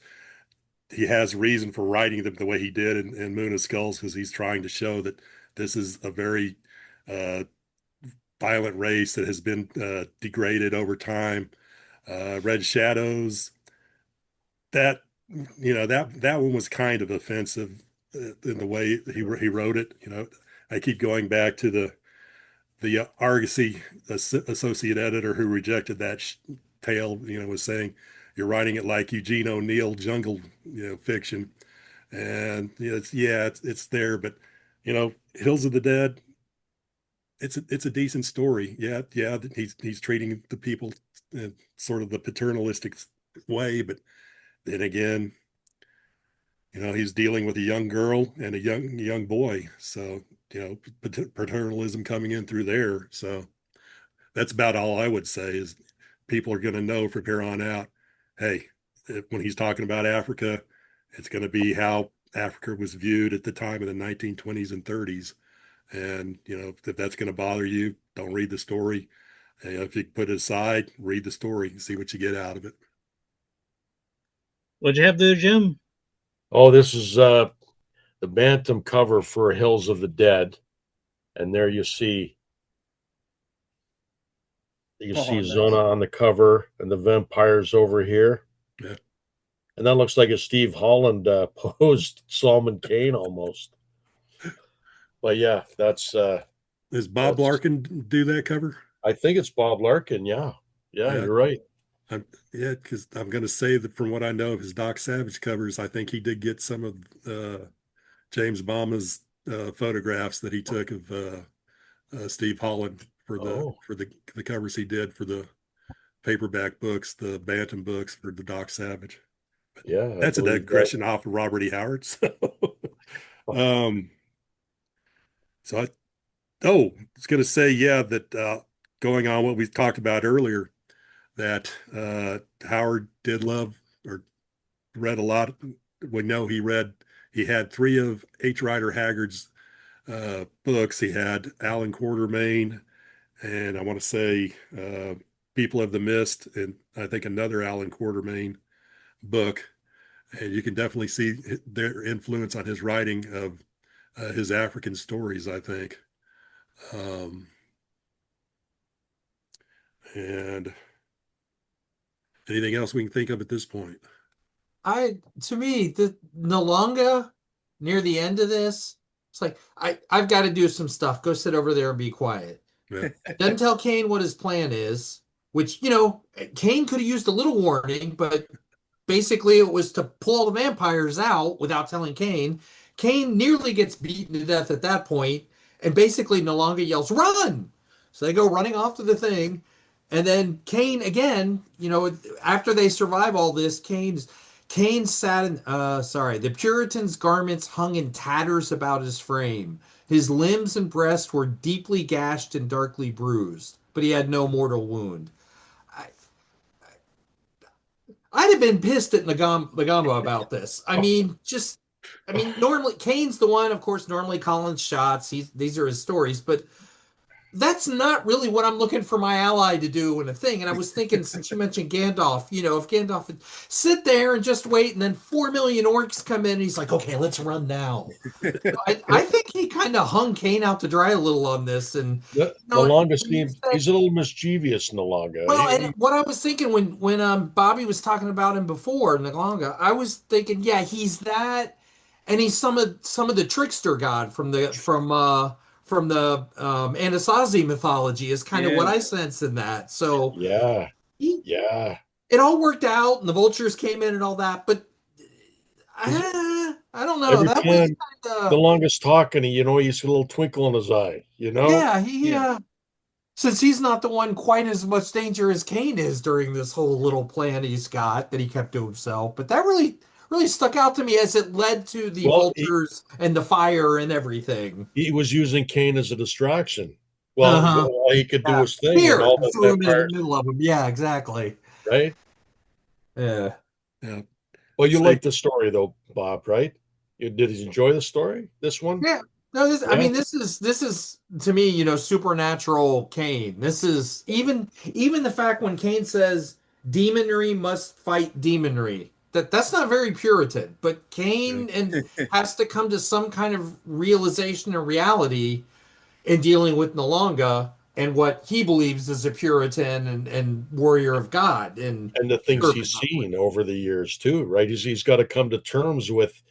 he has reason for writing them the way he did in Moon of Skulls, because he's trying to show that this is a very violent race that has been degraded over time. Red Shadows, that that one was kind of offensive in the way he wrote it. You know, I keep going back to the Argosy associate editor who rejected that tale. You know, was saying you're writing it like Eugene O'Neill jungle fiction, and it's there, but Hills of the Dead, it's a decent story. Yeah, he's treating the people in sort of the paternalistic way, but then again, he's dealing with a young girl and a young boy, so paternalism coming in through there. So that's about all I would say is people are going to know from here on out, hey, when he's talking about Africa, it's going to be how Africa was viewed at the time of the 1920s and 30s. And, if that's going to bother you, don't read the story. If you put it aside, read the story and see what you get out of it. What'd you have there, Jim? Oh, this is the Bantam cover for Hills of the Dead. And there you see nice. Zona on the cover and the vampires over here. Yeah. And that looks like a Steve Holland posed Solomon Kane almost. But yeah, that's does Bob Larkin do that cover? I think it's Bob Larkin. Yeah, you're right. Because I'm going to say that from what I know of his Doc Savage covers, I think he did get some of James Bauma's photographs that he took of Steve Holland for the covers he did for the paperback books, the Bantam books for the Doc Savage. But yeah, that's a digression off of Robert E. Howard. So I was going to say, that going on what we talked about earlier, that Howard did love or read a lot. We know he had 3 of H. Rider Haggard's books. He had Alan Quatermain, and I want to say People of the Mist, and I think another Alan Quatermain book. And you can definitely see their influence on his writing of his African stories, I think. And anything else we can think of at this point? To me, the Nalonga near the end of this, it's like, I've got to do some stuff. Go sit over there and be quiet. Yeah. Doesn't tell Kane what his plan is, which, Kane could have used a little warning, but basically it was to pull all the vampires out without telling Kane. Kane nearly gets beaten to death at that point, and basically Nalonga yells, "Run!" So they go running off to the thing, and then Kane again, after they survive all this, Kane sat in, the Puritan's garments hung in tatters about his frame. His limbs and breast were deeply gashed and darkly bruised, but he had no mortal wound. I'd have been pissed at Nagamba about this. Normally Kane's the one, of course, normally calling shots. These are his stories, but that's not really what I'm looking for my ally to do in a thing. And I was thinking, since you mentioned Gandalf, if Gandalf would sit there and just wait, and then 4 million orcs come in, and he's like, okay, let's run now. I think he kind of hung Kane out to dry a little on this. And Nalonga seems he's a little mischievous, Nalonga. Well, and what I was thinking when Bobby was talking about him before, Nalonga, I was thinking, yeah, he's that, and he's some of the trickster god from the Anasazi mythology is kind of what I sense in that. So it all worked out, and the vultures came in and all that, but I don't know. Every That time was kind of Nalonga's talking, he's got a little twinkle in his eye. Yeah, Since he's not the one quite as much danger as Kane is during this whole little plan he's got that he kept to himself. But that really stuck out to me as it led to the Well, vultures and the fire and everything. he was using Kane as a distraction. Well, Uh-huh. while he could do Yeah. his thing and Fear all the threw him into the vampires, middle of him. Yeah, exactly. right? Yeah. Yeah. Well, you So- like the story though, Bob, right? Did you enjoy the story? This one? Yeah. No, I Yeah. mean, this is to me, supernatural Kane. This is even the fact when Kane says demonry must fight demonry. That's not very Puritan, but Kane and has to come to some kind of realization or reality in dealing with Nalonga and what he believes is a Puritan and warrior of God and And the things he's seen over the years too, right? He's got to come to terms with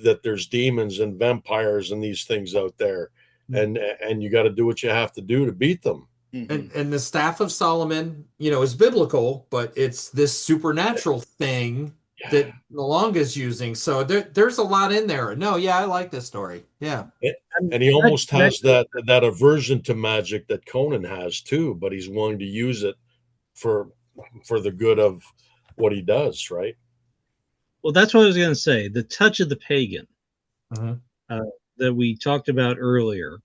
that there's demons and vampires and these things out there. And you got to do what you have to do to beat them. And the staff of Solomon, is biblical, but it's this supernatural thing that Nalonga's using. So there's a lot in there. No, yeah, I like this story. Yeah. And he almost has that aversion to magic that Conan has too, but he's willing to use it for the good of what he does, right? Well, that's what I was going to say. The touch of the pagan Mhm. that we talked about earlier.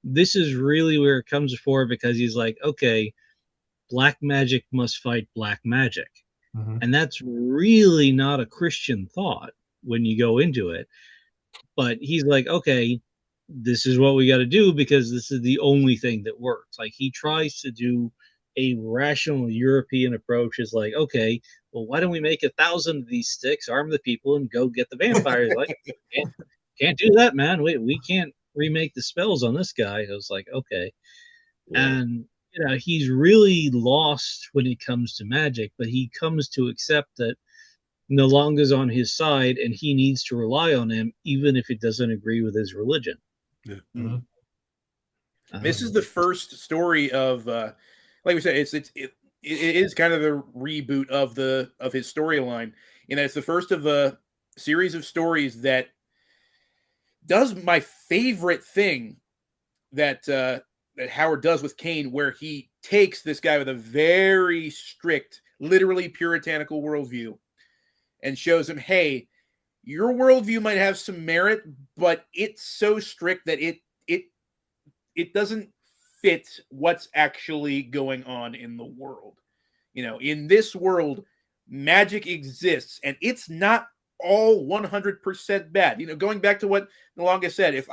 This is really where it comes for, because he's like, okay, black magic must fight black magic. And that's really not a Christian thought when you go into it. But he's like, okay, this is what we got to do because this is the only thing that works. Like, he tries to do a rational European approach. Is like, okay, well, why don't we make 1,000 of these sticks, arm the people, and go get the vampires? Like, can't do that, man. We can't remake the spells on this guy. I was like, okay. Yeah. And he's really lost when it comes to magic, but he comes to accept that Nalonga's on his side and he needs to rely on him, even if it doesn't agree with his religion. Yeah. This is the first story of, like we said, it is kind of the reboot of his storyline. It's the first of a series of stories that does my favorite thing that Howard does with Kane, where he takes this guy with a very strict, literally puritanical worldview and shows him, hey, your worldview might have some merit, but it's so strict that it doesn't fit what's actually going on in the world. In this world, magic exists, and it's not all 100% bad. Going back to what Nalonga said, if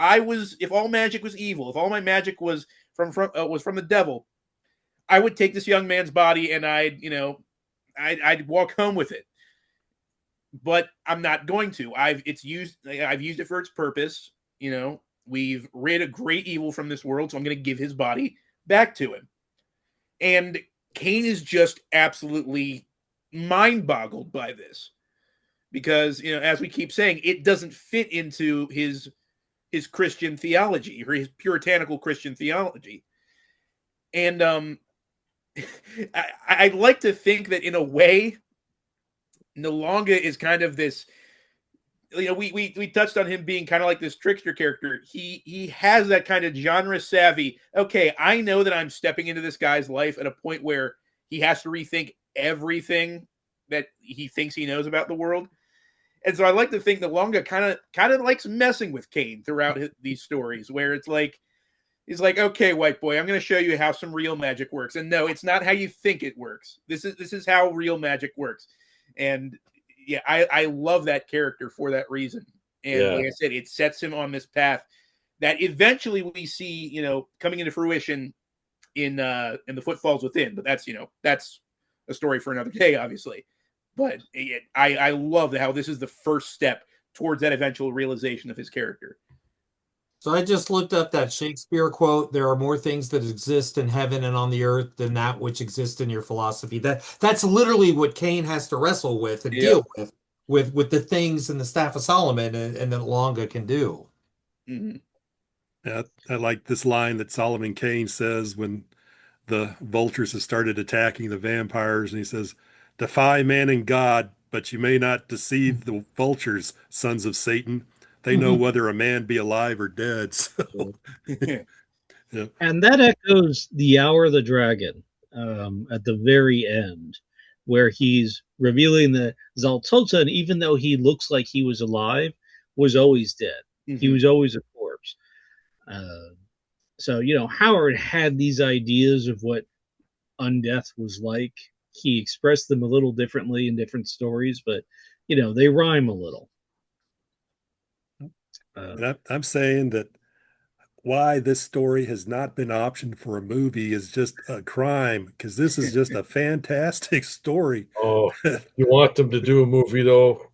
all magic was evil, if all my magic was from the devil, I would take this young man's body and I'd walk home with it. But I'm not going to. I've used it for its purpose. We've rid a great evil from this world, so I'm going to give his body back to him. And Kane is just absolutely mind-boggled by this. Because, as we keep saying, it doesn't fit into his Christian theology, or his puritanical Christian theology. And I'd like to think that in a way, Nalonga is kind of this, we touched on him being kind of like this trickster character. He has that kind of genre savvy. Okay, I know that I'm stepping into this guy's life at a point where he has to rethink everything that he thinks he knows about the world. And so I like to think that Nalonga kind of likes messing with Kane throughout these stories, where it's like, he's like, okay, white boy, I'm going to show you how some real magic works. And no, it's not how you think it works. This is how real magic works. And yeah, I love that character for that reason. And like I said, it sets him on this path that eventually we see, coming into fruition in The Footfalls Within. But that's a story for another day, obviously. But I love how this is the first step towards that eventual realization of his character. So I just looked up that Shakespeare quote. There are more things that exist in heaven and on the earth than that which exists in your philosophy. That's literally what Kane has to wrestle with and deal with the things in the Staff of Solomon and that Nalonga can do. Mm-hmm. Yeah, I like this line that Solomon Kane says when the vultures have started attacking the vampires, and he says, "Defy man and God, but you may not deceive the vultures, sons of Satan. They know whether a man be alive or dead." So, Yeah. And that echoes the Hour of the Dragon at the very end, where he's revealing that Zaltotan, even though he looks like he was alive, was always dead. Mm-hmm. He was always a corpse. So, Howard had these ideas of what undeath was like. He expressed them a little differently in different stories, but, they rhyme a little. And I'm saying that why this story has not been optioned for a movie is just a crime, because this is just a fantastic story. Oh, you want them to do a movie though?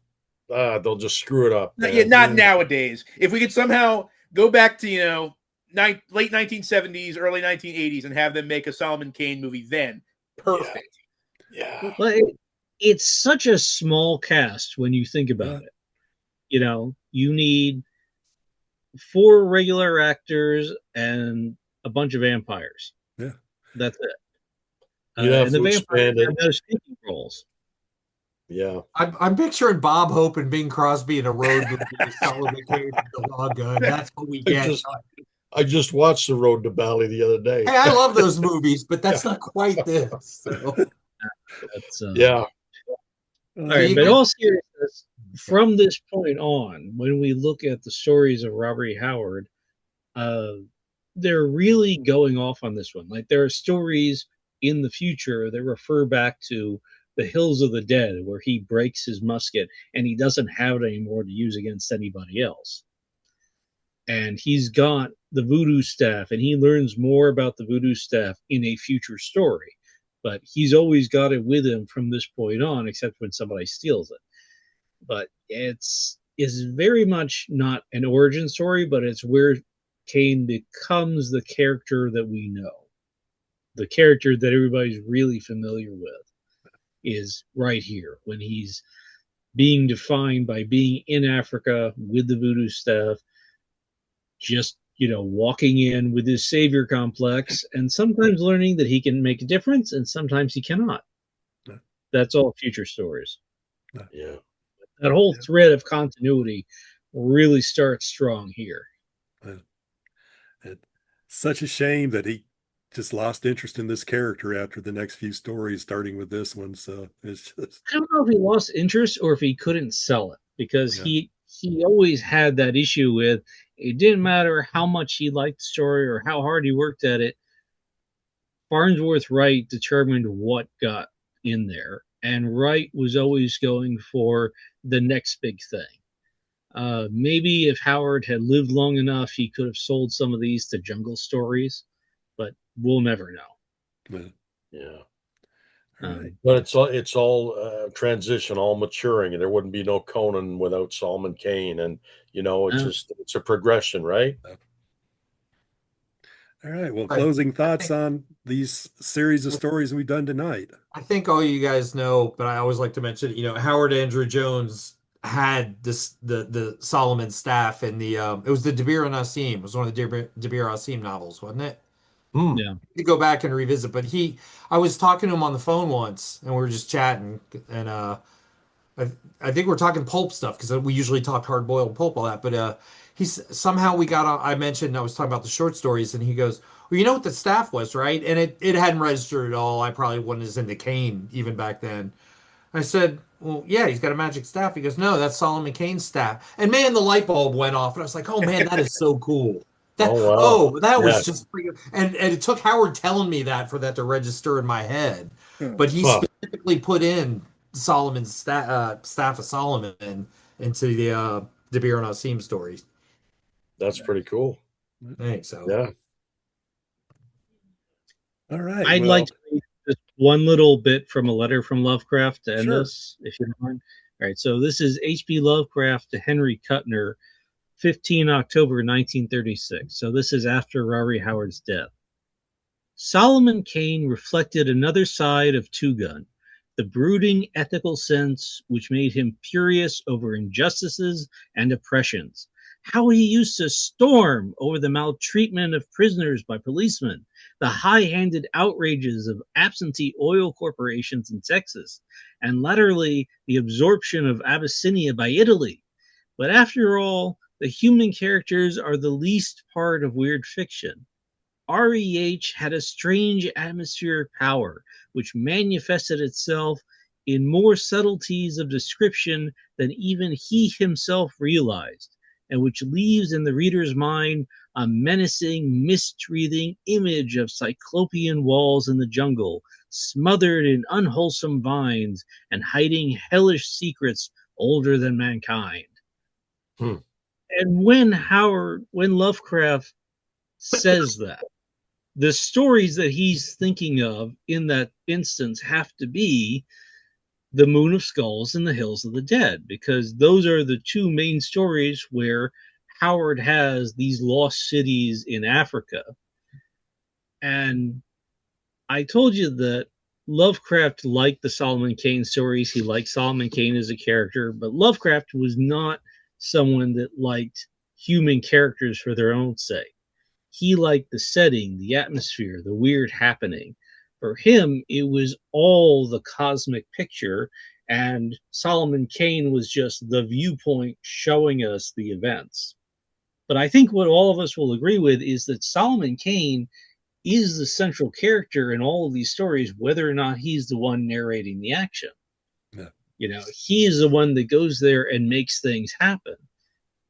They'll just screw it up. Not nowadays. If we could somehow go back to late 1970s, early 1980s, and have them make a Solomon Kane movie, then perfect. Yeah. But it's such a small cast when you think about it. You need 4 regular actors and a bunch of vampires. Yeah, that's it. And the vampires have no speaking roles. Yeah, I'm picturing Bob Hope and Bing Crosby in a road movie with Solomon Kane and the Law. That's what we get. I just watched The Road to Bali the other day. Hey, I love those movies, but that's not quite this. So. Yeah. All right, but all seriousness, from this point on, when we look at the stories of Robert E. Howard, they're really going off on this one. Like, there are stories in the future that refer back to the Hills of the Dead, where he breaks his musket and he doesn't have it anymore to use against anybody else. And he's got the voodoo staff, and he learns more about the voodoo staff in a future story. But he's always got it with him from this point on, except when somebody steals it. But it's very much not an origin story, but it's where Kane becomes the character that we know. The character that everybody's really familiar with is right here, when he's being defined by being in Africa with the voodoo staff, just walking in with his savior complex, and sometimes learning that he can make a difference, and sometimes he cannot. Yeah. That's all future stories. Yeah. That whole thread of continuity really starts strong here. It's such a shame that he just lost interest in this character after the next few stories, starting with this one. So it's just, I don't know if he lost interest or if he couldn't sell it, because he always had that issue with, it didn't matter how much he liked the story or how hard he worked at it. Farnsworth Wright determined what got in there, and Wright was always going for the next big thing. Maybe if Howard had lived long enough, he could have sold some of these to Jungle Stories, but we'll never know. Yeah. Right. But it's all transition, all maturing, and there wouldn't be no Conan without Solomon Kane, and it's a progression, right? All right. Well, closing thoughts on these series of stories we've done tonight. I think all you guys know, but I always like to mention, Howard Andrew Jones had the Solomon staff in the it was the Debir and Asim. It was one of the Debir Asim novels, wasn't it? Yeah. To go back and revisit, but I was talking to him on the phone once, and we were just chatting, and I think we're talking pulp stuff, because we usually talk hard boiled pulp, all that, but somehow we got on. I was talking about the short stories, and he goes, well, you know what the staff was, right? And it hadn't registered at all. I probably wasn't as into Kane even back then. I said, well, yeah, he's got a magic staff. He goes, no, that's Solomon Kane's staff. And man, the light bulb went off, and I was like, oh man, that is so cool. That was just freaking, and it took Howard telling me that for that to register in my head. But he specifically put in Solomon's staff of Solomon into the Debir and Asim stories. That's pretty cool. Thanks. So. Yeah. All right. I'd like to read just one little bit from a letter from Lovecraft to end this, if you don't mind. All right. So this is H.P. Lovecraft to Henry Kuttner, 15 October 1936. So this is after Rory Howard's death. Solomon Kane reflected another side of Two Gun, the brooding ethical sense which made him furious over injustices and oppressions. How he used to storm over the maltreatment of prisoners by policemen, the high-handed outrages of absentee oil corporations in Texas, and latterly the absorption of Abyssinia by Italy. But after all, the human characters are the least part of weird fiction. REH had a strange atmospheric power which manifested itself in more subtleties of description than even he himself realized, and which leaves in the reader's mind a menacing, mist-breathing image of cyclopean walls in the jungle, smothered in unwholesome vines and hiding hellish secrets older than mankind. Hmm. And when Lovecraft says that, the stories that he's thinking of in that instance have to be the Moon of Skulls and the Hills of the Dead, because those are the two main stories where Howard has these lost cities in Africa. And I told you that Lovecraft liked the Solomon Kane stories. He liked Solomon Kane as a character, but Lovecraft was not someone that liked human characters for their own sake. He liked the setting, the atmosphere, the weird happening. For him, it was all the cosmic picture, and Solomon Kane was just the viewpoint showing us the events. But I think what all of us will agree with is that Solomon Kane is the central character in all of these stories, whether or not he's the one narrating the action. Yeah. You know, he is the one that goes there and makes things happen.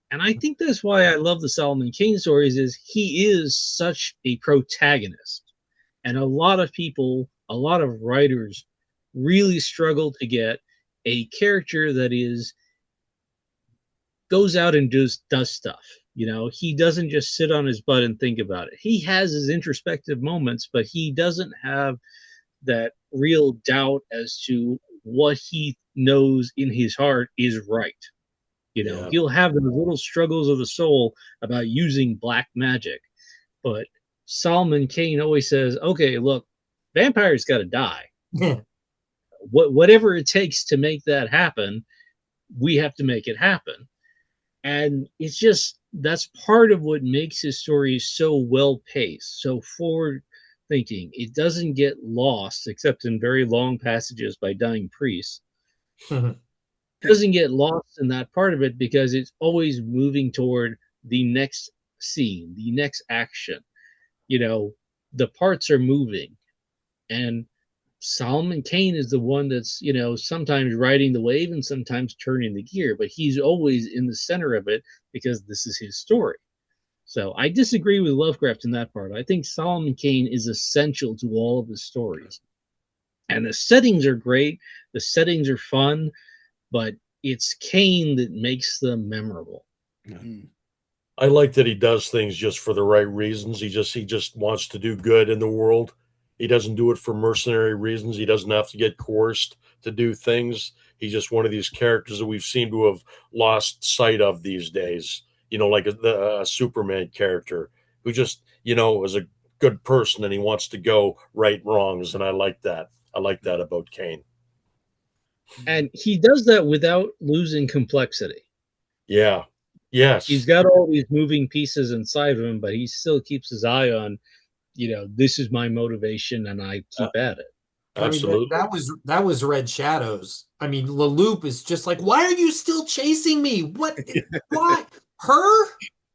And I think that's why I love the Solomon Kane stories, is he is such a protagonist. And a lot of people, a lot of writers really struggle to get a character that goes out and does stuff. You know, he doesn't just sit on his butt and think about it. He has his introspective moments, but he doesn't have that real doubt as to what he knows in his heart is right. You know, he'll have those little struggles of the soul about using black magic. But Solomon Kane always says, okay, look, vampires got to die. Yeah. Whatever it takes to make that happen, we have to make it happen. And it's just, that's part of what makes his stories so well paced, so forward thinking. It doesn't get lost, except in very long passages by dying priests. It doesn't get lost in that part of it because it's always moving toward the next scene, the next action. You know, the parts are moving. And Solomon Kane is the one that's, you know, sometimes riding the wave and sometimes turning the gear, but he's always in the center of it because this is his story. So I disagree with Lovecraft in that part. I think Solomon Kane is essential to all of his stories. And the settings are great, the settings are fun, but it's Kane that makes them memorable. I like that he does things just for the right reasons. He just wants to do good in the world. He doesn't do it for mercenary reasons. He doesn't have to get coerced to do things. He's just one of these characters that we've seemed to have lost sight of these days. You know, like a Superman character who just, you know, is a good person and he wants to go right wrongs. And I like that. I like that about Kane. And he does that without losing complexity. Yeah. Yes. He's got all these moving pieces inside of him, but he still keeps his eye on, you know, this is my motivation and I keep at it. Absolutely. I mean, that was Red Shadows. I mean, Leloup is just like, why are you still chasing me? What? Why? Her?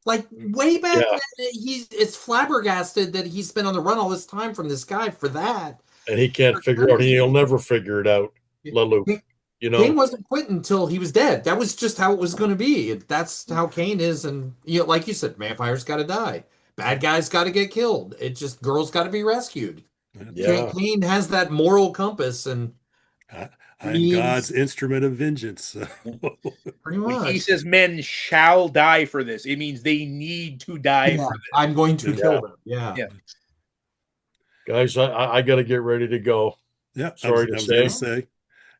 Like way back then, it's flabbergasted that he's been on the run all this time from this guy for that. And he can't figure out, he'll never figure it out, Leloup. You know, Kane wasn't quitting until he was dead. That was just how it was going to be. That's how Kane is. And, you know, like you said, vampires got to die. Bad guys got to get killed. It just, girls got to be rescued. Yeah. Kane has that moral compass, and I'm God's instrument of vengeance. Pretty much. When he says men shall die for this, it means they need to die for this. I'm going to kill them. Yeah. Guys, I got to get ready to go. Yeah. Sorry I was to going to say. say,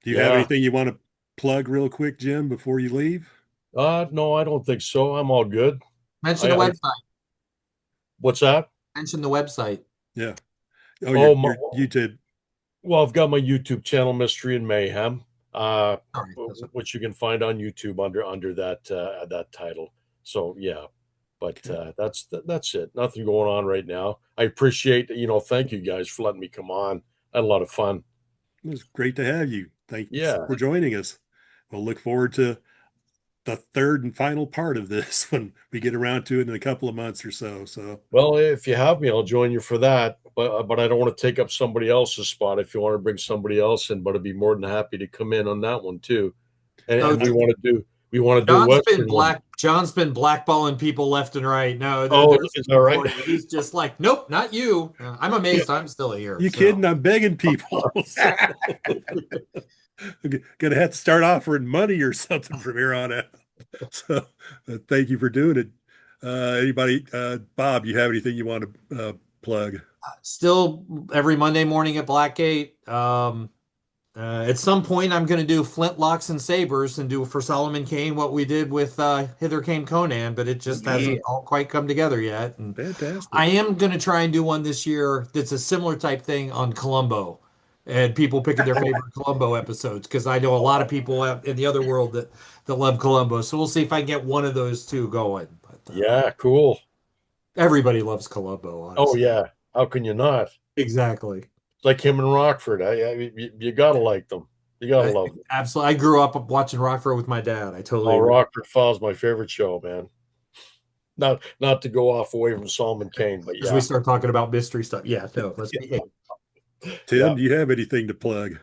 do you have anything you want to plug real quick, Jim, before you leave? No, I don't think so. I'm all good. Mention the website. What's that? Mention the website. Yeah. Oh, you did. Well, I've got my YouTube channel, Mystery and Mayhem, which you can find on YouTube under that title. So yeah, but that's it. Nothing going on right now. I appreciate, thank you guys for letting me come on. I had a lot of fun. It was great to have you. Thank you Yeah. for joining us. We'll look forward to the third and final part of this when we get around to it in a couple of months or so. So, well, if you have me, I'll join you for that. But I don't want to take up somebody else's spot. If you want to bring somebody else in, but I'd be more than happy to come in on that one too. And we want to do Western one. John's been blackballing people left and right. No, Oh, is that right? He's just like, nope, not you. I'm amazed I'm still here. You kidding? I'm begging people. So, gonna have to start offering money or something from here on out. So, thank you for doing it. Anybody, Bob, you have anything you want to plug? Still every Monday morning at Blackgate. At some point, I'm going to do Flintlocks and Sabers and do for Solomon Kane what we did with Hither Came Conan, but it just hasn't all quite come together yet. And fantastic. I am going to try and do one this year that's a similar type thing on Columbo and people picking their favorite Columbo episodes, because I know a lot of people in the other world that love Columbo. So we'll see if I can get one of those two going. But, yeah, cool. Everybody loves Columbo. Honestly. Oh, yeah. How can you not? Exactly. It's like him and Rockford. You got to like them. You got to love them. Absolutely. I grew up watching Rockford with my dad. I totally agree. Rockford Files, my favorite show, man. Not to go off away from Solomon Kane, but as we start talking about mystery stuff. Yeah, no, let's behave. Tim, do you have anything to plug?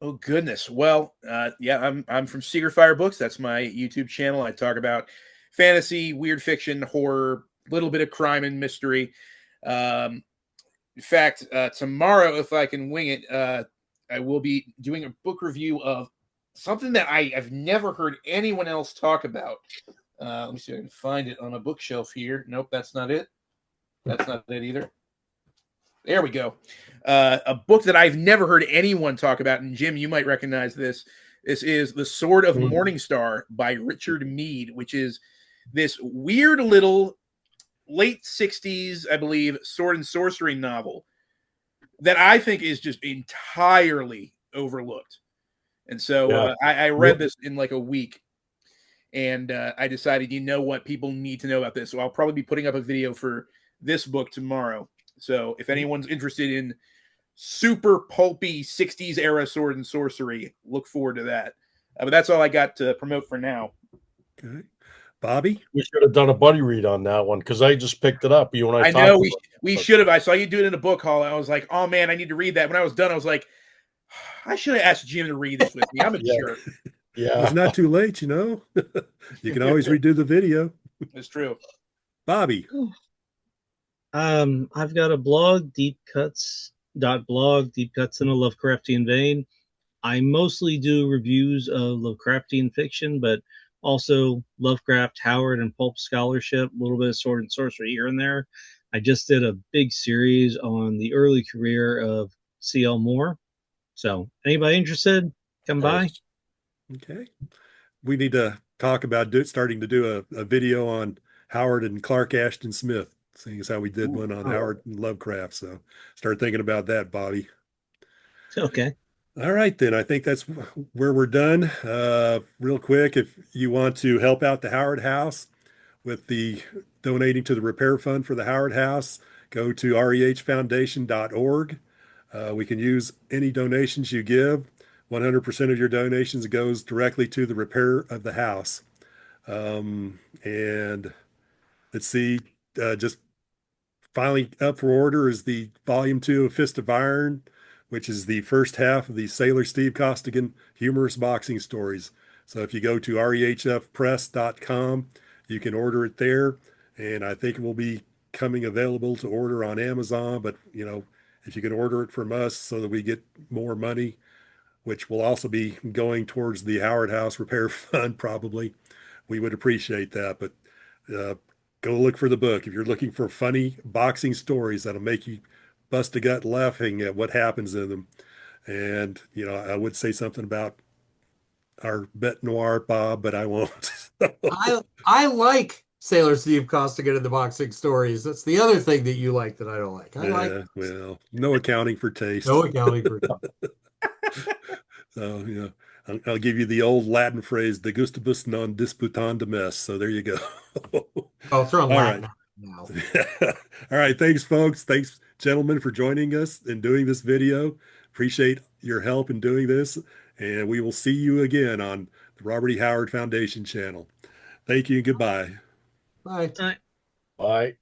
Oh goodness. Well, I'm from Seeger Fire Books. That's my YouTube channel. I talk about fantasy, weird fiction, horror, a little bit of crime and mystery. In fact, tomorrow, if I can wing it, I will be doing a book review of something that I have never heard anyone else talk about. Let me see if I can find it on a bookshelf here. Nope, that's not it. That's not it either. There we go. A book that I've never heard anyone talk about, and Jim, you might recognize this. This is The Sword of Morningstar by Richard Mead, which is this weird little late 60s, I believe, sword and sorcery novel that I think is just entirely overlooked. And so I read this in like a week, and I decided, you know what, people need to know about this. So I'll probably be putting up a video for this book tomorrow. So if anyone's interested in super pulpy 60s era sword and sorcery, look forward to that. But that's all I got to promote for now. Okay. Bobby? We should have done a buddy read on that one, because I just picked it up. You and I know we should have. I saw you do it in a book haul. I was like, oh man, I need to read that. When I was done, I was like, I should have asked Jim to read this with me. I'm a jerk. Yeah. It's not too late, you know. You can always redo the video. It's true. Bobby. I've got a blog, deepcuts.blog, Deep Cuts in a Lovecraftian Vein. I mostly do reviews of Lovecraftian fiction, but also Lovecraft, Howard, and pulp scholarship, a little bit of sword and sorcery here and there. I just did a big series on the early career of C.L. Moore. So anybody interested, come by. Okay. We need to talk about starting to do a video on Howard and Clark Ashton Smith, seeing as how we did one on Howard and Lovecraft. So start thinking about that, Bobby. Okay. All right, then. I think that's where we're done. Real quick, if you want to help out the Howard House with the donating to the repair fund for the Howard House, go to REHFoundation.org. We can use any donations you give. 100% of your donations goes directly to the repair of the house. And let's see, just finally up for order is the Volume 2 of Fist of Iron, which is the first half of the Sailor Steve Costigan humorous boxing stories. So if you go to rehfpress.com, you can order it there. And I think it will be coming available to order on Amazon. But, you know, if you can order it from us so that we get more money, which will also be going towards the Howard House Repair Fund, probably, we would appreciate that. But go look for the book. If you're looking for funny boxing stories that'll make you bust a gut laughing at what happens in them. And, you know, I would say something about our bet noir, Bob, but I won't. I like Sailor Steve Costigan in the boxing stories. That's the other thing that you like that I don't like. Well, no accounting for taste. No accounting for taste. So, you know, I'll give you the old Latin phrase, de gustibus non disputandum est. So there you go. I'll throw in Latin now. All right. Thanks, folks. Thanks, gentlemen, for joining us and doing this video. Appreciate your help in doing this. And we will see you again on the Robert E. Howard Foundation channel. Thank you and goodbye. Bye. Uh, Bye.